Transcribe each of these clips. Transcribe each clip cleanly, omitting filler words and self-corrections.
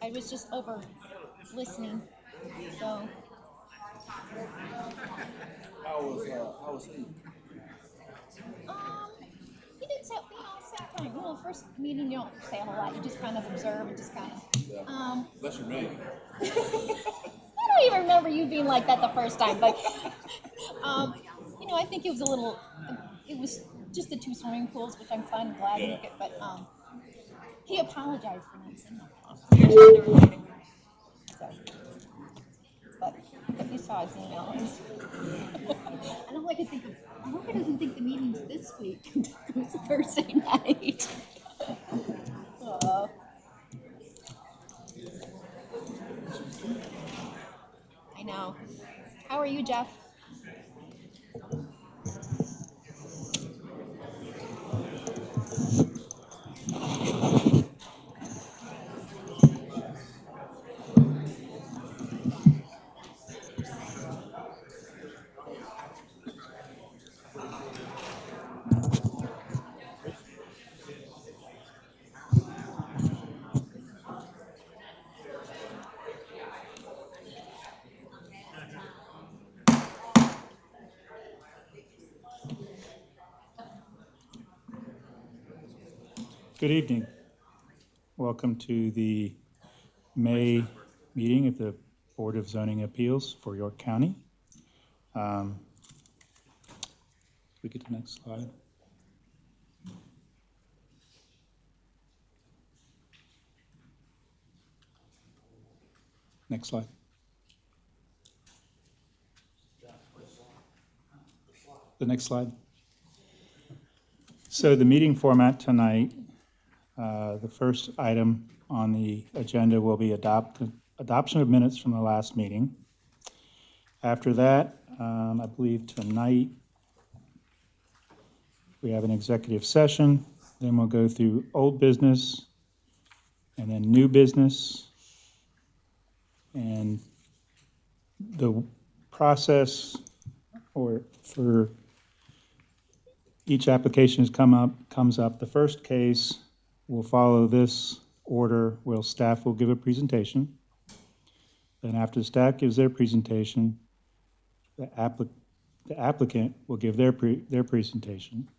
I was just over listening, so. How was he? He didn't say, sat kind of, first meeting, you don't say a whole lot. You just kind of observe and just kind of, Bless your man. I don't even remember you being like that the first time, but, I think it was just the two swimming pools, which I'm fine and glad you get, but, he apologized for not saying that. So, but if you saw his email, I don't like to think of, I hope he doesn't think the meeting's this week. It's Thursday night. I know. How are you, Jeff? Good evening. Welcome to the May meeting of the Board of Zoning Appeals for York County. We get to the next slide. Next slide. The next slide. So the meeting format tonight, the first item on the agenda will be adoption of minutes from the last meeting. After that, I believe tonight we have an executive session. Then we'll go through old business and then new business. And the process for each application comes up. The first case will follow this order where staff will give a presentation. Then after the staff gives their presentation, the applicant will give their presentation.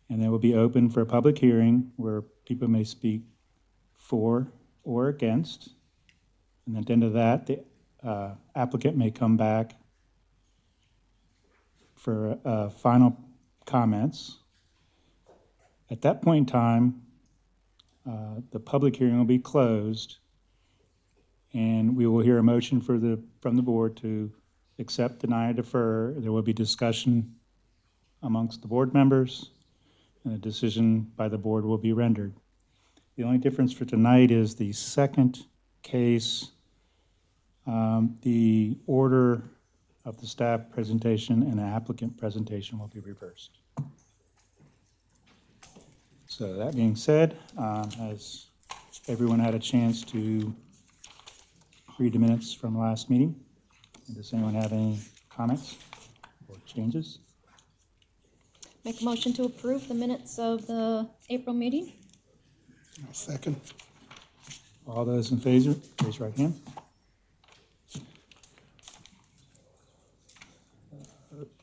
And then it will be open for a public hearing where people may speak for or against. And at the end of that, the applicant may come back for final comments. At that point in time, the public hearing will be closed, and we will hear a motion from the board to accept, deny, or defer. There will be discussion amongst the board members, and a decision by the board will be rendered. The only difference for tonight is the second case, the order of the staff presentation and the applicant presentation will be reversed. So that being said, has everyone had a chance to read the minutes from last meeting? And does anyone have any comments or changes? Make a motion to approve the minutes of the April meeting. I'll second. All those in favor, raise your right hand.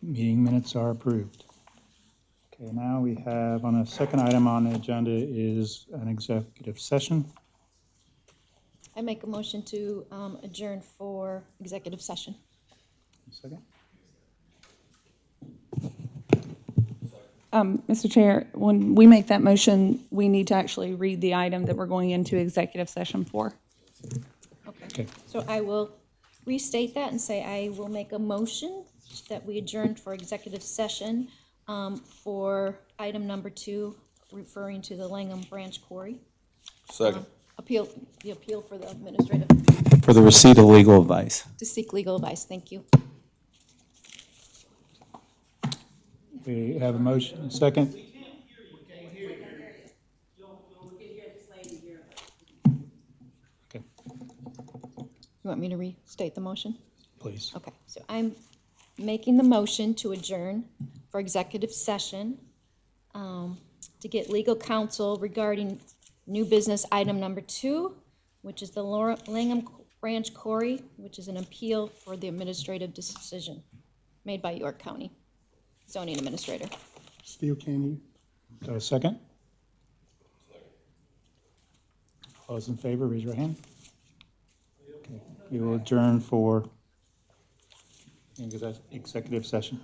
Meeting minutes are approved. Okay, now we have on a second item on the agenda is an executive session. I make a motion to adjourn for executive session. Second. Mr. Chair, when we make that motion, we need to actually read the item that we're going into executive session for. Okay. Okay. So I will restate that and say I will make a motion that we adjourn for executive session for item number 2, referring to the Langham Branch Quarry. Second. The appeal for the administrative, For the receipt of legal advice. to seek legal advice. Thank you. We have a motion, second. Okay, You want me to restate the motion? please. Okay, so I'm making the motion to adjourn for executive session to get legal counsel regarding new business item number 2, which is the Langham Branch Quarry, which is an appeal for the administrative decision made by York County zoning administrator. Still can't hear. Do I have a second? All those in favor, raise your hand. Okay, we will adjourn for executive session.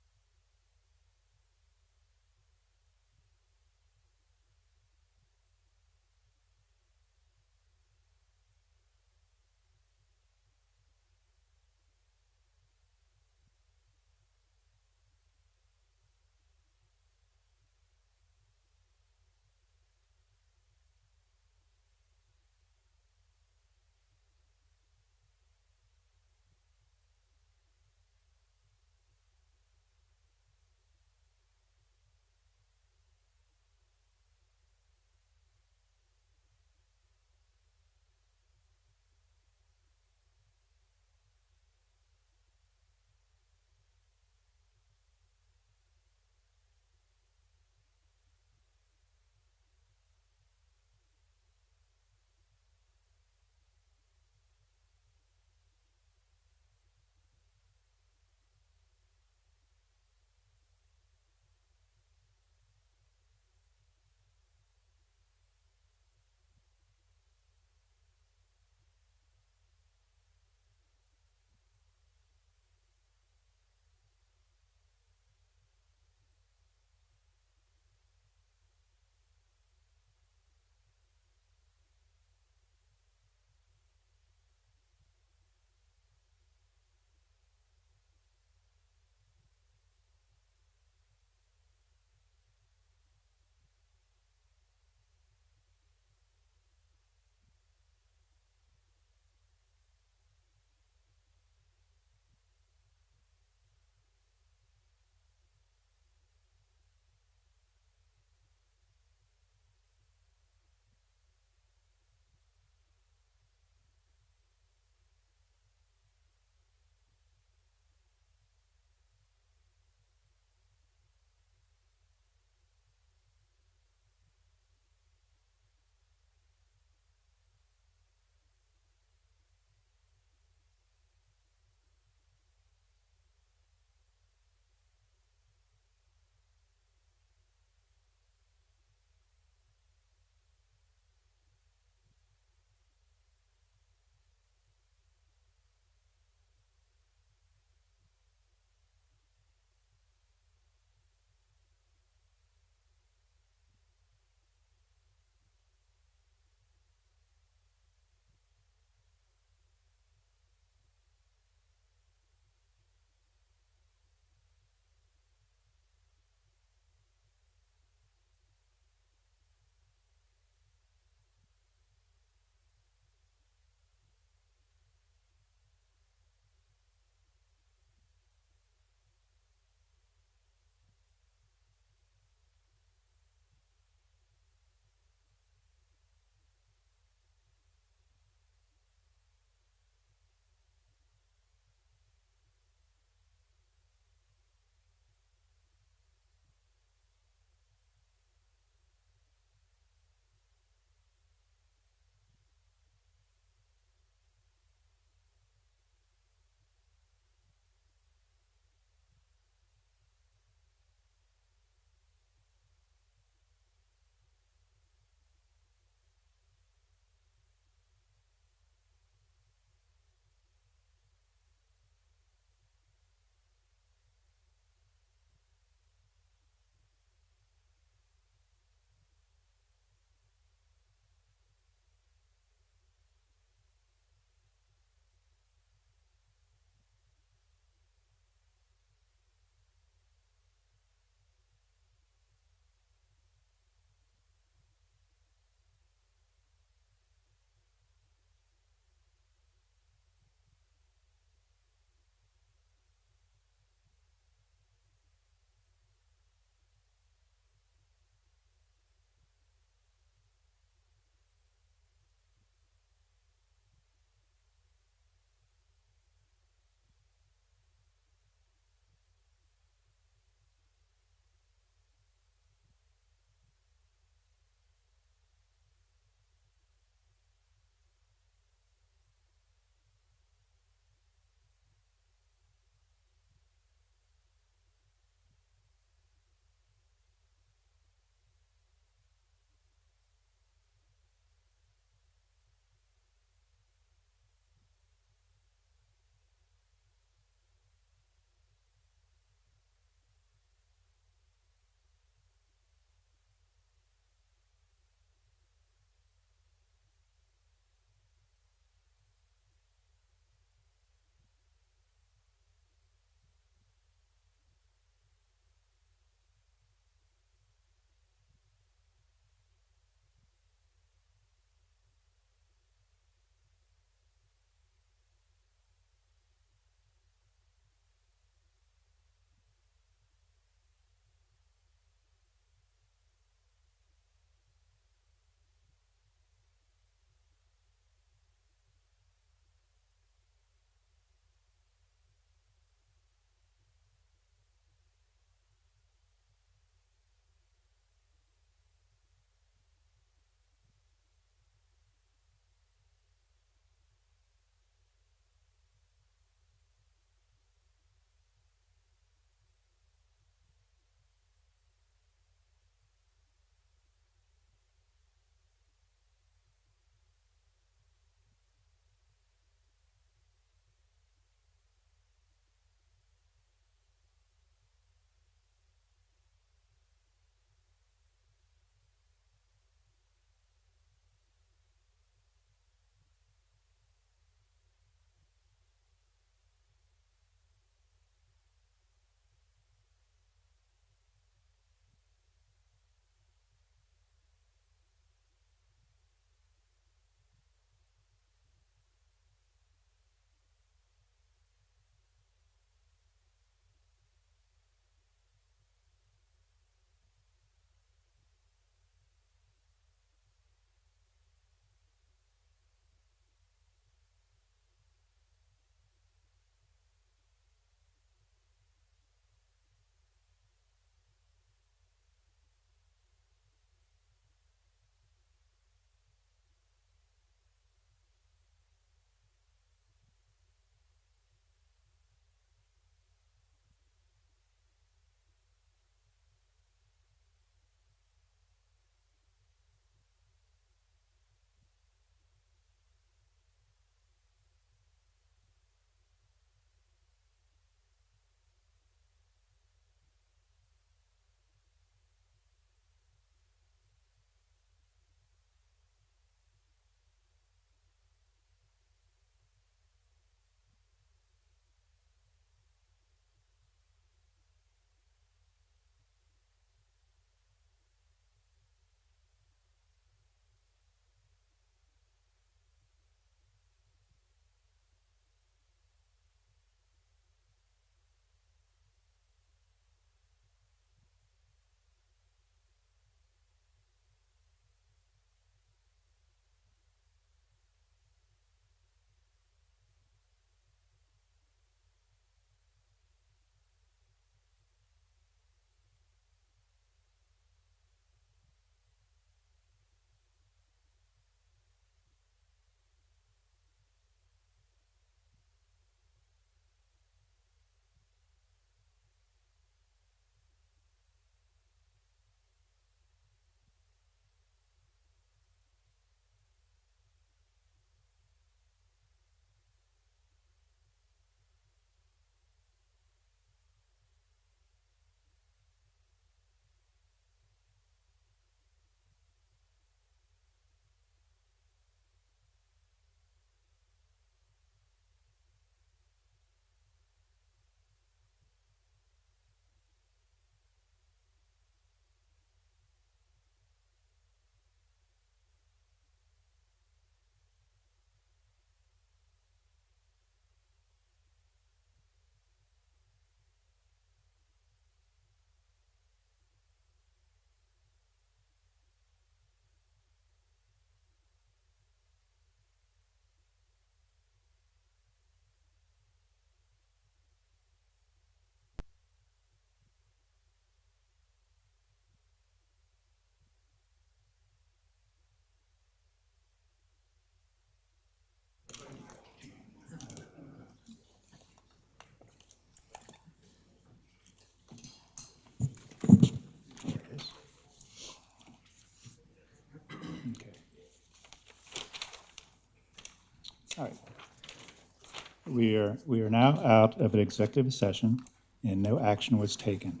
we are now out of an executive session and no action was taken.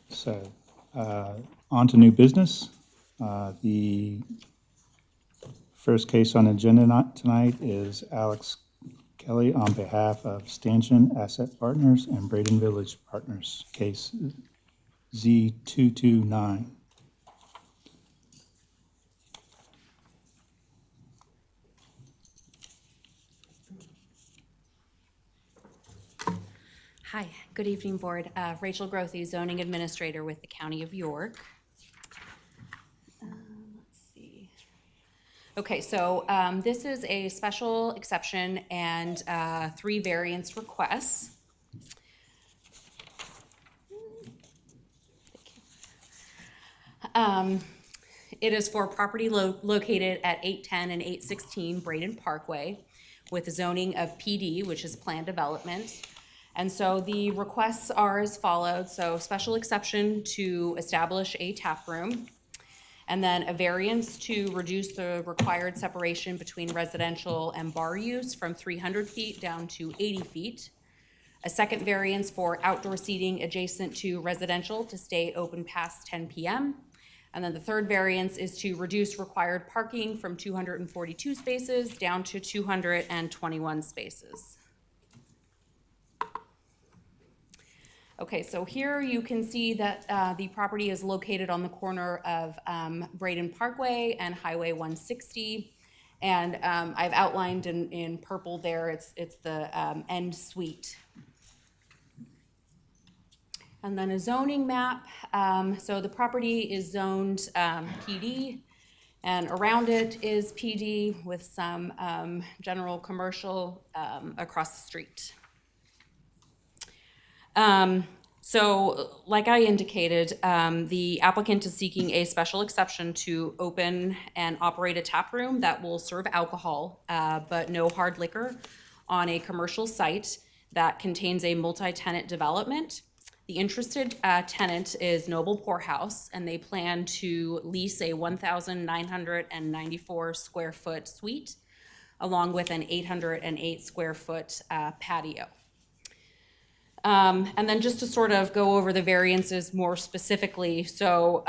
So, on to new business. The first case on the agenda tonight is Alex Kelly on behalf of Stanchion Asset Partners and Braden Village Partners, case Z229. Hi, good evening, Board. Rachel Grothy, Zoning Administrator with the County of York. Let's see. Okay, so this is a special exception and 3 variance requests. It is for property located at 810 and 816 Braden Parkway with zoning of PD, which is planned development. And so the requests are as followed. So special exception to establish a tap room, and then a variance to reduce the required separation between residential and bar use from 300 feet down to 80 feet. A second variance for outdoor seating adjacent to residential to stay open past 10 p.m. And then the third variance is to reduce required parking from 242 spaces down to 221 spaces. Okay, so here you can see that the property is located on the corner of Braden Parkway and Highway 160. And I've outlined in purple there, it's the end suite. And then a zoning map. So the property is zoned PD, and around it is PD with some general commercial across the street. So like I indicated, the applicant is seeking a special exception to open and operate a tap room that will serve alcohol, but no hard liquor on a commercial site that contains a multi-tenant development. The interested tenant is Noble Poorhouse, and they plan to lease a 1,994 square foot suite along with an 808 square foot patio. And then just to sort of go over the variances more specifically, so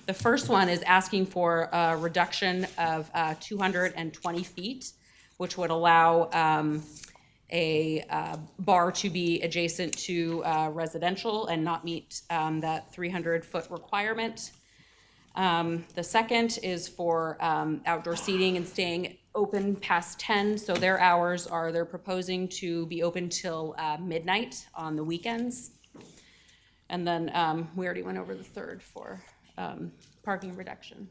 the first one is asking for a reduction of 220 feet, which would allow a bar to be adjacent to residential and not meet that 300-foot requirement. The second is for outdoor seating and staying open past 10. So their hours are, they're proposing to be open till midnight on the weekends. And then we already went over the third for parking reduction.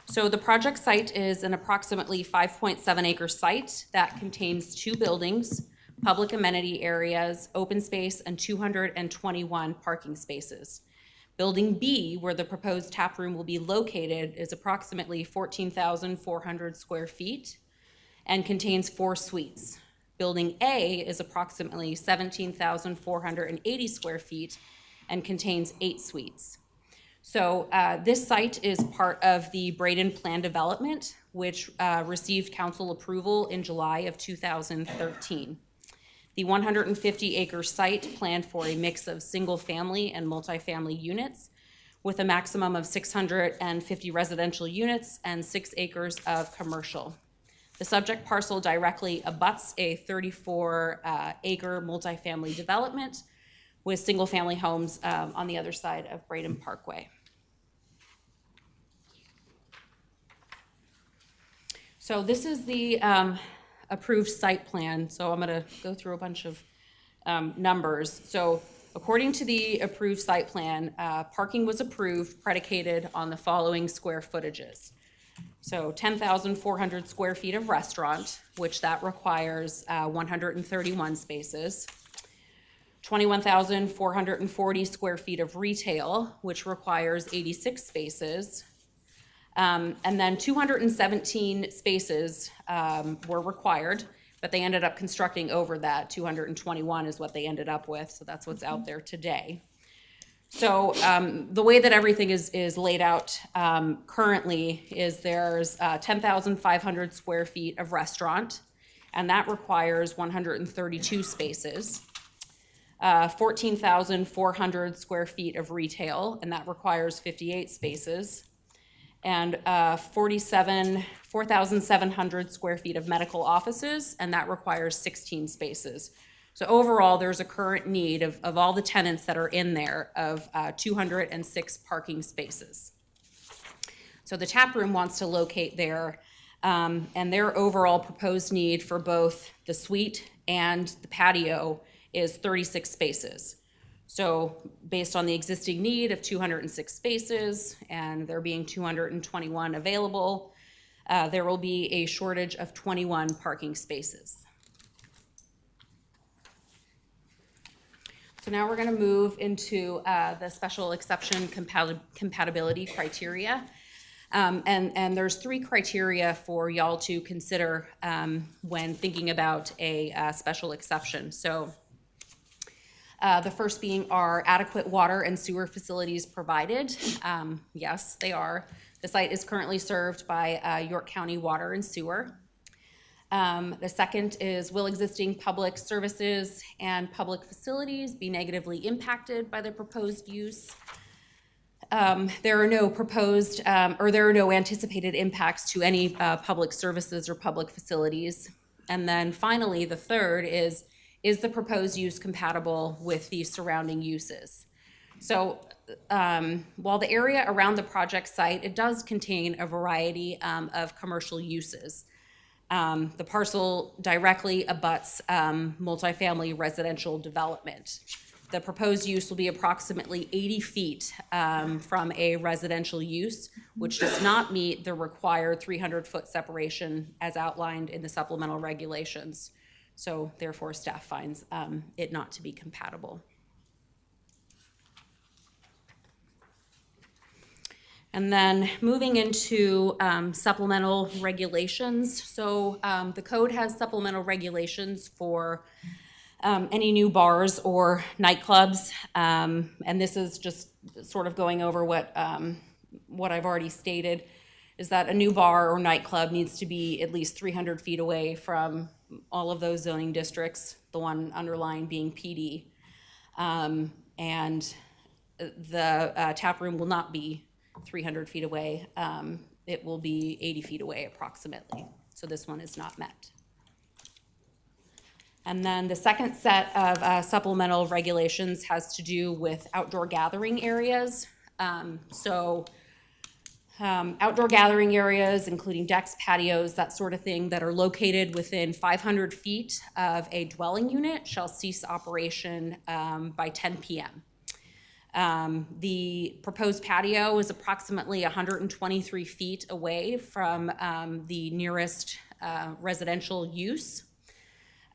So the project site is an approximately 5.7 acre site that contains 2 buildings, public amenity areas, open space, and 221 parking spaces. Building B, where the proposed tap room will be located, is approximately 14,400 square feet and contains 4 suites. Building A is approximately 17,480 square feet and contains 8 suites. So this site is part of the Braden Plan Development, which received council approval in July of 2013. The 150-acre site planned for a mix of single-family and multifamily units with a maximum of 650 residential units and 6 acres of commercial. The subject parcel directly abuts a 34-acre multifamily development with single-family homes on the other side of Braden Parkway. So this is the approved site plan. So I'm going to go through a bunch of numbers. So according to the approved site plan, parking was approved predicated on the following square footages. So 10,400 square feet of restaurant, which that requires 131 spaces. 21,440 square feet of retail, which requires 86 spaces. And then 217 spaces were required, but they ended up constructing over that. 221 is what they ended up with, so that's what's out there today. So the way that everything is laid out currently is there's 10,500 square feet of restaurant, and that requires 132 spaces. 14,400 square feet of retail, and that requires 58 spaces. And 4,700 square feet of medical offices, and that requires 16 spaces. So overall, there's a current need of all the tenants that are in there of 206 parking spaces. So the tap room wants to locate there, and their overall proposed need for both the suite and the patio is 36 spaces. So based on the existing need of 206 spaces and there being 221 available, there will be a shortage of 21 parking spaces. So now we're going to move into the special exception compatibility criteria. And there's 3 criteria for y'all to consider when thinking about a special exception. So the first being, are adequate water and sewer facilities provided? Yes, they are. The site is currently served by York County Water and Sewer. The second is, will existing public services and public facilities be negatively impacted by the proposed use? There are no proposed there are no anticipated impacts to any public services or public facilities. And then finally, the third is the proposed use compatible with the surrounding uses? So while the area around the project site, it does contain a variety of commercial uses. The parcel directly abuts multifamily residential development. The proposed use will be approximately 80 feet from a residential use, which does not meet the required 300-foot separation as outlined in the supplemental regulations. So therefore, staff finds it not to be compatible. And then moving into supplemental regulations. So the code has supplemental regulations for any new bars or nightclubs. And this is just sort of going over what I've already stated, is that a new bar or nightclub needs to be at least 300 feet away from all of those zoning districts, the one underlying being PD. And the tap room will not be 300 feet away. It will be 80 feet away approximately. So this one is not met. And then the second set of supplemental regulations has to do with outdoor gathering areas. Outdoor gathering areas, including decks, patios, that sort of thing, that are located within 500 feet of a dwelling unit shall cease operation by 10 p.m. The proposed patio is approximately 123 feet away from the nearest residential use,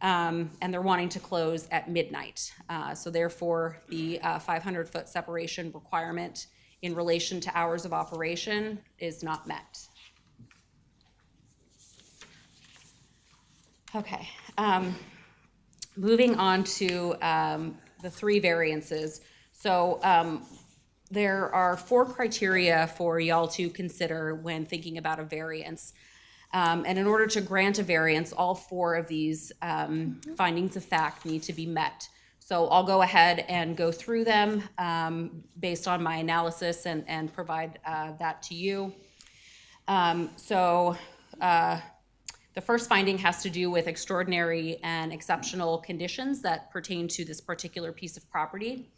and they're wanting to close at midnight. So therefore, the 500-foot separation requirement in relation to hours of operation is not met. Okay, moving on to the 3 variances. So there are 4 criteria for y'all to consider when thinking about a variance. And in order to grant a variance, all 4 of these findings of fact need to be met. So I'll go ahead and go through them based on my analysis and provide that to you. The first finding has to do with extraordinary and exceptional conditions that pertain to this particular piece of property.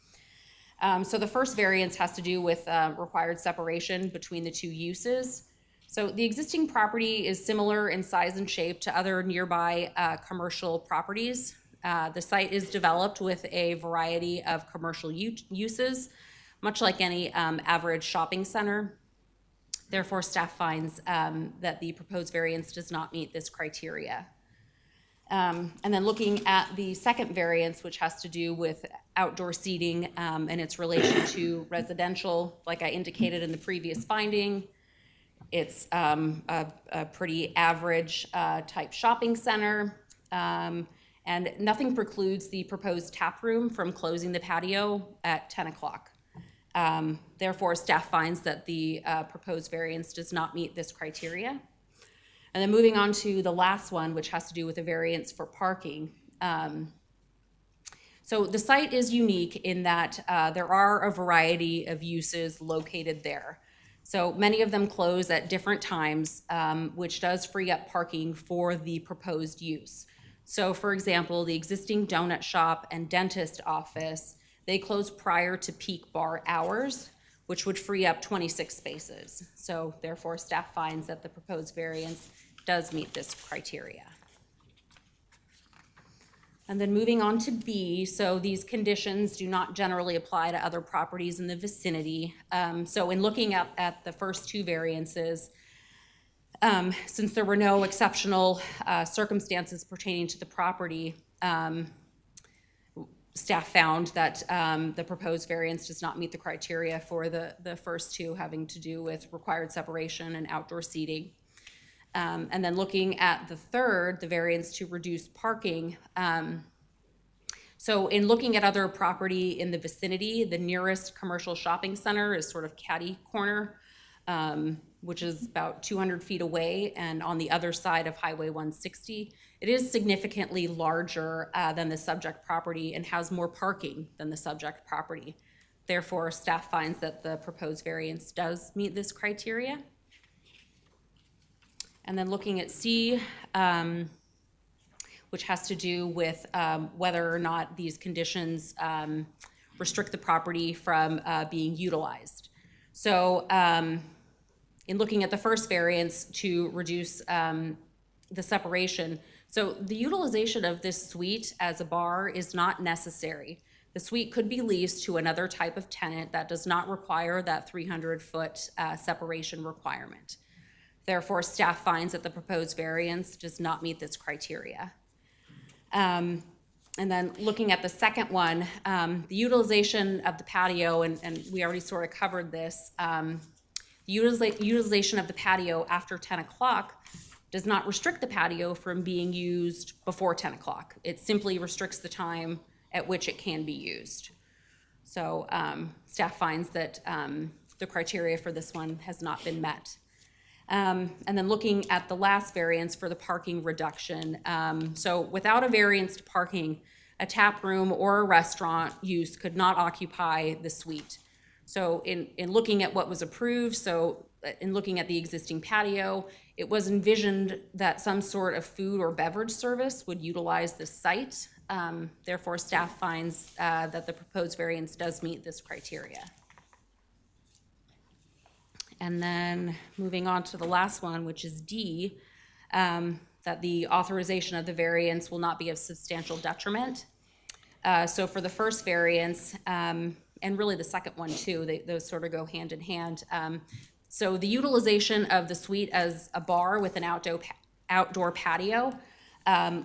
So the first variance has to do with required separation between the 2 uses. So the existing property is similar in size and shape to other nearby commercial properties. The site is developed with a variety of commercial uses, much like any average shopping center. Therefore, staff finds that the proposed variance does not meet this criteria. And then looking at the second variance, which has to do with outdoor seating and its relation to residential, like I indicated in the previous finding, it's a pretty average type shopping center. And nothing precludes the proposed tap room from closing the patio at 10 o'clock. Therefore, staff finds that the proposed variance does not meet this criteria. And then moving on to the last one, which has to do with a variance for parking. So the site is unique in that there are a variety of uses located there. So many of them close at different times, which does free up parking for the proposed use. So for example, the existing donut shop and dentist office, they close prior to peak bar hours, which would free up 26 spaces. So therefore, staff finds that the proposed variance does meet this criteria. And then moving on to B, so these conditions do not generally apply to other properties in the vicinity. So in looking at the first two variances, since there were no exceptional circumstances pertaining to the property, staff found that the proposed variance does not meet the criteria for the first two, having to do with required separation and outdoor seating. And then looking at the third, the variance to reduce parking. So in looking at other property in the vicinity, the nearest commercial shopping center is sort of catty corner, which is about 200 feet away and on the other side of Highway 160. It is significantly larger than the subject property and has more parking than the subject property. Therefore, staff finds that the proposed variance does meet this criteria. And then looking at C, which has to do with whether or not these conditions restrict the property from being utilized. So in looking at the first variance to reduce the separation, so the utilization of this suite as a bar is not necessary. The suite could be leased to another type of tenant that does not require that 300-foot separation requirement. Therefore, staff finds that the proposed variance does not meet this criteria. And then looking at the second one, the utilization of the patio, and we already sort of covered this, the utilization of the patio after 10 o'clock does not restrict the patio from being used before 10 o'clock. It simply restricts the time at which it can be used. So staff finds that the criteria for this one has not been met. And then looking at the last variance for the parking reduction. So without a variance to parking, a tap room or a restaurant use could not occupy the suite. So in looking at what was approved, so in looking at the existing patio, it was envisioned that some sort of food or beverage service would utilize this site. Therefore, staff finds that the proposed variance does meet this criteria. And then moving on to the last one, which is D, that the authorization of the variance will not be of substantial detriment. So for the first variance, and really the second one too, those sort of go hand in hand. So the utilization of the suite as a bar with an outdoor patio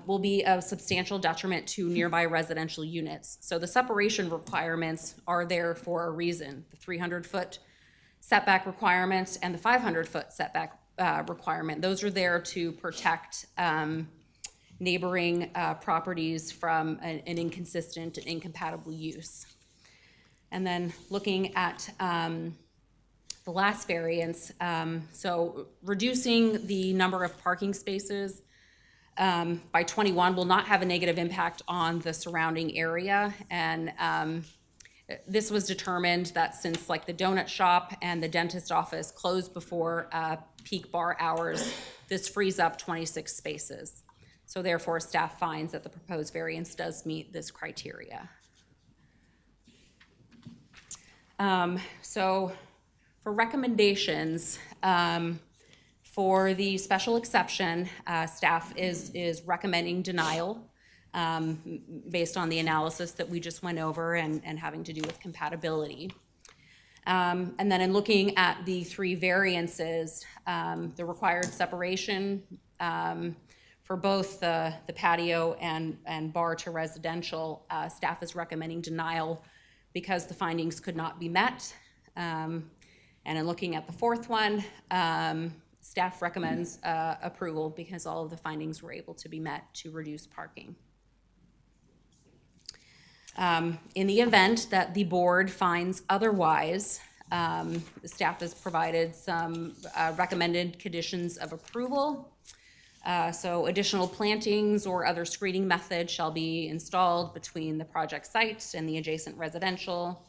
will be of substantial detriment to nearby residential units. So the separation requirements are there for a reason. The 300-foot setback requirements and the 500-foot setback requirement. Those are there to protect neighboring properties from an inconsistent and incompatible use. And then looking at the last variance, so reducing the number of parking spaces by 21 will not have a negative impact on the surrounding area. And this was determined that since like the donut shop and the dentist office closed before peak bar hours, this frees up 26 spaces. So therefore, staff finds that the proposed variance does meet this criteria. So for recommendations, for the special exception, staff is recommending denial based on the analysis that we just went over and having to do with compatibility. And then in looking at the three variances, the required separation for both the patio and bar to residential, staff is recommending denial because the findings could not be met. And in looking at the fourth one, staff recommends approval because all of the findings were able to be met to reduce parking. In the event that the board finds otherwise, the staff has provided some recommended conditions of approval. So additional plantings or other screening methods shall be installed between the project site and the adjacent residential.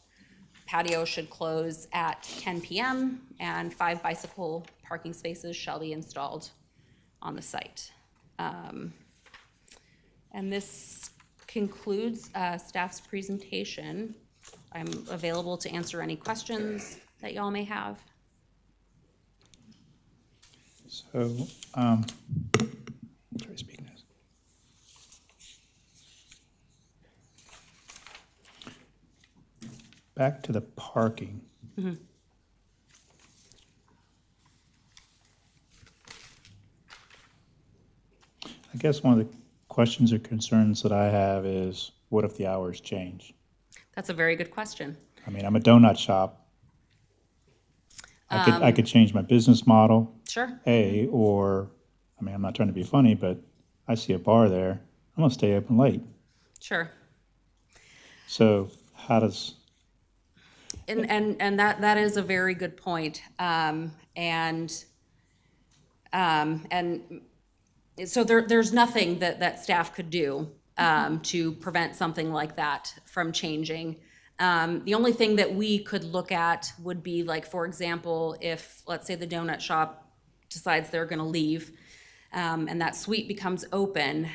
Patio should close at 10 p.m. and 5 bicycle parking spaces shall be installed on the site. And this concludes staff's presentation. I'm available to answer any questions that y'all may have. So, try speaking this. Back to the parking. I guess one of the questions or concerns that I have is, what if the hours change? That's a very good question. I mean, I'm a donut shop. I could change my business model, Sure. or, I mean, I'm not trying to be funny, but I see a bar there, I'm gonna stay open late. Sure. So how does, And that is a very good point. So there's nothing that staff could do to prevent something like that from changing. The only thing that we could look at would be like, for example, if, let's say the donut shop decides they're gonna leave, and that suite becomes open,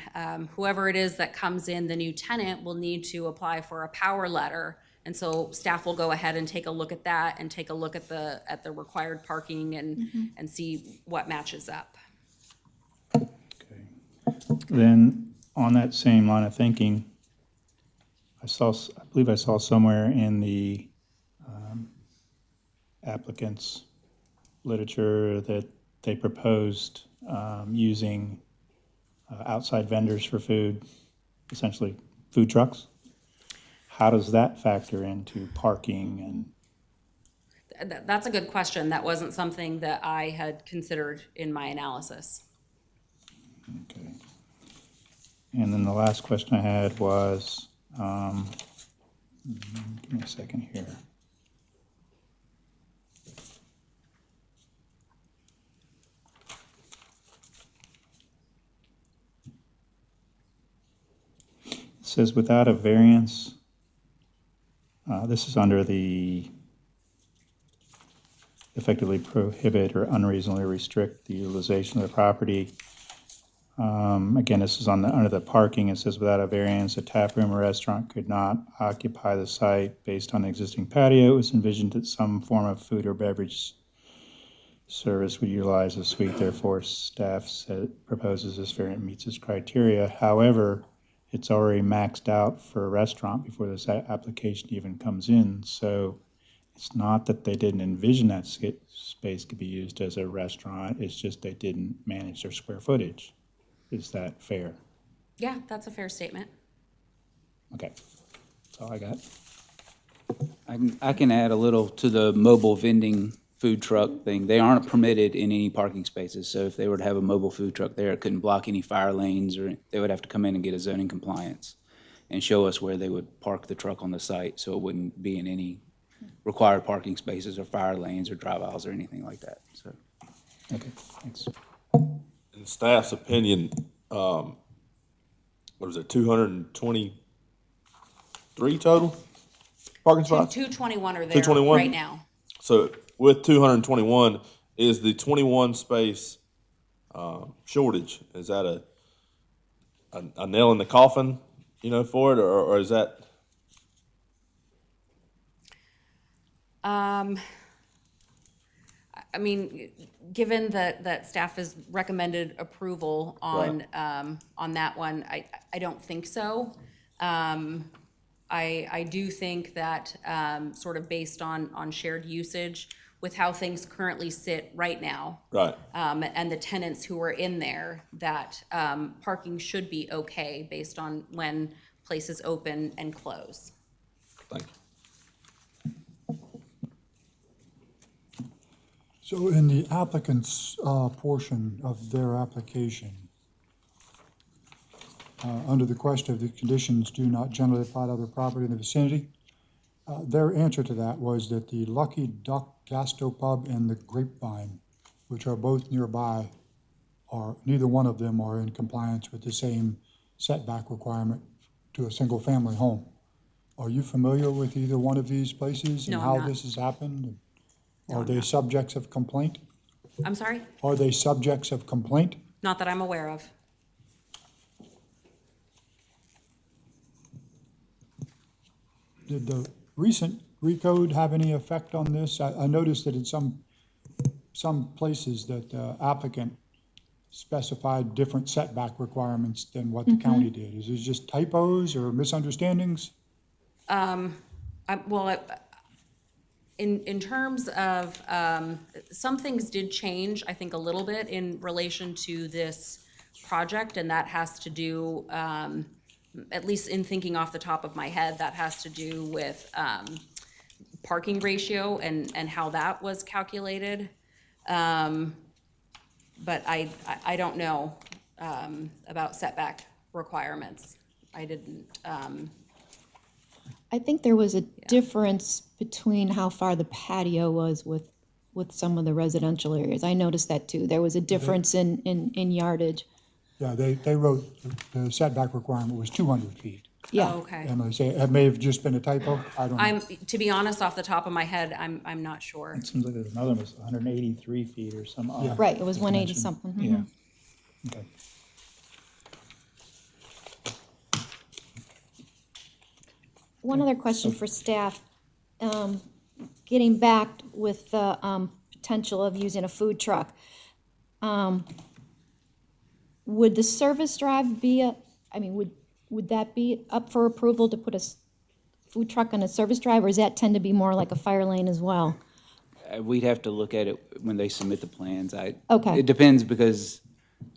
whoever it is that comes in, the new tenant will need to apply for a power letter. And so staff will go ahead and take a look at that and take a look at the required parking and see what matches up. okay. Then on that same line of thinking, I believe I saw somewhere in the applicant's literature that they proposed using outside vendors for food, essentially food trucks. How does that factor into parking and? That's a good question. That wasn't something that I had considered in my analysis. Okay. And then the last question I had was, give me a second here. It says without a variance, this is under the effectively prohibit or unreasonably restrict the utilization of the property. Again, this is under the parking. It says without a variance, a tap room or restaurant could not occupy the site based on the existing patio. It was envisioned that some form of food or beverage service would utilize the suite. Therefore, staff proposes this variant meets this criteria. However, it's already maxed out for a restaurant before this application even comes in. So it's not that they didn't envision that space could be used as a restaurant. It's just they didn't manage their square footage. Is that fair? Yeah, that's a fair statement. Okay, that's all I got. I can add a little to the mobile vending food truck thing. They aren't permitted in any parking spaces, so if they were to have a mobile food truck there, it couldn't block any fire lanes, or they would have to come in and get a zoning compliance and show us where they would park the truck on the site, so it wouldn't be in any required parking spaces or fire lanes or drive aisles or anything like that, so. Okay, thanks. In staff's opinion, what was it, 223 total parking spots? 221 are there 221? right now. So with 221, is the 21 space shortage, is that a nail in the coffin, for it, or is that? I mean, given that staff has recommended approval on that one, I don't think so. I do think that sort of based on shared usage with how things currently sit right now. Right. And the tenants who are in there, that parking should be okay based on when places open and close. Thank you. So in the applicant's portion of their application, under the question of the conditions do not generally apply to other property in the vicinity. Their answer to that was that the Lucky Duck Gastropub and the Grapevine, which are both nearby, neither one of them are in compliance with the same setback requirement to a single-family home. Are you familiar with either one of these places and No, I'm how not. this has happened? Are I'm they not. subjects of complaint? I'm sorry? Are they subjects of complaint? Not that I'm aware of. Did the recent recode have any effect on this? I noticed that in some places that the applicant specified different setback requirements than what the county did. Is it just typos or misunderstandings? In terms of, some things did change, I think, a little bit in relation to this project, and that has to do, at least in thinking off the top of my head, that has to do with parking ratio and how that was calculated. But I don't know about setback requirements. I didn't, I think there was a difference between how far the patio was with some of the residential areas. I noticed that too. There was a difference in yardage. Yeah, they wrote the setback requirement was 200 feet. Yeah. oh, okay. And I say, it may have just been a typo, I don't know. To be honest, off the top of my head, I'm not sure. It seems like there's another one that's 183 feet or some odd. Right, it was 180 dimension. something. Yeah. Okay. One other question for staff. Getting back with the potential of using a food truck. Would the service drive be would that be up for approval to put a food truck on a service drive, or does that tend to be more like a fire lane as well? We'd have to look at it when they submit the plans. Okay. It depends, because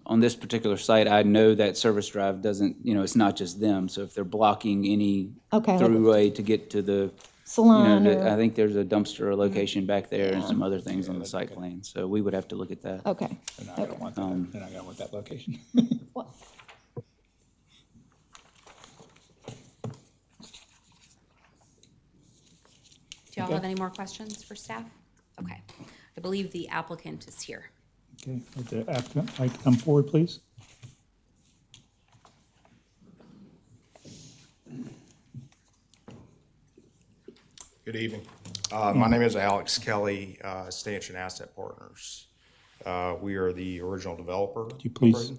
on this particular site, I know that service drive doesn't, it's not just them. So if they're blocking any Okay, like- throughway to get to the, Salon I or, think there's a dumpster location back there and some other things on the site plan. So we would have to look at that. okay. They're not gonna want that, they're not gonna want that location. Well, Do y'all have any more questions for staff? Okay. I believe the applicant is here. Okay, would the applicant like to come forward, please? Good evening. My name is Alex Kelly, Stanchion Asset Partners. We are the original developer. Could you please,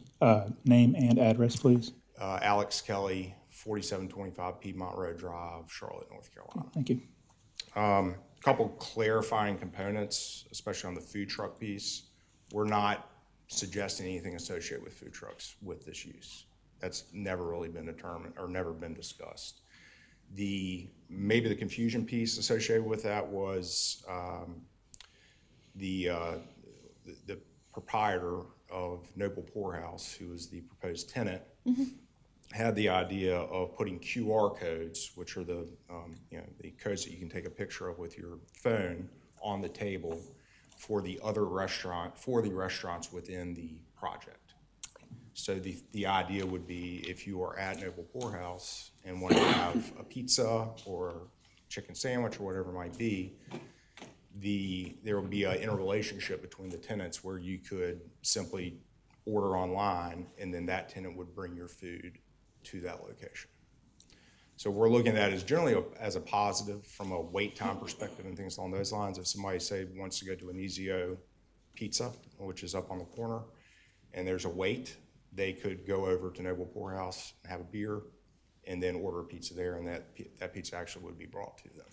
name and address, please? Alex Kelly, 4725 Piedmont Road Drive, Charlotte, North Carolina. Thank you. Couple clarifying components, especially on the food truck piece. We're not suggesting anything associated with food trucks with this use. That's never really been determined or never been discussed. Maybe the confusion piece associated with that was the proprietor of Noble Poorhouse, who is the proposed tenant, had the idea of putting QR codes, which are the codes that you can take a picture of with your phone, on the table for the restaurants within the project. So the idea would be, if you are at Noble Poorhouse and want to have a pizza or chicken sandwich or whatever it might be, there will be an interrelationship between the tenants where you could simply order online, and then that tenant would bring your food to that location. So we're looking at that as generally as a positive from a wait time perspective and things along those lines. If somebody, say, wants to go to Anizio Pizza, which is up on the corner, and there's a wait, they could go over to Noble Poorhouse and have a beer and then order a pizza there, and that pizza actually would be brought to them.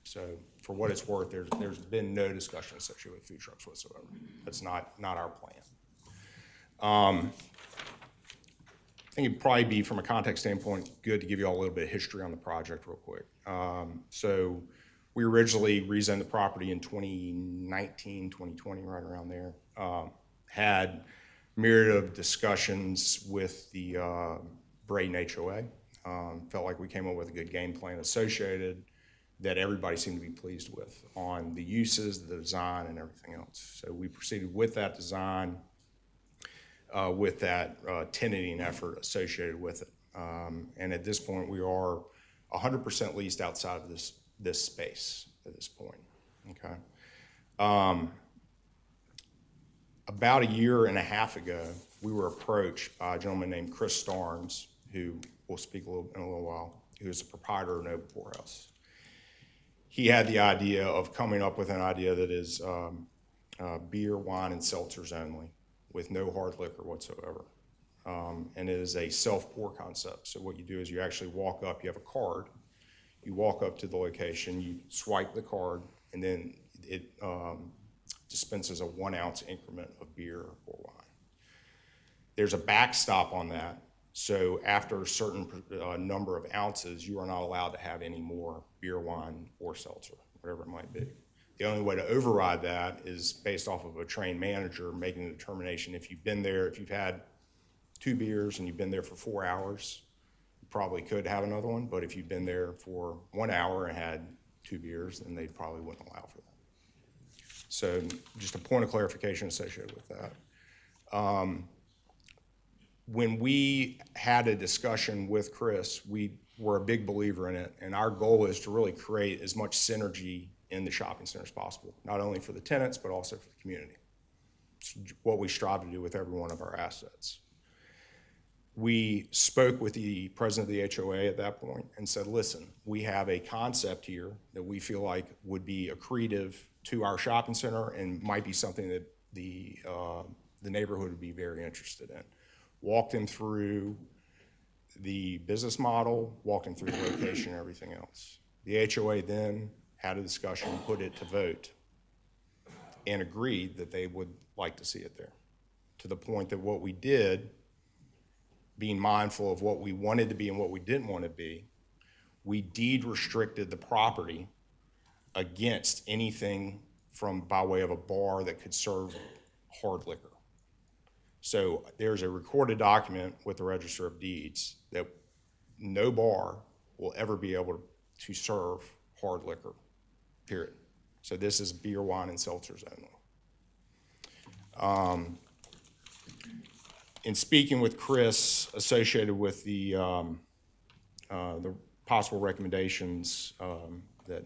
So for what it's worth, there's been no discussion associated with food trucks whatsoever. That's not our plan. I think it'd probably be, from a context standpoint, good to give you all a little bit of history on the project real quick. So we originally rezoned the property in 2019, 2020, right around there. Had myriad of discussions with the Braden HOA. Felt like we came up with a good game plan associated that everybody seemed to be pleased with on the uses, the design, and everything else. So we proceeded with that design, with that tenanting effort associated with it. And at this point, we are 100% leased outside of this space at this point, okay? About a year and a half ago, we were approached by a gentleman named Chris Starnes, who we'll speak in a little while, who is the proprietor of Noble Poorhouse. He had the idea of coming up with an idea that is beer, wine, and seltzers only, with no hard liquor whatsoever. And it is a self-pour concept. So what you do is you actually walk up, you have a card, you walk up to the location, you swipe the card, and then it dispenses a 1 ounce increment of beer or wine. There's a backstop on that. So after a certain number of ounces, you are not allowed to have any more beer, wine, or seltzer, whatever it might be. The only way to override that is based off of a trained manager making a determination. If you've been there, if you've had 2 beers and you've been there for 4 hours, you probably could have another one. But if you've been there for 1 hour and had 2 beers, then they probably wouldn't allow for that. So just a point of clarification associated with that. When we had a discussion with Chris, we were a big believer in it, and our goal is to really create as much synergy in the shopping center as possible, not only for the tenants, but also for the community. It's what we strive to do with every one of our assets. We spoke with the president of the HOA at that point and said, listen, we have a concept here that we feel like would be accretive to our shopping center and might be something that the neighborhood would be very interested in. Walked him through the business model, walked him through the location and everything else. The HOA then had a discussion, put it to vote, and agreed that they would like to see it there. To the point that what we did, being mindful of what we wanted to be and what we didn't want to be, we deed restricted the property against anything from by way of a bar that could serve hard liquor. So there's a recorded document with the Register of Deeds that no bar will ever be able to serve hard liquor, period. So this is beer, wine, and seltzers only. In speaking with Chris associated with the possible recommendations that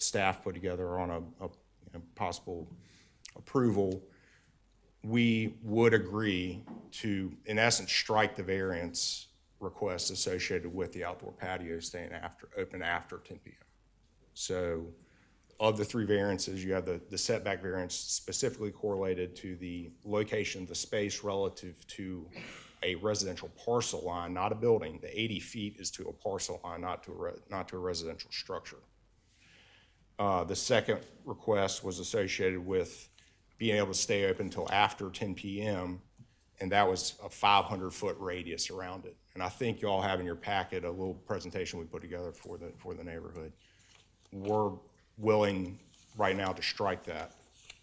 staff put together on a possible approval, we would agree to, in essence, strike the variance request associated with the outdoor patio staying open after 10 p.m. So of the 3 variances, you have the setback variance specifically correlated to the location of the space relative to a residential parcel line, not a building. The 80 feet is to a parcel line, not to a residential structure. The second request was associated with being able to stay open until after 10 p.m., and that was a 500-foot radius around it. And I think you all have in your packet a little presentation we put together for the neighborhood. We're willing right now to strike that,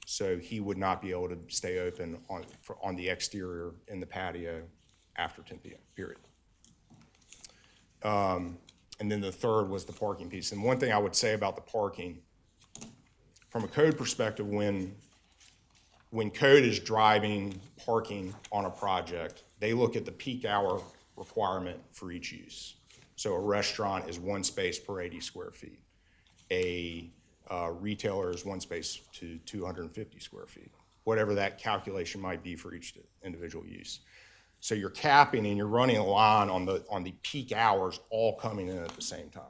so he would not be able to stay open on the exterior in the patio after 10 p.m., period. And then the third was the parking piece. And one thing I would say about the parking, from a code perspective, when code is driving parking on a project, they look at the peak hour requirement for each use. So a restaurant is 1 space per 80 square feet. A retailer is 1 space to 250 square feet, whatever that calculation might be for each individual use. So you're capping and you're running a line on the peak hours all coming in at the same time.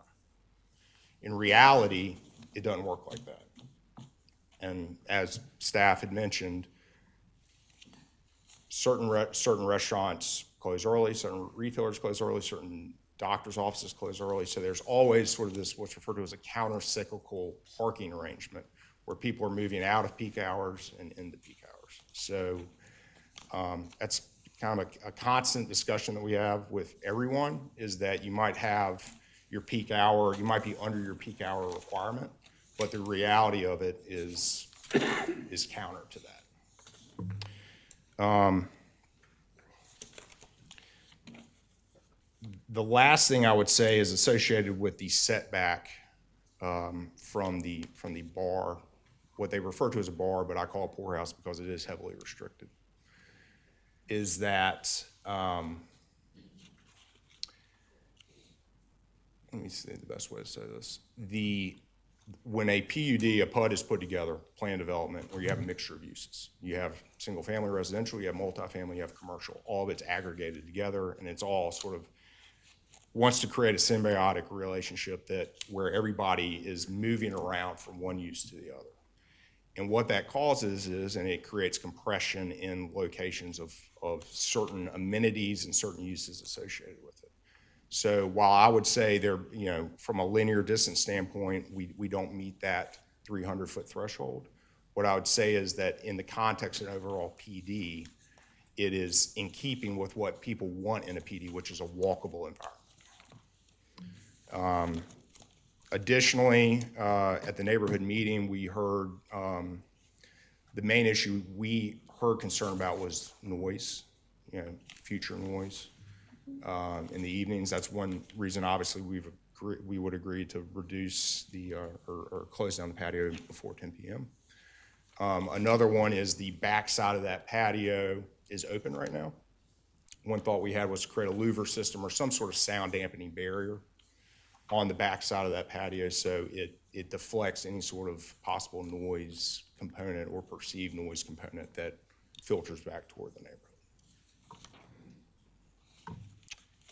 In reality, it doesn't work like that. And as staff had mentioned, certain restaurants close early, certain retailers close early, certain doctors' offices close early. So there's always sort of this what's referred to as a counter-cyclical parking arrangement where people are moving out of peak hours and into peak hours. So that's kind of a constant discussion that we have with everyone, is that you might have your peak hour, you might be under your peak hour requirement, but the reality of it is counter to that. The last thing I would say is associated with the setback from the bar, what they refer to as a bar, but I call it poorhouse because it is heavily restricted, is that let me see the best way to say this. When a PUD, a PUD is put together, plan development, where you have a mixture of uses. You have single-family residential, you have multifamily, you have commercial. All of it's aggregated together, and it's all sort of wants to create a symbiotic relationship where everybody is moving around from one use to the other. And what that causes and it creates compression in locations of certain amenities and certain uses associated with it. So while I would say from a linear distance standpoint, we don't meet that 300-foot threshold, what I would say is that in the context of an overall PD, it is in keeping with what people want in a PD, which is a walkable environment. Additionally, at the neighborhood meeting, we heard the main issue we heard concern about was noise, future noise. In the evenings, that's one reason, obviously, we would agree to reduce or close down the patio before 10 p.m. Another one is the back side of that patio is open right now. One thought we had was to create a louver system or some sort of sound dampening barrier on the back side of that patio so it deflects any sort of possible noise component or perceived noise component that filters back toward the neighborhood.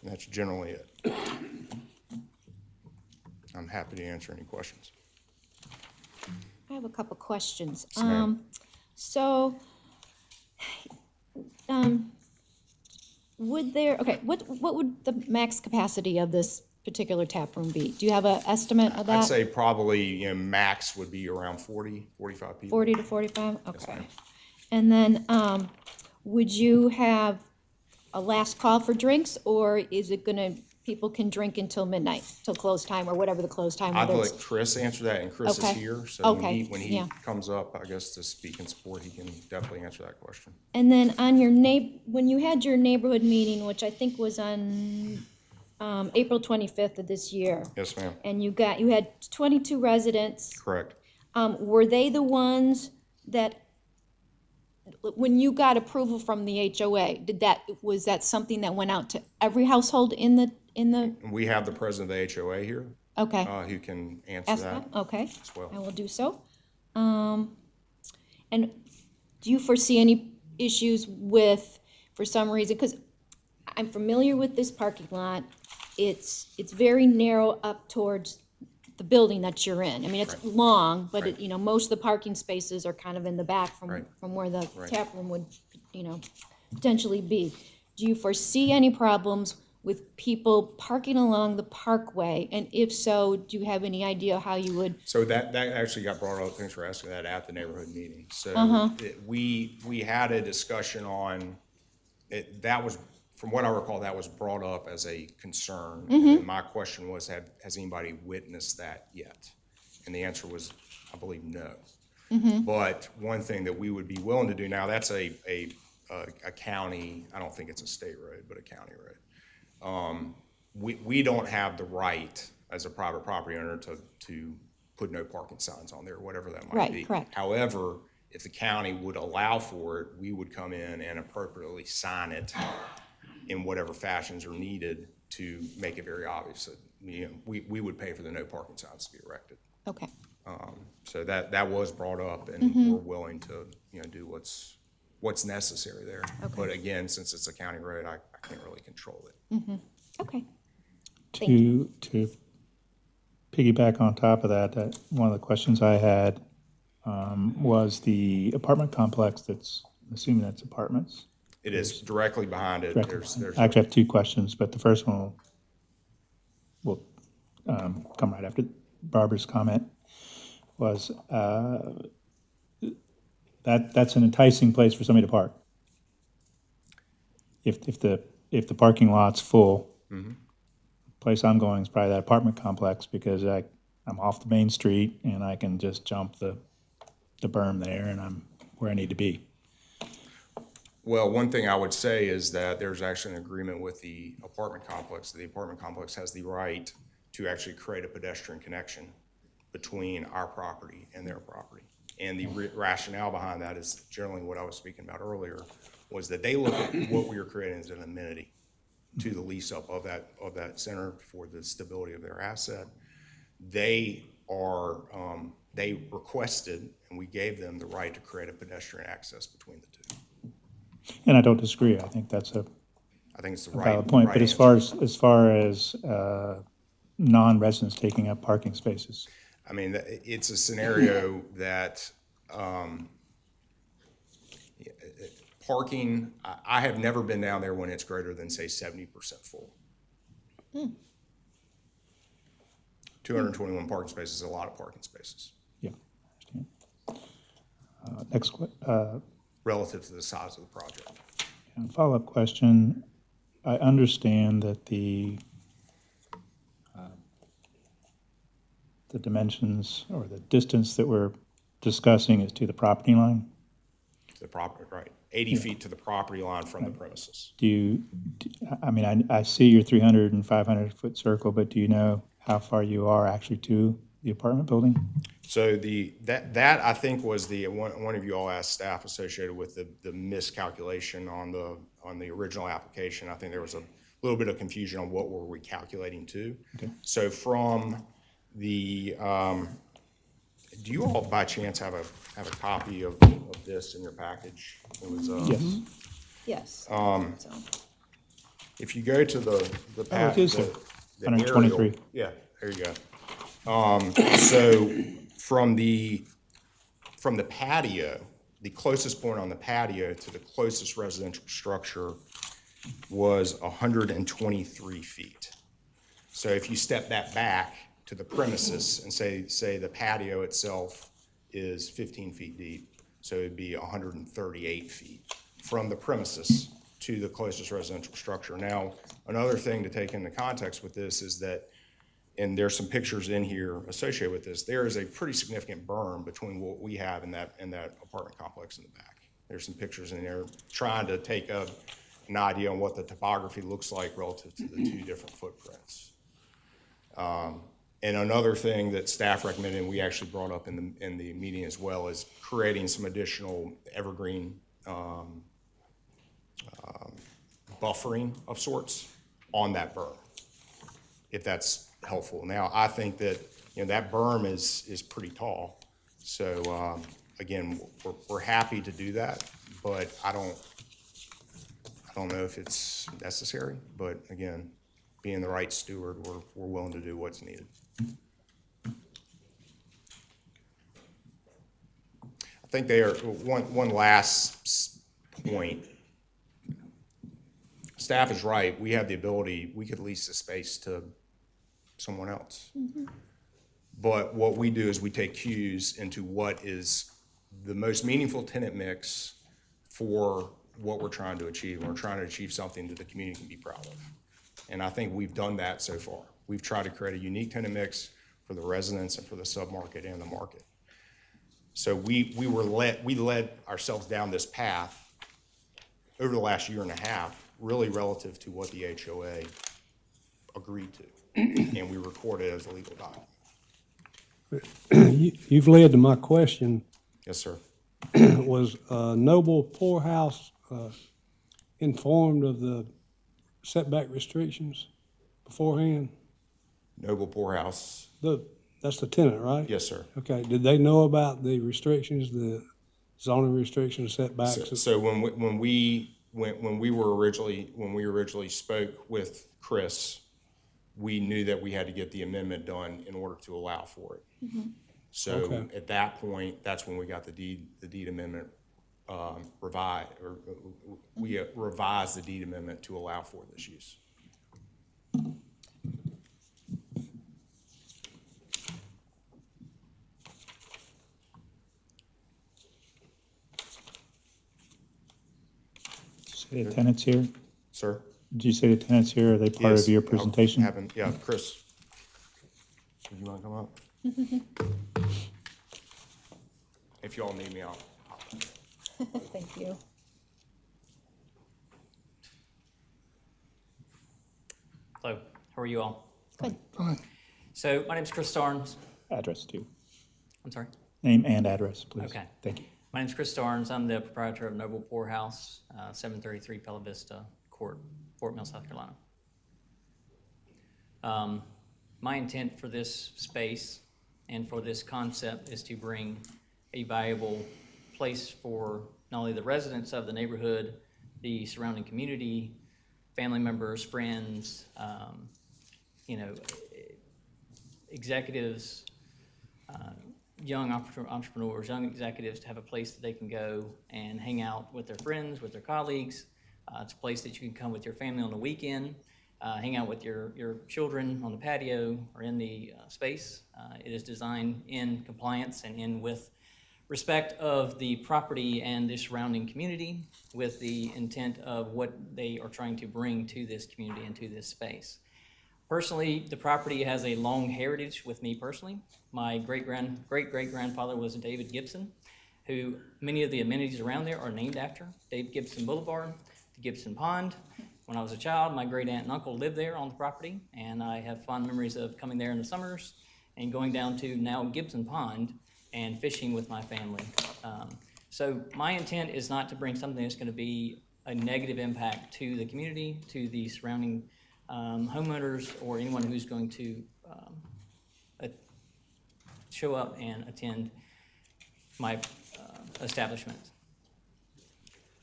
And that's generally it. I'm happy to answer any questions. I have a couple questions. Yes, ma'am. What would the max capacity of this particular tap room be? Do you have an estimate of that? I'd say probably, max would be around 40, 45 people. 40 to 45? Yes, Okay. ma'am. And then, would you have a last call for drinks, or is it people can drink until midnight, till close time, or whatever the close time I'd is? let Chris answer that, and Chris is Okay. here, so Okay, when he yeah. comes up, I guess, to speak in support, he can definitely answer that question. And then on your when you had your neighborhood meeting, which I think was on, April 25th of this year, Yes, ma'am. and you had 22 residents, Correct. were they the ones that, when you got approval from the HOA, was that something that went out to every household in the, And we have the president of the HOA here, okay? who can answer Ask that that, okay. as well. I will do so. And do you foresee any issues with, for some reason, because I'm familiar with this parking lot, it's very narrow up towards the building that you're in. I mean, it's long, but Right. most of the parking spaces are kind of in the back Right. from where the Right. tap room would, potentially be. Do you foresee any problems with people parking along the parkway? And if so, do you have any idea how you would? So that actually got brought up, thanks for asking that, at the neighborhood meeting. So we had a discussion on, that was, from what I recall, that was brought up as a concern. And my question was, has anybody witnessed that yet? And the answer was, I believe, no. But one thing that we would be willing to do, now that's a county, I don't think it's a state road, but a county road. We don't have the right as a private property owner to put no parking signs on there, whatever that might be. Right, correct. However, if the county would allow for it, we would come in and appropriately sign it in whatever fashions are needed to make it very obvious that, we would pay for the no parking signs to be erected. Okay, So that was brought up, and we're willing to, do what's necessary there. Okay. But again, since it's a county road, I can't really control it. okay. Thank you. To piggyback on top of that, one of the questions I had was the apartment complex assuming that's apartments. It is directly behind it. There's I actually have two questions, but the first one will come right after Barbara's comment, was that's an enticing place for somebody to park. If the parking lot's full, place I'm going is probably that apartment complex, because I'm off the main street and I can just jump the berm there and I'm where I need to be. Well, one thing I would say is that there's actually an agreement with the apartment complex. The apartment complex has the right to actually create a pedestrian connection between our property and their property. And the rationale behind that is generally what I was speaking about earlier, was that they look at what we are creating as an amenity, to the lease up of that center for the stability of their asset. They requested, and we gave them the right to create a pedestrian access between the two. And I don't disagree. I think that's a I think it's the valid point. right But as far as non-residents taking up parking spaces, I mean, it's a scenario that, parking, I have never been down there when it's greater than, say, 70% full. 221 parking spaces is a lot of parking spaces yeah. I understand. Next, relative to the size of the project. follow-up question. I understand that the dimensions or the distance that we're discussing is to the property line. To the property, right, 80 feet to the property line from the premises. I mean, I see your 300 and 500-foot circle, but do you know how far you are actually to the apartment building? So that I think was one of you all asked staff associated with the miscalculation on the original application. I think there was a little bit of confusion on what were we calculating to. Okay. So from the, do you all by chance have a copy of this in your package? It was, Yes. Yes. if you go to the it is there. the 123. aerial- Yeah, there you go. So from the patio, the closest point on the patio to the closest residential structure was 123 feet. So if you step that back to the premises and say the patio itself is 15 feet deep, so it'd be 138 feet from the premises to the closest residential structure. Now, another thing to take into context with this is that, and there's some pictures in here associated with this, there is a pretty significant berm between what we have in that apartment complex in the back. There's some pictures in there trying to take an idea on what the topography looks like relative to the two different footprints. And another thing that staff recommended, and we actually brought up in the meeting as well, is creating some additional evergreen buffering of sorts on that berm, if that's helpful. Now, I think that, that berm is pretty tall. So, again, we're happy to do that, but I don't know if it's necessary, but again, being the right steward, we're willing to do what's needed. I think they are, one last point. Staff is right. We have the ability, we could lease the space to someone else. But what we do is we take cues into what is the most meaningful tenant mix for what we're trying to achieve. We're trying to achieve something that the community can be proud of. And I think we've done that so far. We've tried to create a unique tenant mix for the residents and for the submarket and the market. So we led ourselves down this path over the last year and a half, really relative to what the HOA agreed to. And we recorded it as a legal document. You've led to my question. Yes, sir. Was Noble Poorhouse informed of the setback restrictions beforehand? Noble Poorhouse. That's the tenant, right? Yes, sir. Okay, did they know about the restrictions, the zoning restrictions, setbacks? So when we originally spoke with Chris, we knew that we had to get the amendment done in order to allow for it. So Okay. at that point, that's when we got the deed amendment revised, or we revised the deed amendment to allow for this use. Say the tenants here? Sir? Did you say the tenants here? Are they part Yes, of your I'll presentation? have him- Yeah, Chris. Do you want to come up? If you all need me, I'll. Thank you. Hello, how are you all? Good. So my name's Chris Starnes. Address too. I'm sorry. Name and address, please. Okay. Thank you. My name's Chris Starnes. I'm the proprietor of Noble Poorhouse, 733 Pella Vista Court, Fort Mill, South Carolina. My intent for this space and for this concept is to bring a viable place for not only the residents of the neighborhood, the surrounding community, family members, friends, executives, young entrepreneurs, young executives to have a place that they can go and hang out with their friends, with their colleagues. It's a place that you can come with your family on the weekend, hang out with your children on the patio or in the space. It is designed in compliance and in with respect of the property and the surrounding community, with the intent of what they are trying to bring to this community and to this space. Personally, the property has a long heritage with me personally. My great-great-grandfather was David Gibson, who many of the amenities around there are named after. Dave Gibson Boulevard, the Gibson Pond. When I was a child, my great aunt and uncle lived there on the property, and I have fond memories of coming there in the summers and going down to now Gibson Pond and fishing with my family. So my intent is not to bring something that's going to be a negative impact to the community, to the surrounding homeowners, or anyone who's going to show up and attend my establishment.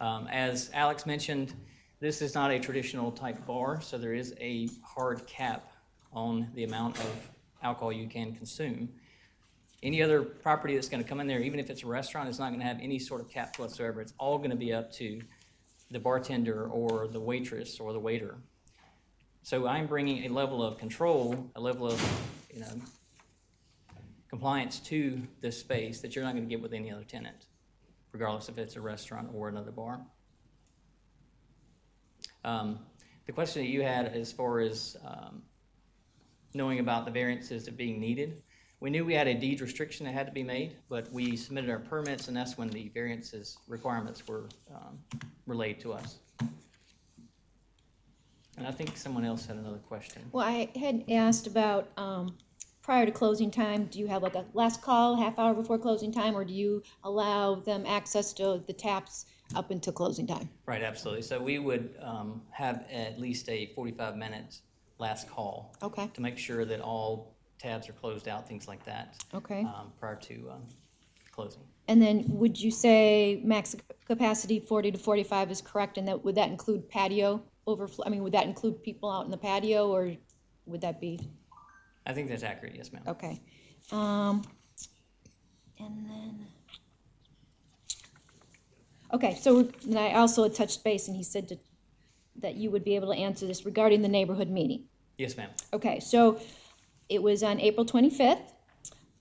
As Alex mentioned, this is not a traditional type bar, so there is a hard cap on the amount of alcohol you can consume. Any other property that's going to come in there, even if it's a restaurant, is not going to have any sort of cap whatsoever. It's all going to be up to the bartender or the waitress or the waiter. So I'm bringing a level of control, a level of compliance to this space that you're not going to get with any other tenant, regardless if it's a restaurant or another bar. The question that you had as far as knowing about the variances that being needed, we knew we had a deed restriction that had to be made, but we submitted our permits, and that's when the variances requirements were relayed to us. And I think someone else had another question. Well, I had asked about, prior to closing time, do you have like a last call, half hour before closing time, or do you allow them access to the taps up until closing time? Right, absolutely. So we would have at least a 45-minute last call. Okay. To make sure that all tabs are closed out, things like that. Okay. Prior to closing. And then would you say max capacity 40 to 45 is correct, and that would that include patio overflow? I mean, would that include people out in the patio, or would that be? I think that's accurate, yes, ma'am. Okay. And then, okay, so and I also had touched base, and he said that you would be able to answer this regarding the neighborhood meeting. Yes, ma'am. Okay, so it was on April 25th.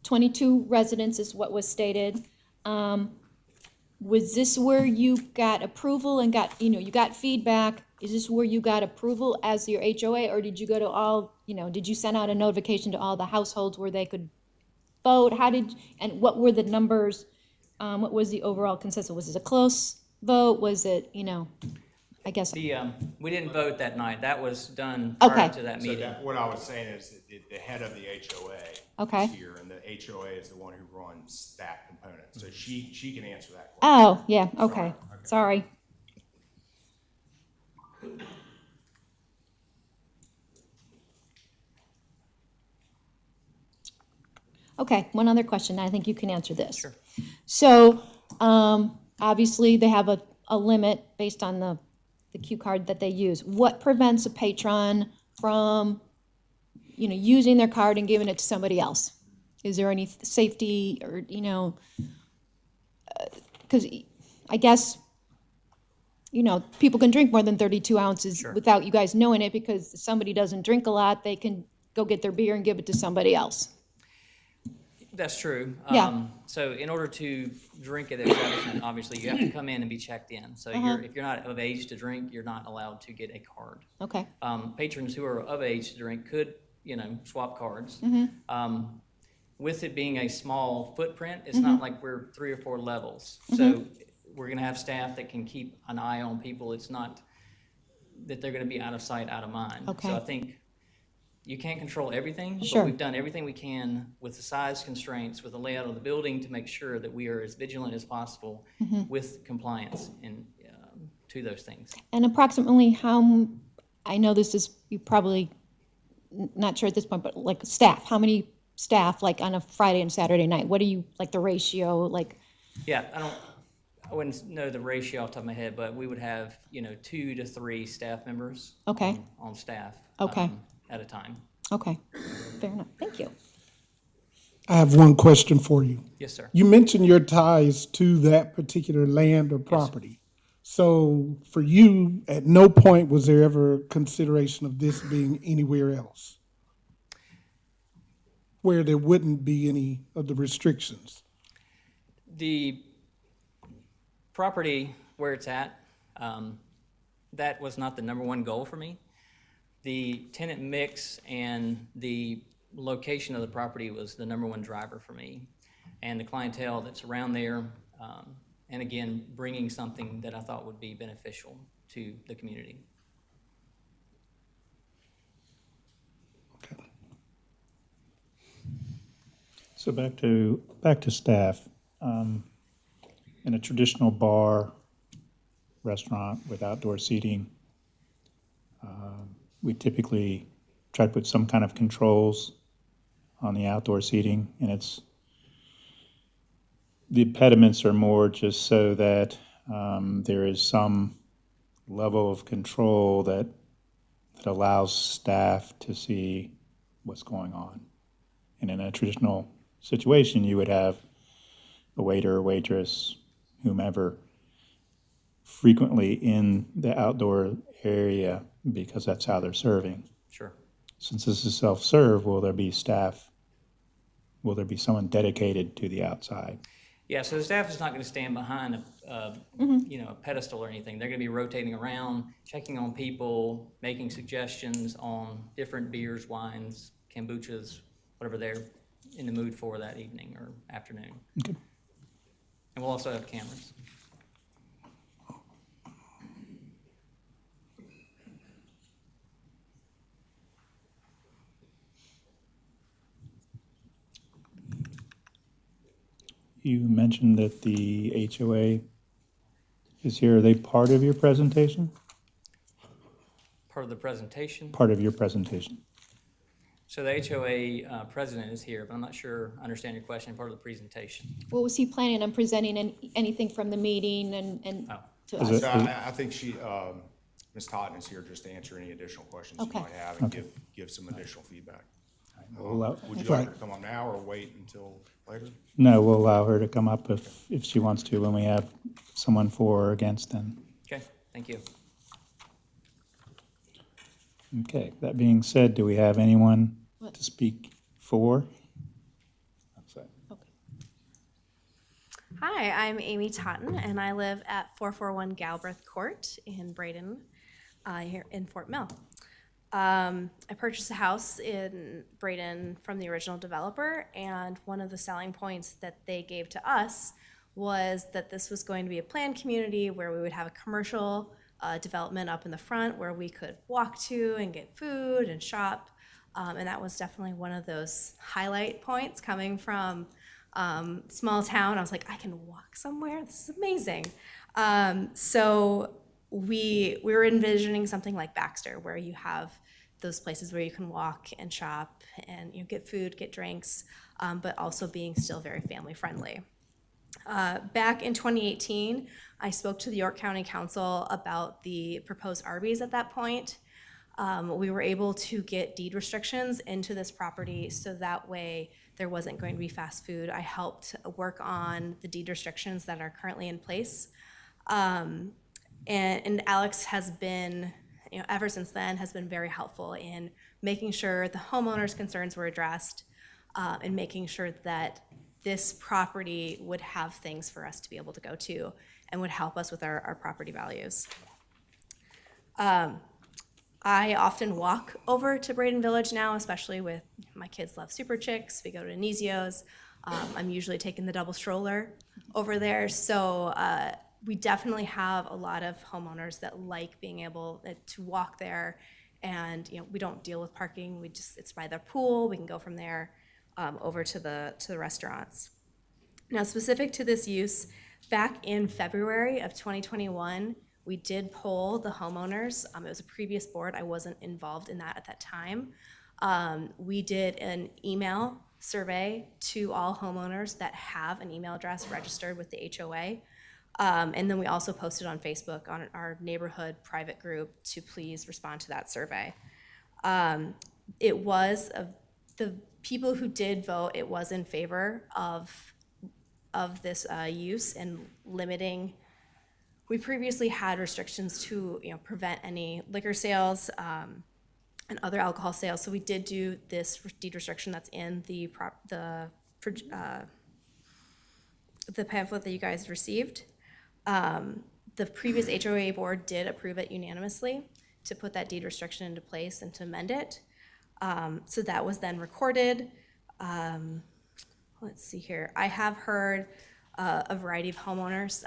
22 residents is what was stated. Was this where you got approval and got, you got feedback? Is this where you got approval as your HOA, or did you go to all, did you send out a notification to all the households where they could vote? And what were the numbers? What was the overall consensus? Was it a close vote? Was it, I guess? We didn't vote that night. That was done prior to that meeting. What I was saying is that the head of the HOA Okay. is here, and the HOA is the one who runs that component. So she can answer that question. Oh, yeah, okay. Sorry. Okay, one other question. I think you can answer this. Sure. So, obviously, they have a limit based on the cue card that they use. What prevents a patron from, using their card and giving it to somebody else? Is there any safety or, because I guess, people can drink more than 32 ounces Sure. without you guys knowing it, because if somebody doesn't drink a lot, they can go get their beer and give it to somebody else. That's true. Yeah. So in order to drink at the establishment, obviously, you have to come in and be checked in. So if you're not of age to drink, you're not allowed to get a card. Okay. Patrons who are of age to drink could, swap cards. With it being a small footprint, it's not like we're 3 or 4 levels. So we're going to have staff that can keep an eye on people. It's not that they're going to be out of sight, out of mind. Okay. So I think you can't control everything, Sure. but we've done everything we can with the size constraints, with the layout of the building, to make sure that we are as vigilant as possible with compliance and to those things. And approximately how, I know this is, you probably not sure at this point, but like staff, how many staff, like on a Friday and Saturday night? What do you, like the ratio, like, Yeah, I wouldn't know the ratio off the top of my head, but we would have, 2 to 3 staff members. Okay. On staff. Okay. At a time. okay, fair enough, thank you. I have one question for you. Yes, sir. You mentioned your ties to that particular land or property. So for you, at no point was there ever consideration of this being anywhere else where there wouldn't be any of the restrictions? The property where it's at, that was not the number one goal for me. The tenant mix and the location of the property was the number one driver for me. And the clientele that's around there, and again, bringing something that I thought would be beneficial to the community. So back to staff. In a traditional bar, restaurant with outdoor seating, we typically try to put some kind of controls on the outdoor seating, and the impediments are more just so that there is some level of control that allows staff to see what's going on. And in a traditional situation, you would have a waiter or waitress, whomever, frequently in the outdoor area because that's how they're serving. Sure. Since this is self-serve, will there be staff? Will there be someone dedicated to the outside? Yeah, so the staff is not going to stand behind a pedestal or anything. They're going to be rotating around, checking on people, making suggestions on different beers, wines, kombuchas, whatever they're in the mood for that evening or afternoon. Okay. And we'll also have cameras. You mentioned that the HOA is here. Are they part of your presentation? Part of the presentation. Part of your presentation. So the HOA president is here, but I'm not sure I understand your question, part of the presentation. What was he planning on presenting, anything from the meeting and to Is us? it- So I think Ms. Totten is here just to answer any additional questions you Okay. might have and give some additional feedback. We'll allow- Would you like her to come on now or wait until later? No, we'll allow her to come up if she wants to when we have someone for or against then. Okay, thank you. Okay, that being said, do we have anyone What? to speak for? Hi, I'm Amy Totten, and I live at 441 Galbraith Court in Braden, here in Fort Mill. I purchased a house in Braden from the original developer, and one of the selling points that they gave to us was that this was going to be a planned community where we would have a commercial development up in the front where we could walk to and get food and shop. And that was definitely one of those highlight points coming from small town. I was like, I can walk somewhere. This is amazing. So we were envisioning something like Baxter, where you have those places where you can walk and shop and get food, get drinks, but also being still very family friendly. Back in 2018, I spoke to the York County Council about the proposed Arby's at that point. We were able to get deed restrictions into this property so that way there wasn't going to be fast food. I helped work on the deed restrictions that are currently in place. And Alex has been, ever since then, has been very helpful in making sure the homeowners' concerns were addressed and making sure that this property would have things for us to be able to go to and would help us with our property values. I often walk over to Braden Village now, especially with my kids love Super Chicks. We go to Anizio's. I'm usually taking the double stroller over there. So we definitely have a lot of homeowners that like being able to walk there. And we don't deal with parking. It's by their pool. We can go from there over to the restaurants. Now, specific to this use, back in February of 2021, we did poll the homeowners. It was a previous board. I wasn't involved in that at that time. We did an email survey to all homeowners that have an email address registered with the HOA. And then we also posted on Facebook on our neighborhood private group to please respond to that survey. It was the people who did vote, it was in favor of this use and limiting. We previously had restrictions to prevent any liquor sales and other alcohol sales. So we did do this deed restriction that's in the pamphlet that you guys received. The previous HOA board did approve it unanimously to put that deed restriction into place and to amend it. So that was then recorded. Let's see here. I have heard a variety of homeowners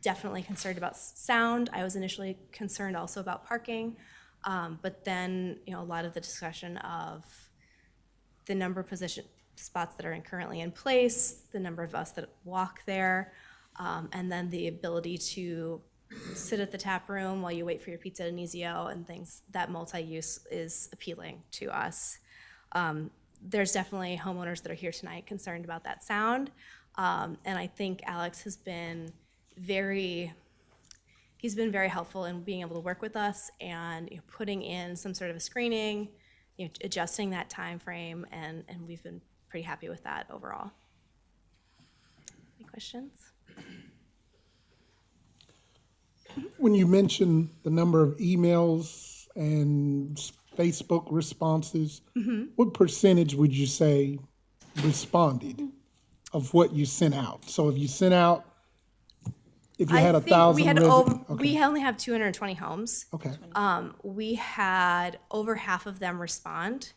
definitely concerned about sound. I was initially concerned also about parking, but then a lot of the discussion of the number of position spots that are currently in place, the number of us that walk there, and then the ability to sit at the tap room while you wait for your pizza at Anisio and things. That multi-use is appealing to us. There's definitely homeowners that are here tonight concerned about that sound. And I think Alex has been very helpful in being able to work with us and putting in some sort of a screening, adjusting that time frame, and we've been pretty happy with that overall. Any questions? When you mention the number of emails and Facebook responses, what percentage would you say responded of what you sent out? So if you sent out, if you had 1,000 we only have 220 homes. Okay. We had over half of them respond.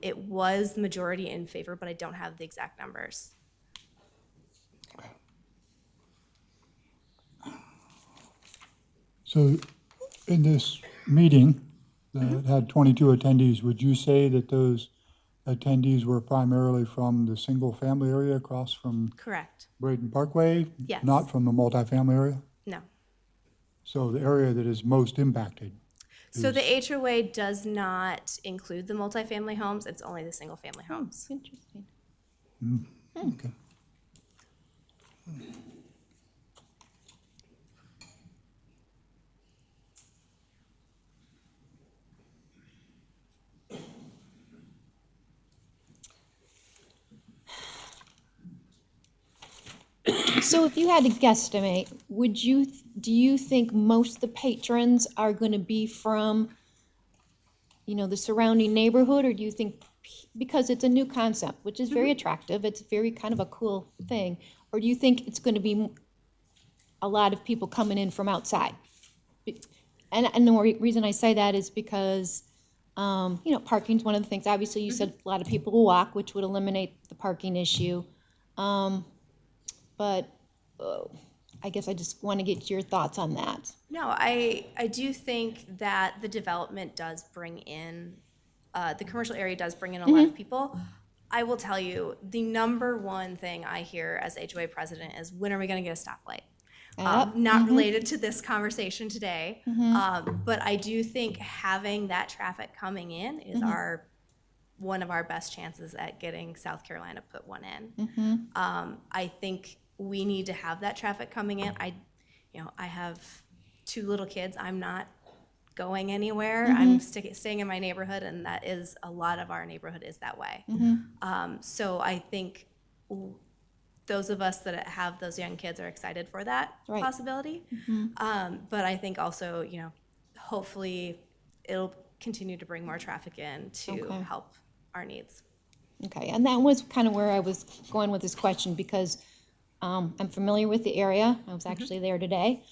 It was the majority in favor, but I don't have the exact numbers. So in this meeting that had 22 attendees, would you say that those attendees were primarily from the single-family area across from Correct. Braden Parkway? Yes. Not from the multifamily area? No. So the area that is most impacted? So the HOA does not include the multifamily homes. It's only the single-family homes. Interesting. Okay. So if you had to guesstimate, do you think most of the patrons are going to be from, the surrounding neighborhood, or do you think, because it's a new concept, which is very attractive, it's very kind of a cool thing, or do you think it's going to be a lot of people coming in from outside? And the reason I say that is because, parking's one of the things. Obviously, you said a lot of people will walk, which would eliminate the parking issue. But I guess I just want to get your thoughts on that. No, I do think that the development does bring in, the commercial area does bring in a lot of people. I will tell you, the number one thing I hear as HOA president is, when are we going to get a stoplight? Not related to this conversation today, but I do think having that traffic coming in is one of our best chances at getting South Carolina to put one in. I think we need to have that traffic coming in. I have 2 little kids. I'm not going anywhere. I'm staying in my neighborhood, and that is a lot of our neighborhood is that way. So I think those of us that have those young kids are excited for that possibility. But I think also, hopefully it'll continue to bring more traffic in to help our needs. Okay, and that was kind of where I was going with this question, because I'm familiar with the area. I was actually there today.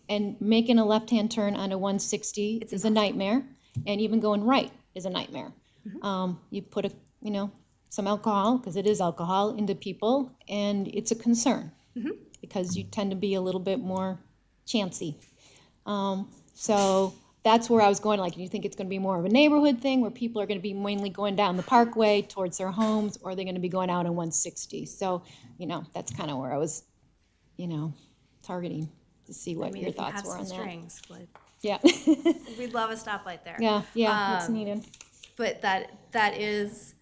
And making a left-hand turn onto 160 is a nightmare, and even going right is a nightmare. You put some alcohol, because it is alcohol, into people, and it's a concern because you tend to be a little bit more chancy. So that's where I was going. Like, do you think it's going to be more of a neighborhood thing where people are going to be mainly going down the parkway towards their homes, or are they going to be going out on 160? So, that's kind of where I was, targeting to see what your thoughts were on that. Strings, Yeah. we'd love a stoplight there. Yeah, it's needed. but that is,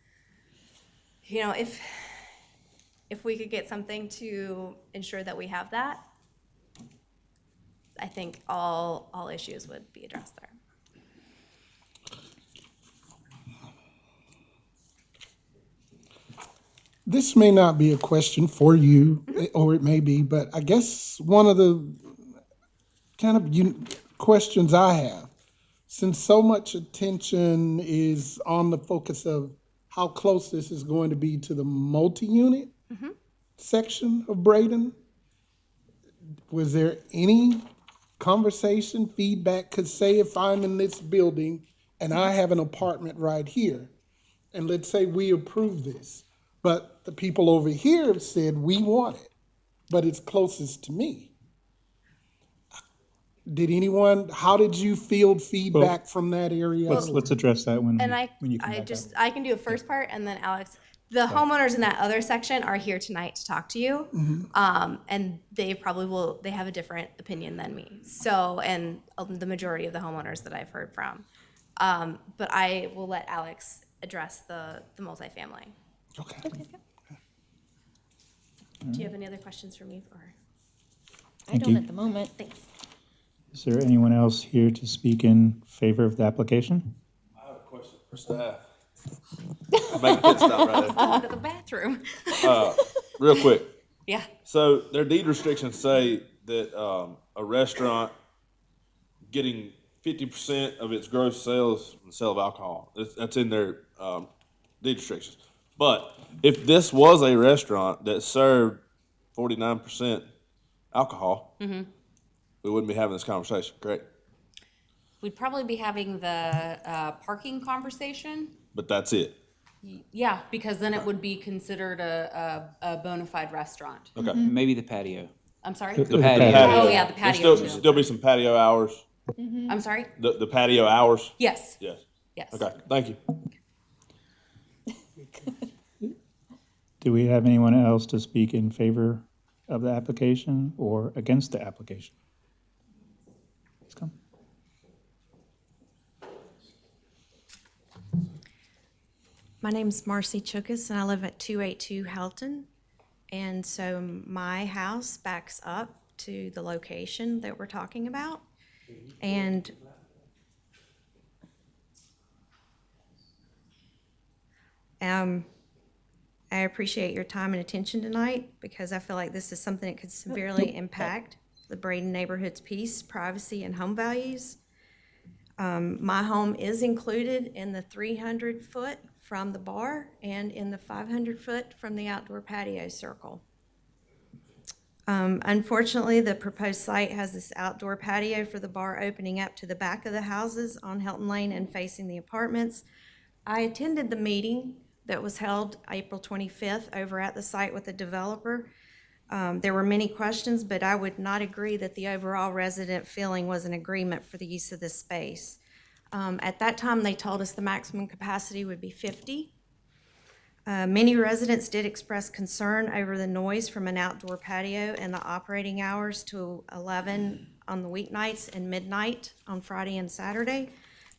you know, if we could get something to ensure that we have that, I think all issues would be addressed there. This may not be a question for you, or it may be, but I guess one of the kind of questions I have, since so much attention is on the focus of how close this is going to be to the multi-unit section of Braden, was there any conversation, feedback? Because say if I'm in this building and I have an apartment right here, and let's say we approve this, but the people over here have said we want it, but it's closest to me. How did you field feedback from that area? Let's address that when And when you come back. I can do a first part, and then Alex, the homeowners in that other section are here tonight to talk to you. And they have a different opinion than me. So, and the majority of the homeowners that I've heard from. But I will let Alex address the multifamily. Okay. Do you have any other questions for me? Or I Thank don't you. at the moment. thanks. Is there anyone else here to speak in favor of the application? I have a question for staff. Make a pit stop right Go to the bathroom. there. Real quick. Yeah. So their deed restrictions say that a restaurant getting 50% of its gross sales from the sale of alcohol. That's in their deed restrictions. But if this was a restaurant that served 49% alcohol, we wouldn't be having this conversation, correct? We'd probably be having the parking conversation. But that's it. Yeah, because then it would be considered a bona fide restaurant. Okay. Maybe the patio. I'm sorry? The patio. Oh, yeah, the There'll patio still too. be some patio hours. I'm sorry? The patio hours. Yes, Yes. yes. Okay. Thank you. Do we have anyone else to speak in favor of the application or against the application? Please come. My name's Marcy Chookus, and I live at 282 Helton. And so my house backs up to the location that we're talking about. And I appreciate your time and attention tonight, because I feel like this is something that could severely impact the Braden neighborhood's peace, privacy, and home values. My home is included in the 300-foot from the bar and in the 500-foot from the outdoor patio circle. Unfortunately, the proposed site has this outdoor patio for the bar opening up to the back of the houses on Helton Lane and facing the apartments. I attended the meeting that was held April 25th over at the site with the developer. There were many questions, but I would not agree that the overall resident feeling was an agreement for the use of this space. At that time, they told us the maximum capacity would be 50. Many residents did express concern over the noise from an outdoor patio and the operating hours to 11 on the weeknights and midnight on Friday and Saturday.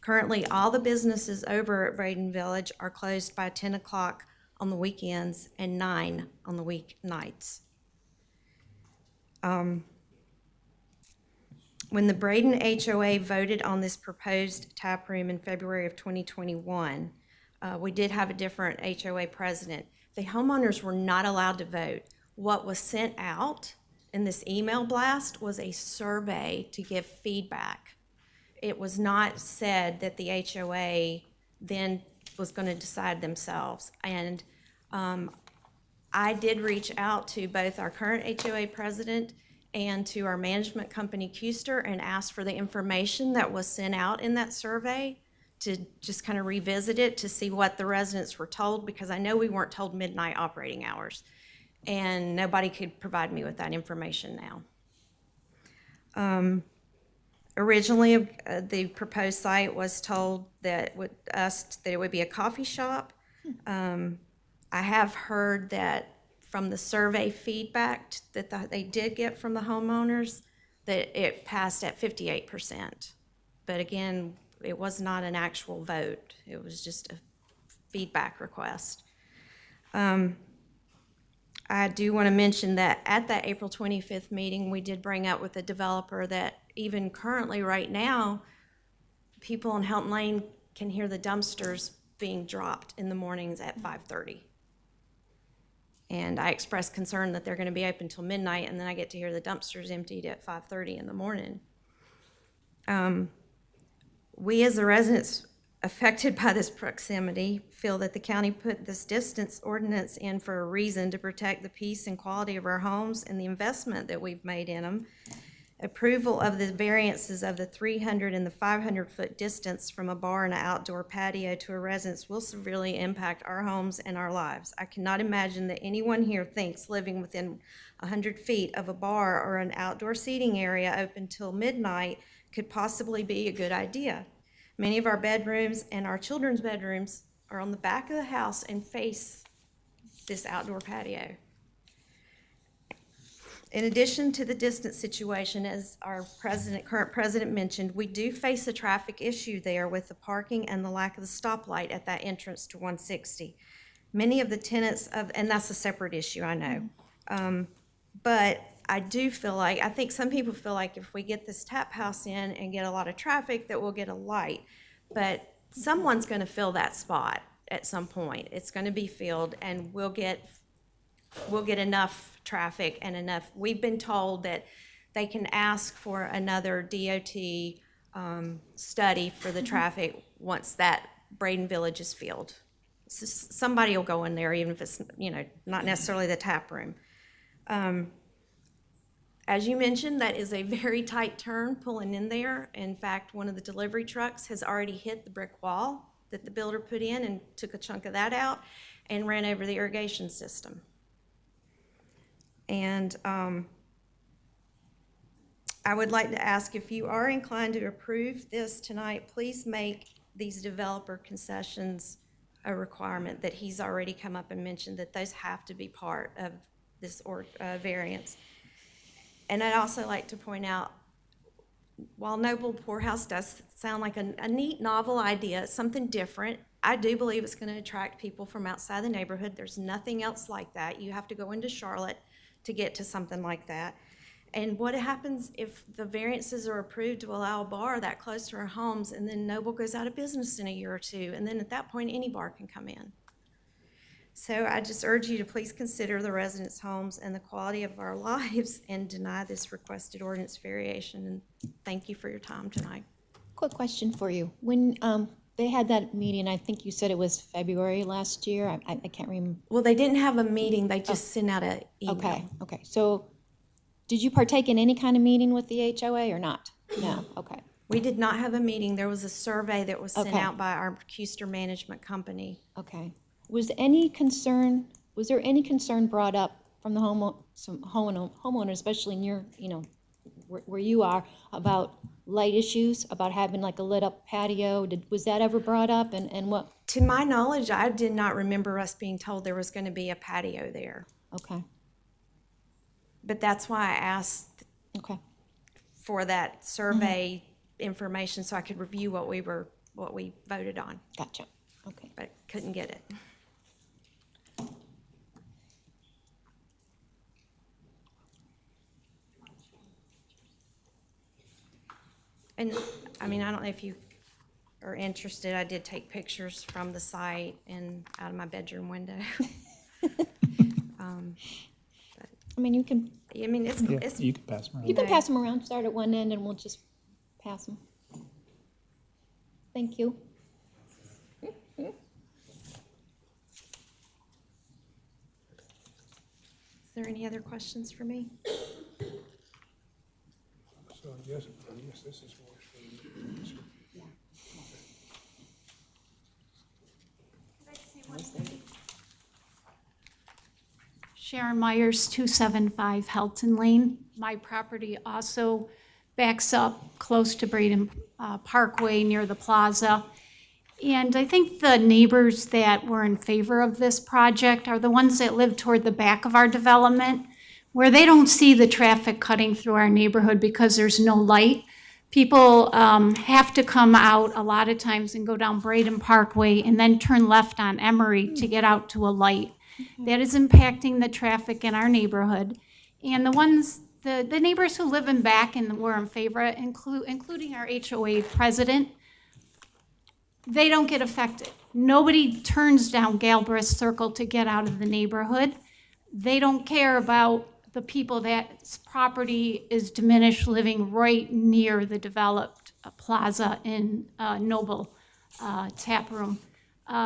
Currently, all the businesses over at Braden Village are closed by 10 o'clock on the weekends and 9 on the weeknights. When the Braden HOA voted on this proposed tap room in February of 2021, we did have a different HOA president. The homeowners were not allowed to vote. What was sent out in this email blast was a survey to give feedback. It was not said that the HOA then was going to decide themselves. And I did reach out to both our current HOA president and to our management company, Custer, and asked for the information that was sent out in that survey to just kind of revisit it to see what the residents were told, because I know we weren't told midnight operating hours, and nobody could provide me with that information now. Originally, the proposed site was told that it would be a coffee shop. I have heard that from the survey feedback that they did get from the homeowners, that it passed at 58%. But again, It was not an actual vote. It was just a feedback request. I do want to mention that at that April 25th meeting, we did bring up with the developer that even currently right now, people on Helton Lane can hear the dumpsters being dropped in the mornings at 5:30. And I expressed concern that they're going to be open till midnight, and then I get to hear the dumpsters emptied at 5:30 in the morning. We as the residents affected by this proximity feel that the county put this distance ordinance in for a reason, to protect the peace and quality of our homes and the investment that we've made in them. Approval of the variances of the 300 and the 500-foot distance from a bar and an outdoor patio to a residence will severely impact our homes and our lives. I cannot imagine that anyone here thinks living within 100 feet of a bar or an outdoor seating area open till midnight could possibly be a good idea. Many of our bedrooms and our children's bedrooms are on the back of the house and face this outdoor patio. In addition to the distance situation, as our current president mentioned, we do face a traffic issue there with the parking and the lack of the stoplight at that entrance to 160. Many of the tenants and that's a separate issue, I know. But I do feel like, I think some people feel like if we get this tap house in and get a lot of traffic, that we'll get a light. But someone's gonna fill that spot at some point. It's gonna be filled, and we'll get enough traffic and enough. We've been told that they can ask for another DOT study for the traffic once that Braden Village is filled. Somebody will go in there, even if it's, not necessarily the tap room. As you mentioned, that is a very tight turn pulling in there. In fact, one of the delivery trucks has already hit the brick wall that the builder put in and took a chunk of that out and ran over the irrigation system. And I would like to ask, if you are inclined to approve this tonight, please make these developer concessions a requirement that he's already come up and mentioned, that those have to be part of this variance. And I'd also like to point out, while Noble Poorhouse does sound like a neat, novel idea, something different, I do believe it's going to attract people from outside the neighborhood. There's nothing else like that. You have to go into Charlotte to get to something like that. And what happens if the variances are approved to allow a bar that close to our homes, and then Noble goes out of business in a year or two, and then at that point, any bar can come in. So I just urge you to please consider the residents' homes and the quality of our lives and deny this requested ordinance variation. And thank you for your time tonight. Quick question for you. When they had that meeting, I think you said it was February last year. I can't remember. Well, they didn't have a meeting. They just sent out an email. Okay. So did you partake in any kind of meeting with the HOA or not? No. Okay. We did not have a meeting. There was a survey that was sent out by our Custer Management Company. Okay. Was there any concern brought up from the homeowners, especially near, where you are, about light issues, about having like a lit up patio? Was that ever brought up, and what? To my knowledge, I did not remember us being told there was going to be a patio there. Okay. But that's why I asked for that survey information, so I could review what we voted on. Gotcha. Okay. But couldn't get it. And I mean, I don't know if you are interested. I did take pictures from the site and out of my bedroom window. I mean, you can. I mean, it's you can pass them around. You can pass them around. Start at one end, and we'll just pass them. Thank you. Is there any other questions for me? So I guess this is more. Sharon Myers, 275 Helton Lane. My property also backs up close to Braden Parkway near the plaza. And I think the neighbors that were in favor of this project are the ones that live toward the back of our development, where they don't see the traffic cutting through our neighborhood because there's no light. People have to come out a lot of times and go down Braden Parkway and then turn left on Emery to get out to a light. That is impacting the traffic in our neighborhood. And the neighbors who live in back and were in favor, including our HOA president, they don't get affected. Nobody turns down Galbraith Circle to get out of the neighborhood. They don't care about the people that's property is diminished living right near the developed plaza in Noble Tap Room.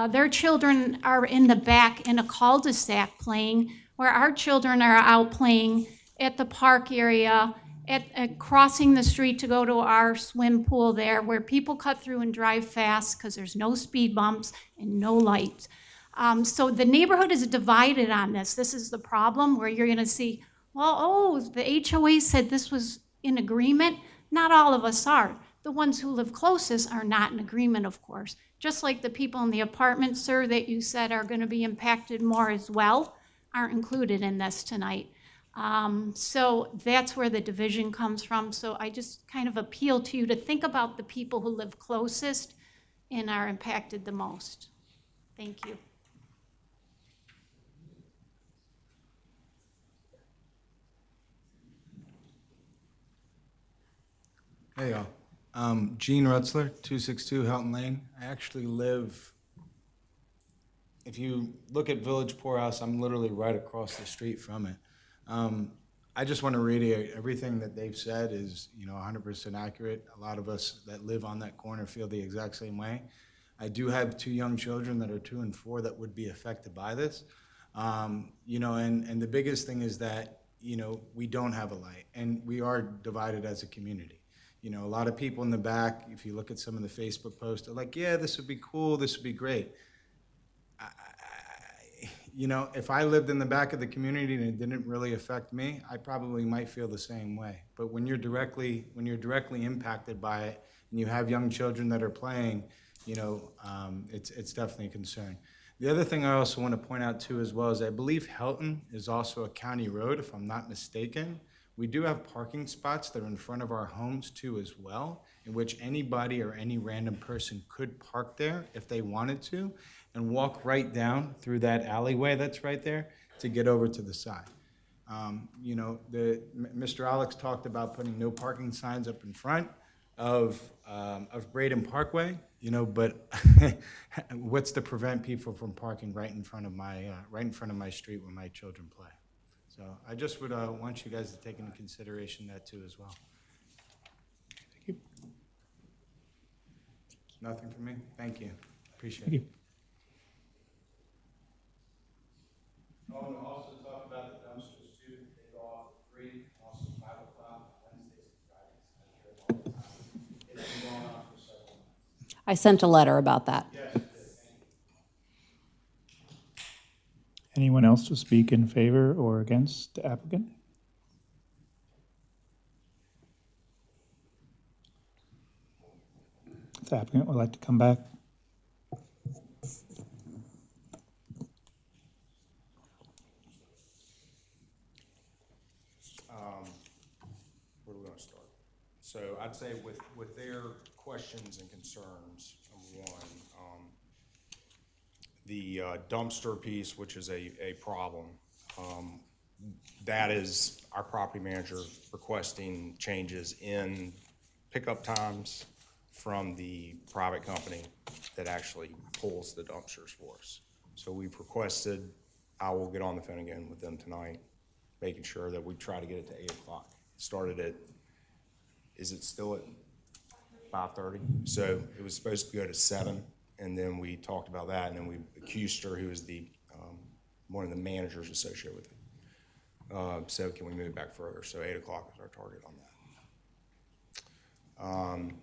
Their children are in the back in a cul-de-sac playing, where our children are out playing at the park area, at crossing the street to go to our swim pool there, where people cut through and drive fast because there's no speed bumps and no lights. So the neighborhood is divided on this. This is the problem, where you're going to see, well, oh, the HOA said this was in agreement. Not all of us are. The ones who live closest are not in agreement, of course. Just like the people in the apartments, sir, that you said are going to be impacted more as well, aren't included in this tonight. So that's where the division comes from. So I just kind of appeal to you to think about the people who live closest and are impacted the most. Thank you. Hey y'all. Gene Rutzler, 262 Helton Lane. I actually live, if you look at Village Poorhouse, I'm literally right across the street from it. I just want to reiterate everything that they've said is, 100% accurate. A lot of us that live on that corner feel the exact same way. I do have 2 young children that are 2 and 4 that would be affected by this. And the biggest thing is that, we don't have a light, and we are divided as a community. A lot of people in the back, if you look at some of the Facebook posts, they're like, yeah, this would be cool, this would be great. If I lived in the back of the community and it didn't really affect me, I probably might feel the same way. But when you're directly impacted by it, and you have young children that are playing, it's definitely a concern. The other thing I also want to point out too as well is I believe Helton is also a county road, if I'm not mistaken. We do have parking spots that are in front of our homes too as well, in which anybody or any random person could park there if they wanted to and walk right down through that alleyway that's right there to get over to the side. Mr. Alex talked about putting no parking signs up in front of Braden Parkway, but what's to prevent people from parking right in front of my street where my children play? So I just would want you guys to take into consideration that too as well. Thank you. Nothing from me? Thank you. Appreciate Thank it. you. Oh, and also talk about the dumpsters too. They go off at 3, also 5 o'clock, Wednesdays and Fridays. I hear it all the time. It's been going on for several months. I sent a letter about that. Yes, it is. Thank you. Anyone else to speak in favor or against the applicant? If the applicant would like to come back. Where are we going to start? So I'd say with their questions and concerns, number one, the dumpster piece, which is a problem, that is our property manager requesting changes in pickup times from the private company that actually pulls the dumpsters for us. So we've requested, I will get on the phone again with them tonight, making sure that we try to get it to 8 o'clock. Started at, is it still at 5:30? So it was supposed to go to 7, and then we talked about that, and then we accused her, who is the one of the managers associated with it. So can we move it back further? So 8 o'clock is our target on that.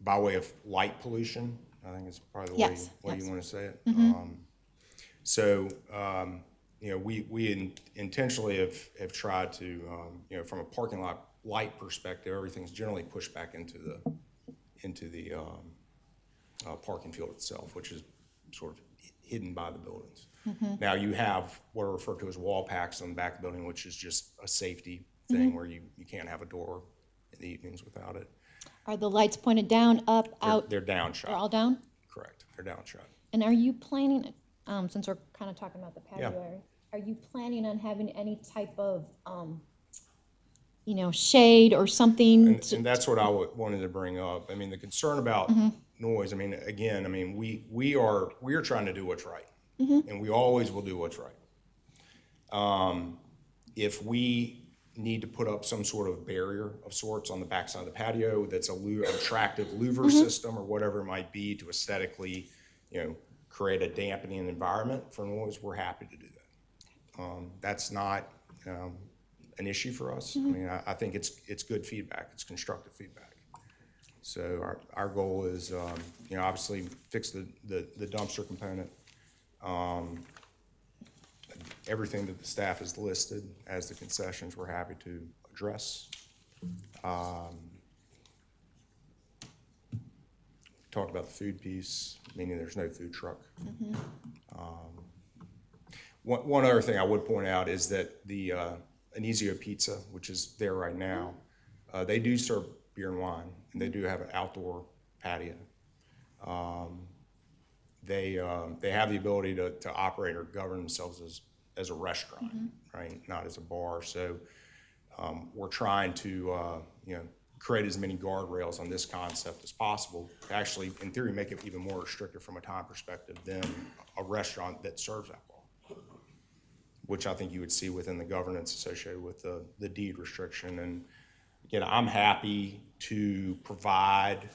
By way of light pollution, I think it's probably the way you want to say it. Mm-hmm. We intentionally have tried to, from a parking lot light perspective, everything's generally pushed back into the parking field itself, which is sort of hidden by the buildings. Mm-hmm. Now you have what are referred to as wall packs on the back of the building, which is just a safety thing where you can't have a door in the evenings without it. Are the lights pointed down, up, out? They're downshot. They're all down? Correct, they're downshot. And are you planning, since we're kind of talking about the patio Yeah. area, are you planning on having any type of, shade or something? And that's what I wanted to bring up. I mean, the concern about noise, I mean, again, I mean, we are trying to do what's right. And we always will do what's right. If we need to put up some sort of barrier of sorts on the backside of the patio that's an attractive louver system or whatever it might be to aesthetically, create a dampening environment for noise, we're happy to do that. That's not an issue for us. I mean, I think it's good feedback. It's constructive feedback. So our goal is, obviously fix the dumpster component. Everything that the staff has listed as the concessions, we're happy to address. Talked about the food piece, meaning there's no food truck. One other thing I would point out is that the Anisio Pizza, which is there right now, they do serve beer and wine, and they do have an outdoor patio. They have the ability to operate or govern themselves as a restaurant, right? Not as a bar. So we're trying to create as many guardrails on this concept as possible to actually, in theory, make it even more restrictive from a time perspective than a restaurant that serves alcohol, which I think you would see within the governance associated with the deed restriction. And again, I'm happy to provide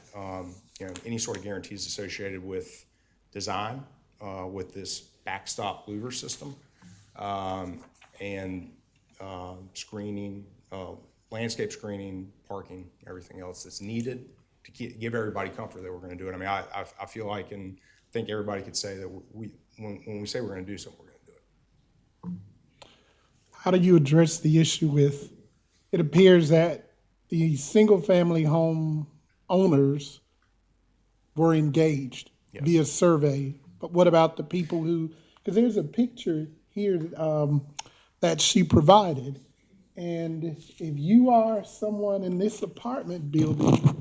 any sort of guarantees associated with design with this backstop louver system and screening, landscape screening, parking, everything else that's needed to give everybody comfort that we're going to do it. I mean, I feel like and think everybody could say that when we say we're going to do something, we're going to do it. How do you address the issue with, it appears that the single-family home owners were engaged via survey, but what about the people who, because there's a picture here that she provided, and if you are someone in this apartment building,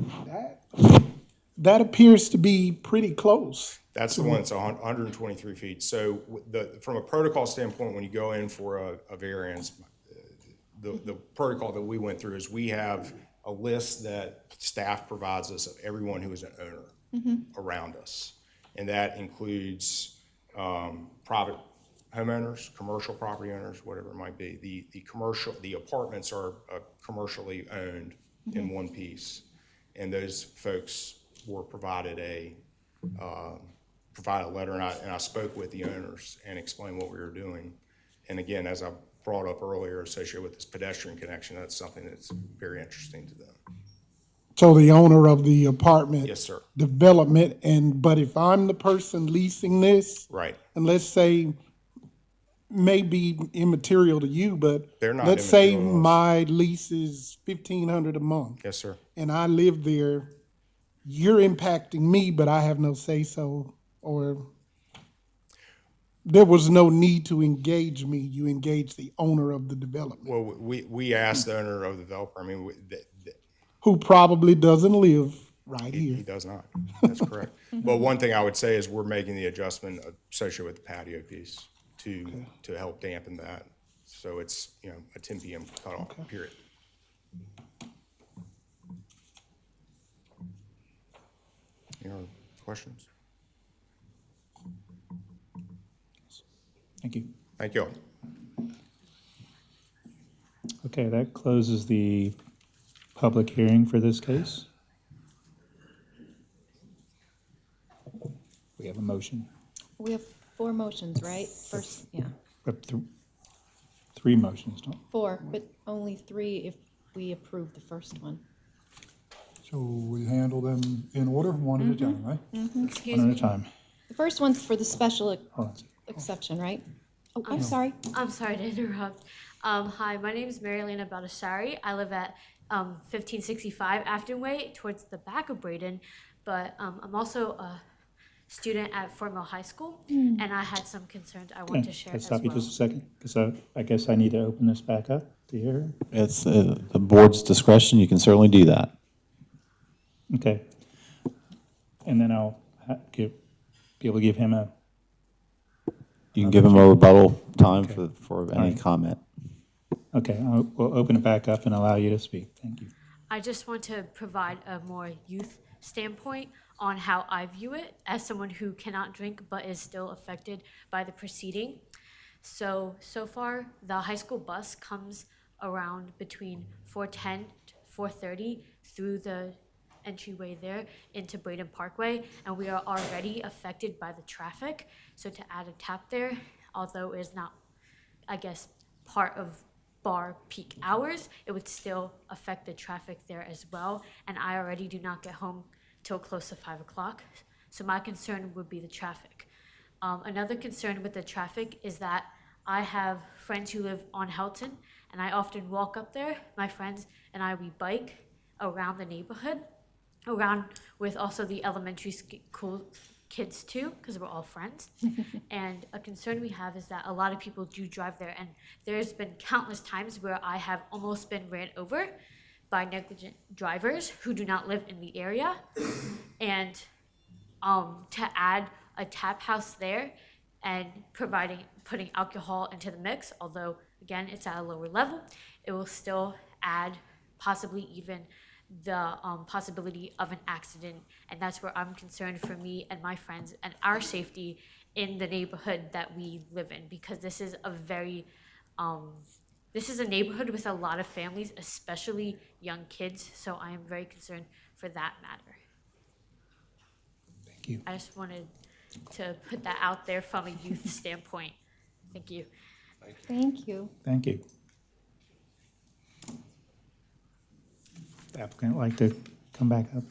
that appears to be pretty close. That's the one that's 123 feet. So from a protocol standpoint, when you go in for a variance, the protocol that we went through is we have a list that staff provides us of everyone who is an owner around us. And that includes private homeowners, commercial property owners, whatever it might be. The apartments are commercially owned in one piece. And those folks were provided a letter, and I spoke with the owners and explained what we were doing. And again, as I brought up earlier, associated with this pedestrian connection, that's something that's very interesting to them. So the owner of the apartment. Yes, sir. Development, but if I'm the person leasing this. Right. And let's say, may be immaterial to you, but They're not let's say immaterial to us. my lease is $1,500 a month. Yes, sir. And I live there, you're impacting me, but I have no say-so, or there was no need to engage me, you engage the owner of the development. Well, we asked the owner of the developer, I mean, Who probably doesn't live right here. he does not. That's correct. But one thing I would say is we're making the adjustment associated with the patio piece to help dampen that. So it's, a 10 PM cutoff, period. Any other questions? Thank you. Thank you all. Okay, that closes the public hearing for this case. We have a motion. We have 4 motions, right? First, yeah, We have 3 motions, don't we? 4, but only 3 if we approve the first one. So we handle them in order, one at a time, right? Excuse One me. at a time. The first one's for the special Hold on. exception, right? Oh, I'm sorry. I'm sorry to interrupt. Hi, my name is Marilena Baldessari. I live at 1565 Afton Way, towards the back of Braden, but I'm also a student at Fort Mill High School, and I had some concerns I want to share Let's as stop you well. just a second, because I guess I need to open this back up to hear. It's the board's discretion. You can certainly do that. Okay. And then I'll be able to give him a, You can give him a rebuttal time Okay. for All any right. comment. okay, we'll open it back up and allow you to speak. Thank you. I just want to provide a more youth standpoint on how I view it as someone who cannot drink but is still affected by the proceeding. So far, the high school bus comes around between 4:10 to 4:30 through the entryway there into Braden Parkway, and we are already affected by the traffic. So to add a tap there, although it is not, I guess, part of bar peak hours, it would still affect the traffic there as well. And I already do not get home till close to 5 o'clock. So my concern would be the traffic. Another concern with the traffic is that I have friends who live on Helton, and I often walk up there. My friends and I, we bike around the neighborhood, around with also the elementary school kids too, because we're all friends. And a concern we have is that a lot of people do drive there, and there's been countless times where I have almost been ran over by negligent drivers who do not live in the area. And to add a tap house there and putting alcohol into the mix, although again it's at a lower level, it will still add possibly even the possibility of an accident. And that's where I'm concerned for me and my friends and our safety in the neighborhood that we live in, because this is a very this is a neighborhood with a lot of families, especially young kids. So I am very concerned for that matter. Thank you. I just wanted to put that out there from a youth standpoint. Thank you. Thank you. Thank you. The applicant like to come back up?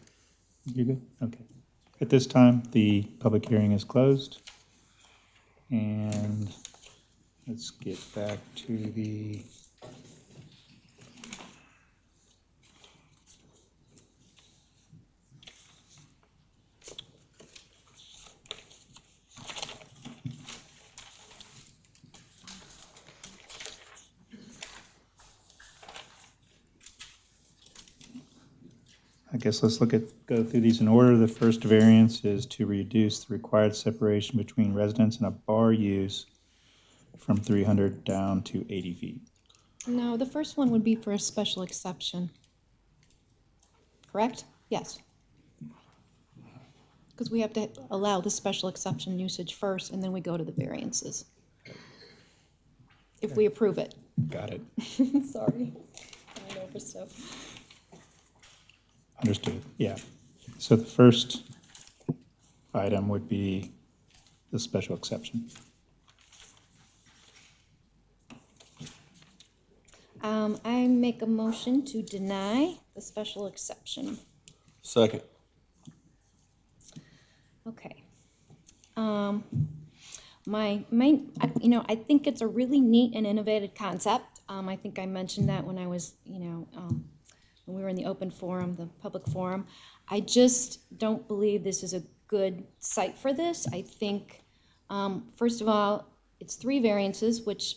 You good? Okay. At this time, the public hearing is closed. And let's get back to the I guess let's go through these in order. The first variance is to reduce the required separation between residents and a bar use from 300 down to 80 feet. No, the first one would be for a special exception. Correct? Yes. Because we have to allow the special exception usage first, and then we go to the variances. If we approve it. Got it. Sorry. I know for so. Understood, yeah. So the first item would be the special exception. I make a motion to deny the special exception. Second. Okay. My main, I think it's a really neat and innovative concept. I think I mentioned that when I was, when we were in the open forum, the public forum. I just don't believe this is a good site for this. I think, first of all, it's 3 variances, which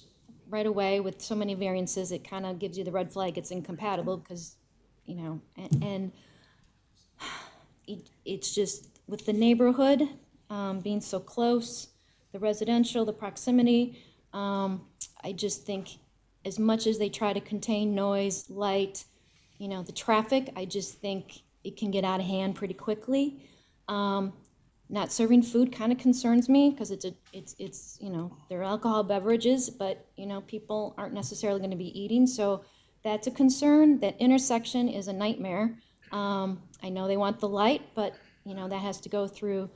right away with so many variances, it kind of gives you the red flag it's incompatible because, and it's just with the neighborhood being so close, the residential, the proximity, I just think as much as they try to contain noise, light, the traffic, I just think it can get out of hand pretty quickly. Not serving food kind of concerns me because it's they're alcohol beverages, but people aren't necessarily going to be eating, so that's a concern. That intersection is a nightmare. I know they want the light, but that has to go through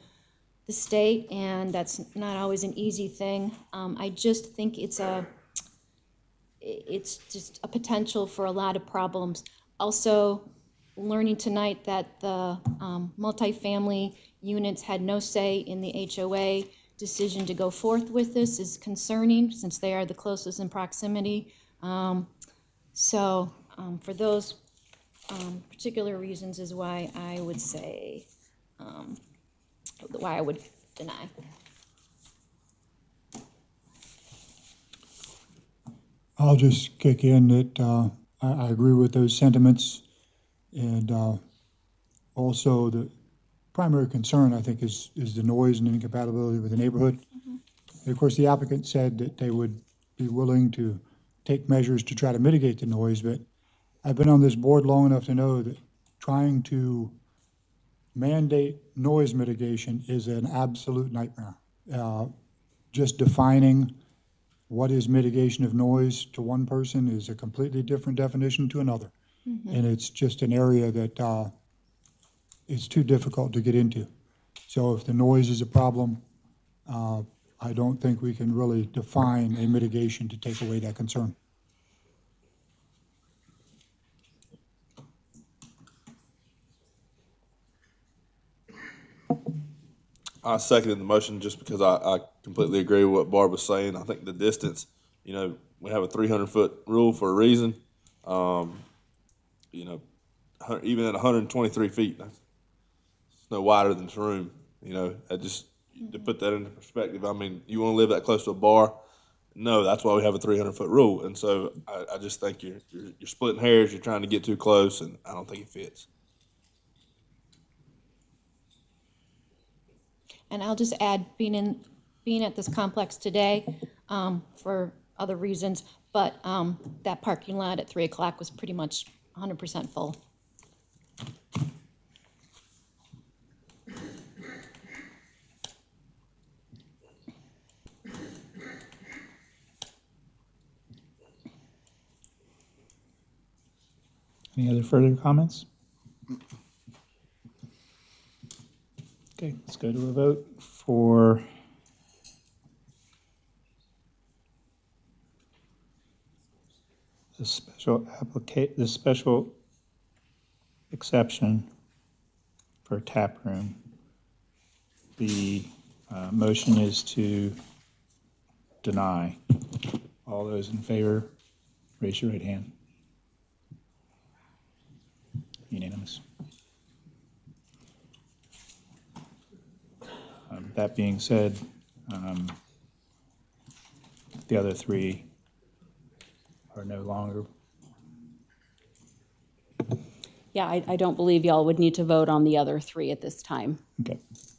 the state, and that's not always an easy thing. I just think it's just a potential for a lot of problems. Also, learning tonight that the multifamily units had no say in the HOA decision to go forth with this is concerning since they are the closest in proximity. So for those particular reasons is why I would say, why I would deny. I'll just kick in that I agree with those sentiments, and Also, the primary concern, I think, is the noise and incompatibility with the neighborhood. And of course, the applicant said that they would be willing to take measures to try to mitigate the noise, but I've been on this board long enough to know that trying to mandate noise mitigation is an absolute nightmare. Just defining what is mitigation of noise to one person is a completely different definition to another. And it's just an area that it's too difficult to get into. So if the noise is a problem, I don't think we can really define a mitigation to take away that concern. I seconded the motion just because I completely agree with what Barb was saying. I think the distance, we have a 300-foot rule for a reason. Even at 123 feet, it's no wider than this room. To put that into perspective, I mean, you want to live that close to a bar? No, that's why we have a 300-foot rule. And so I just think you're splitting hairs. You're trying to get too close, and I don't think it fits. And I'll just add, being at this complex today, for other reasons, but, that parking lot at 3 o'clock was pretty much 100% full. Any other further comments? Okay, let's go to a vote for the special exception for a tap room. The motion is to deny. All those in favor, raise your right hand. Unanimous. That being said, the other three are no longer. Yeah, I don't believe y'all would need to vote on the other three at this time. Okay,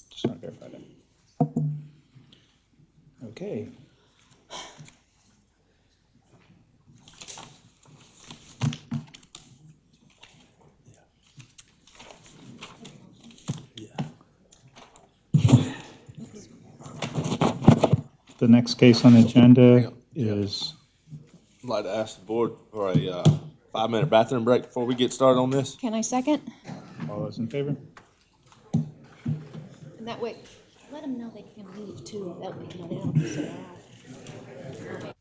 just want to verify that. Okay. The next case on the agenda is, I'd like to ask the board for a 5-minute bathroom break before we get started on this. Can I second? all those in favor? And that way, let them know they can leave too. That way, they don't have to sit around.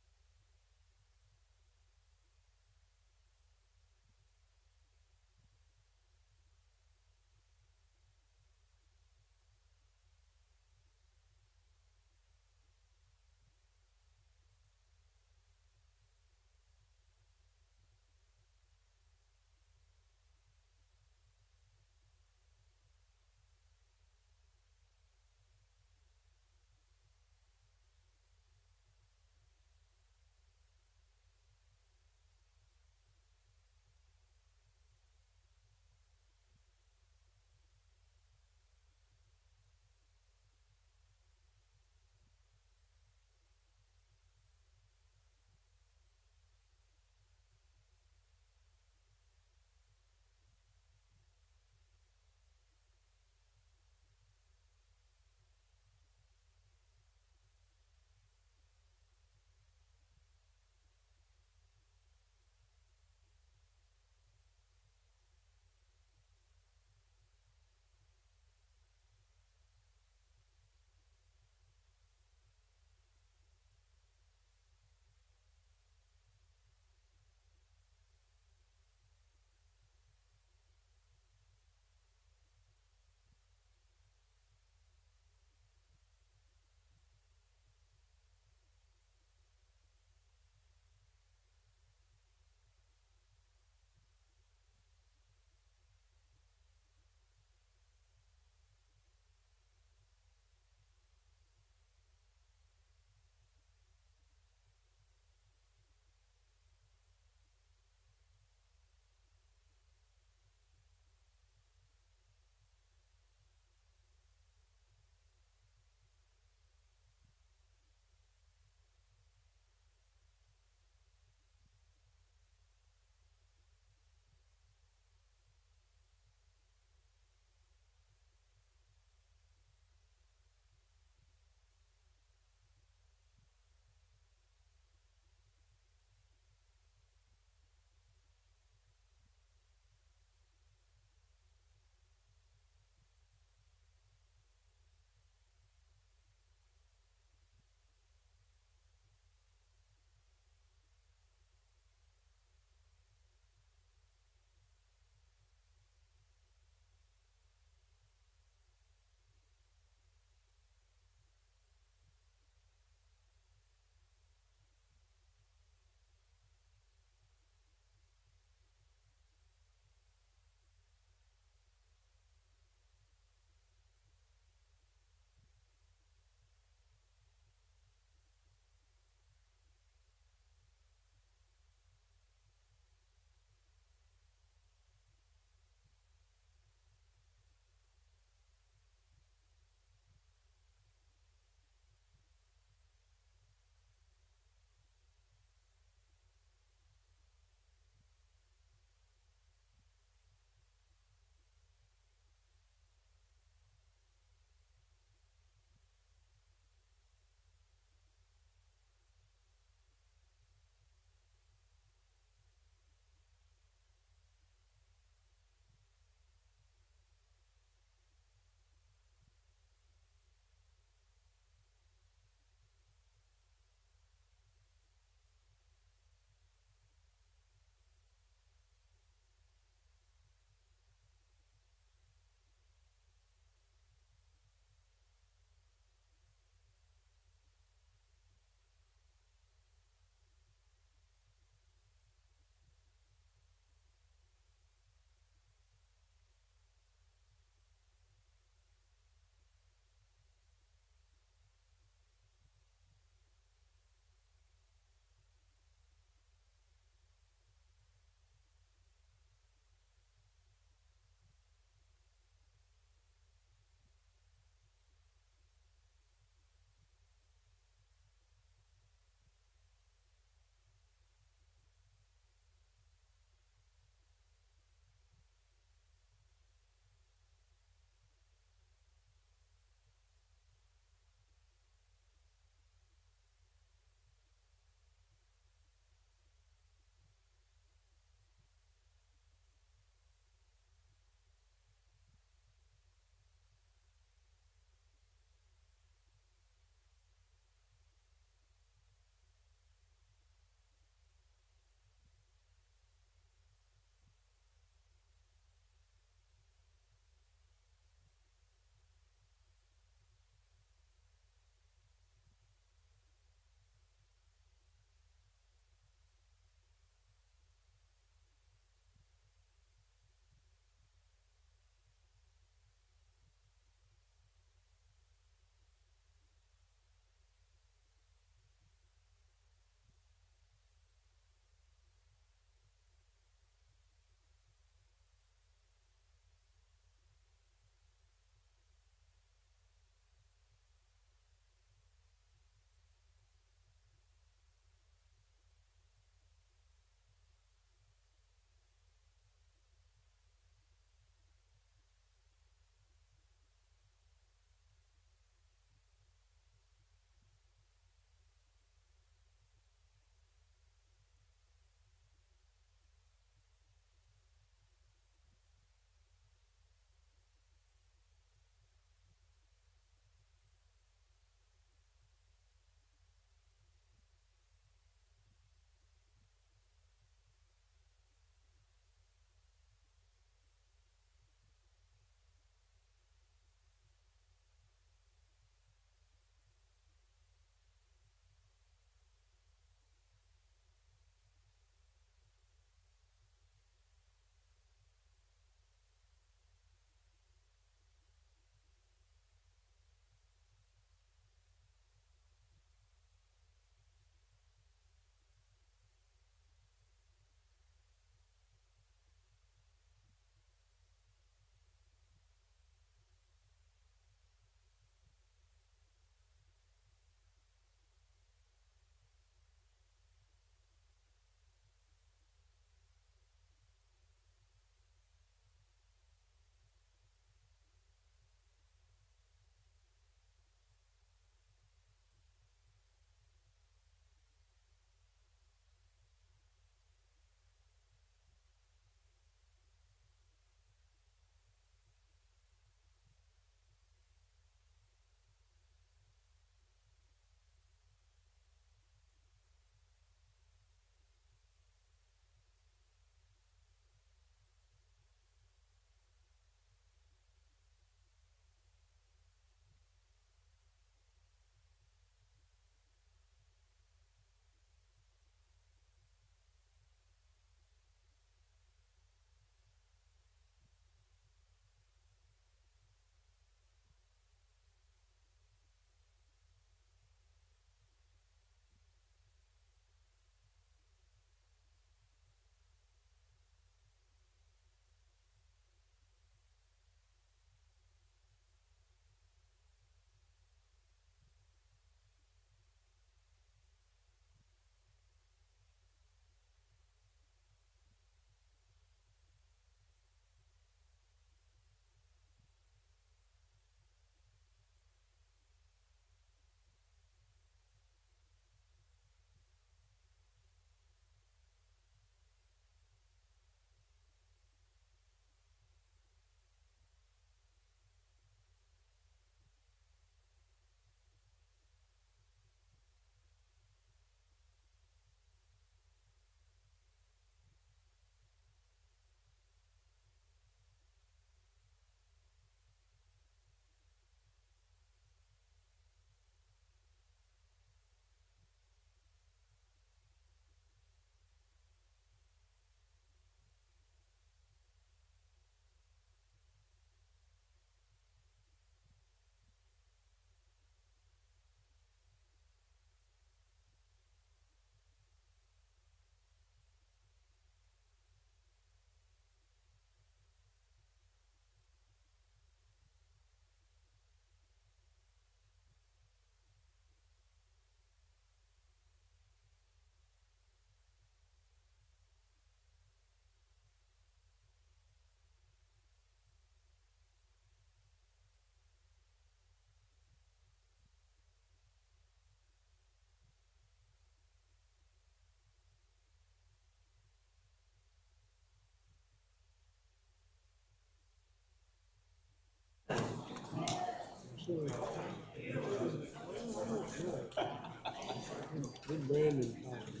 Did Brandon call me?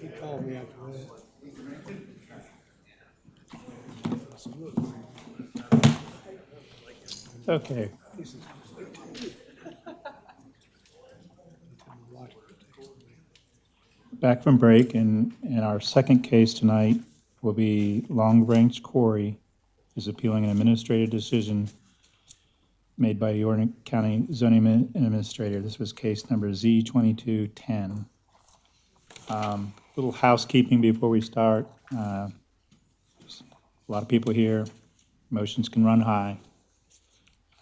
He called me after that. I said, look, Okay. he says, Back from break, and our second case tonight will be Long Branch Quarry is appealing an administrative decision made by York County Zoning Administrator. This was case number Z2210. Little housekeeping before we start. There's a lot of people here. Emotions can run high.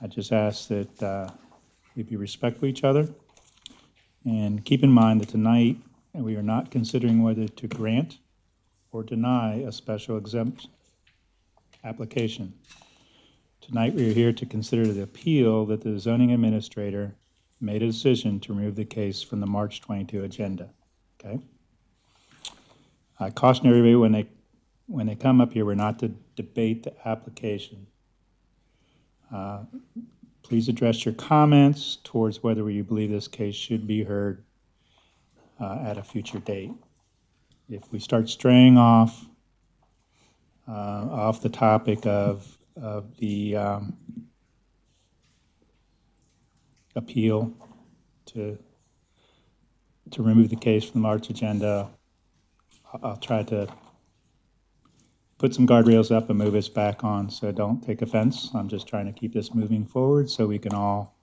I just ask that we be respectful of each other, and keep in mind that tonight we are not considering whether to grant or deny a special exempt application. Tonight, we are here to consider the appeal that the zoning administrator made a decision to remove the case from the March 22 agenda, okay? I caution everybody when they come up here, we're not to debate the application. Please address your comments towards whether you believe this case should be heard at a future date. If we start straying off the topic of the appeal to remove the case from the March agenda, I'll try to put some guardrails up and move us back on, so don't take offense. I'm just trying to keep this moving forward so we can all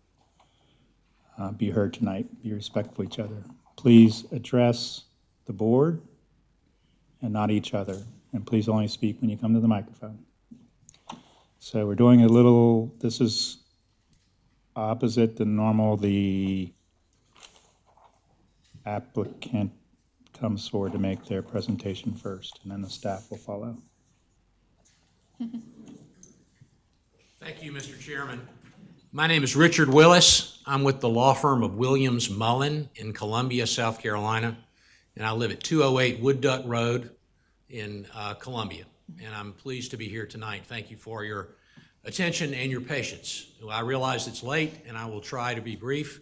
be heard tonight, be respectful of each other. Please address the board and not each other, and please only speak when you come to the microphone. So we're doing a little, this is opposite than normal. The applicant comes forward to make their presentation first, and then the staff will follow. Thank you, Mr. Chairman. My name is Richard Willis. I'm with the law firm of Williams Mullen in Columbia, South Carolina, and I live at 208 Wood Duck Road in Columbia. And I'm pleased to be here tonight. Thank you for your attention and your patience. I realize it's late, and I will try to be brief.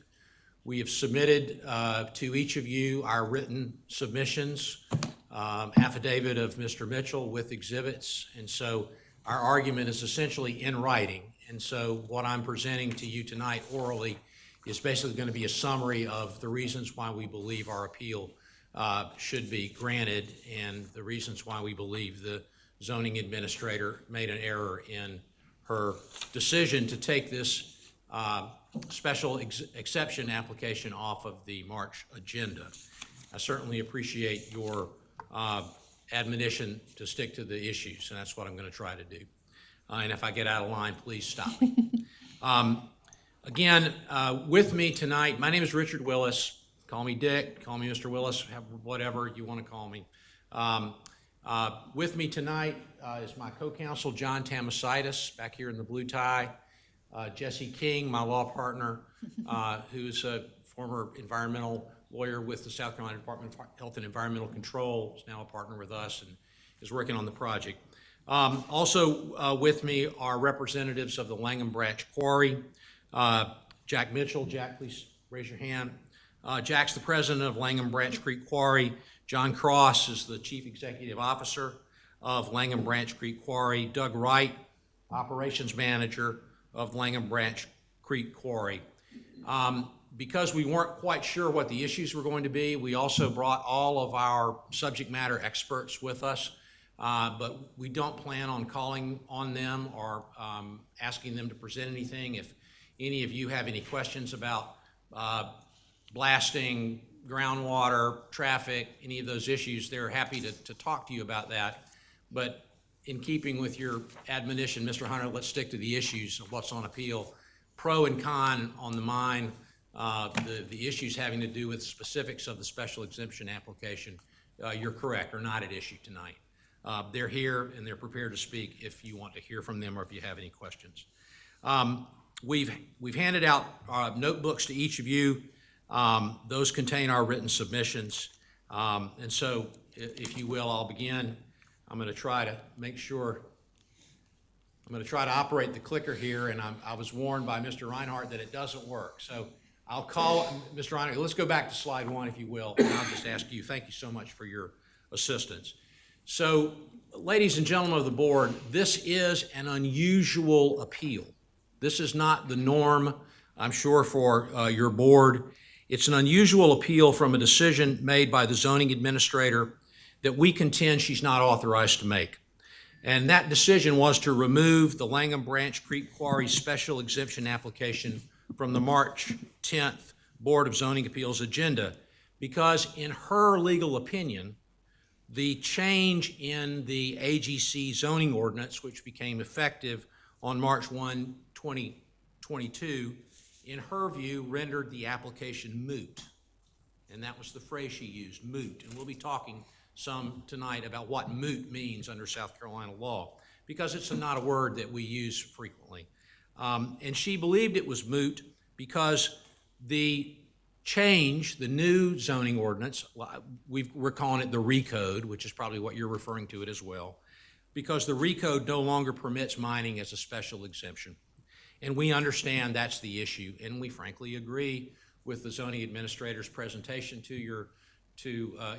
We have submitted to each of you our written submissions, affidavit of Mr. Mitchell with exhibits, and so our argument is essentially in writing. And so what I'm presenting to you tonight orally is basically going to be a summary of the reasons why we believe our appeal should be granted and the reasons why we believe the zoning administrator made an error in her decision to take this special exception application off of the March agenda. I certainly appreciate your admonition to stick to the issues, and that's what I'm going to try to do. And if I get out of line, please stop me. Again, with me tonight, my name is Richard Willis. Call me Dick, call me Mr. Willis, whatever you want to call me. With me tonight is my co-counsel, John Tamasitis, back here in the blue tie. Jesse King, my law partner, who's a former environmental lawyer with the South Carolina Department of Health and Environmental Control, is now a partner with us and is working on the project. Also with me are representatives of the Langham Branch Quarry. Jack Mitchell. Jack, please raise your hand. Jack's the president of Langham Branch Creek Quarry. John Cross is the chief executive officer of Langham Branch Creek Quarry. Doug Wright, operations manager of Langham Branch Creek Quarry. Because we weren't quite sure what the issues were going to be, we also brought all of our subject matter experts with us, but we don't plan on calling on them or asking them to present anything. If any of you have any questions about blasting, groundwater, traffic, any of those issues, they're happy to talk to you about that. But in keeping with your admonition, Mr. Hunter, let's stick to the issues of what's on appeal. Pro and con on the mine, the issues having to do with specifics of the special exemption application, you're correct, are not at issue tonight. They're here and they're prepared to speak if you want to hear from them or if you have any questions. We've handed out notebooks to each of you. Those contain our written submissions. And so if you will, I'll begin. I'm going to try to make sure I'm going to try to operate the clicker here, and I was warned by Mr. Reinhardt that it doesn't work. So I'll call, Mr. Reinhardt, let's go back to slide 1, if you will, and I'll just ask you, thank you so much for your assistance. So, ladies and gentlemen of the board, this is an unusual appeal. This is not the norm, I'm sure, for your board. It's an unusual appeal from a decision made by the zoning administrator that we contend she's not authorized to make. And that decision was to remove the Langham Branch Creek Quarry special exemption application from the March 10th Board of Zoning Appeals agenda because, in her legal opinion, the change in the AGC zoning ordinance, which became effective on March 1, 2022, in her view, rendered the application moot. And that was the phrase she used, moot. And we'll be talking some tonight about what moot means under South Carolina law, because it's not a word that we use frequently. And she believed it was moot because the change, the new zoning ordinance, we're calling it the recode, which is probably what you're referring to it as well, because the recode no longer permits mining as a special exemption. And we understand that's the issue, and we frankly agree with the zoning administrator's presentation to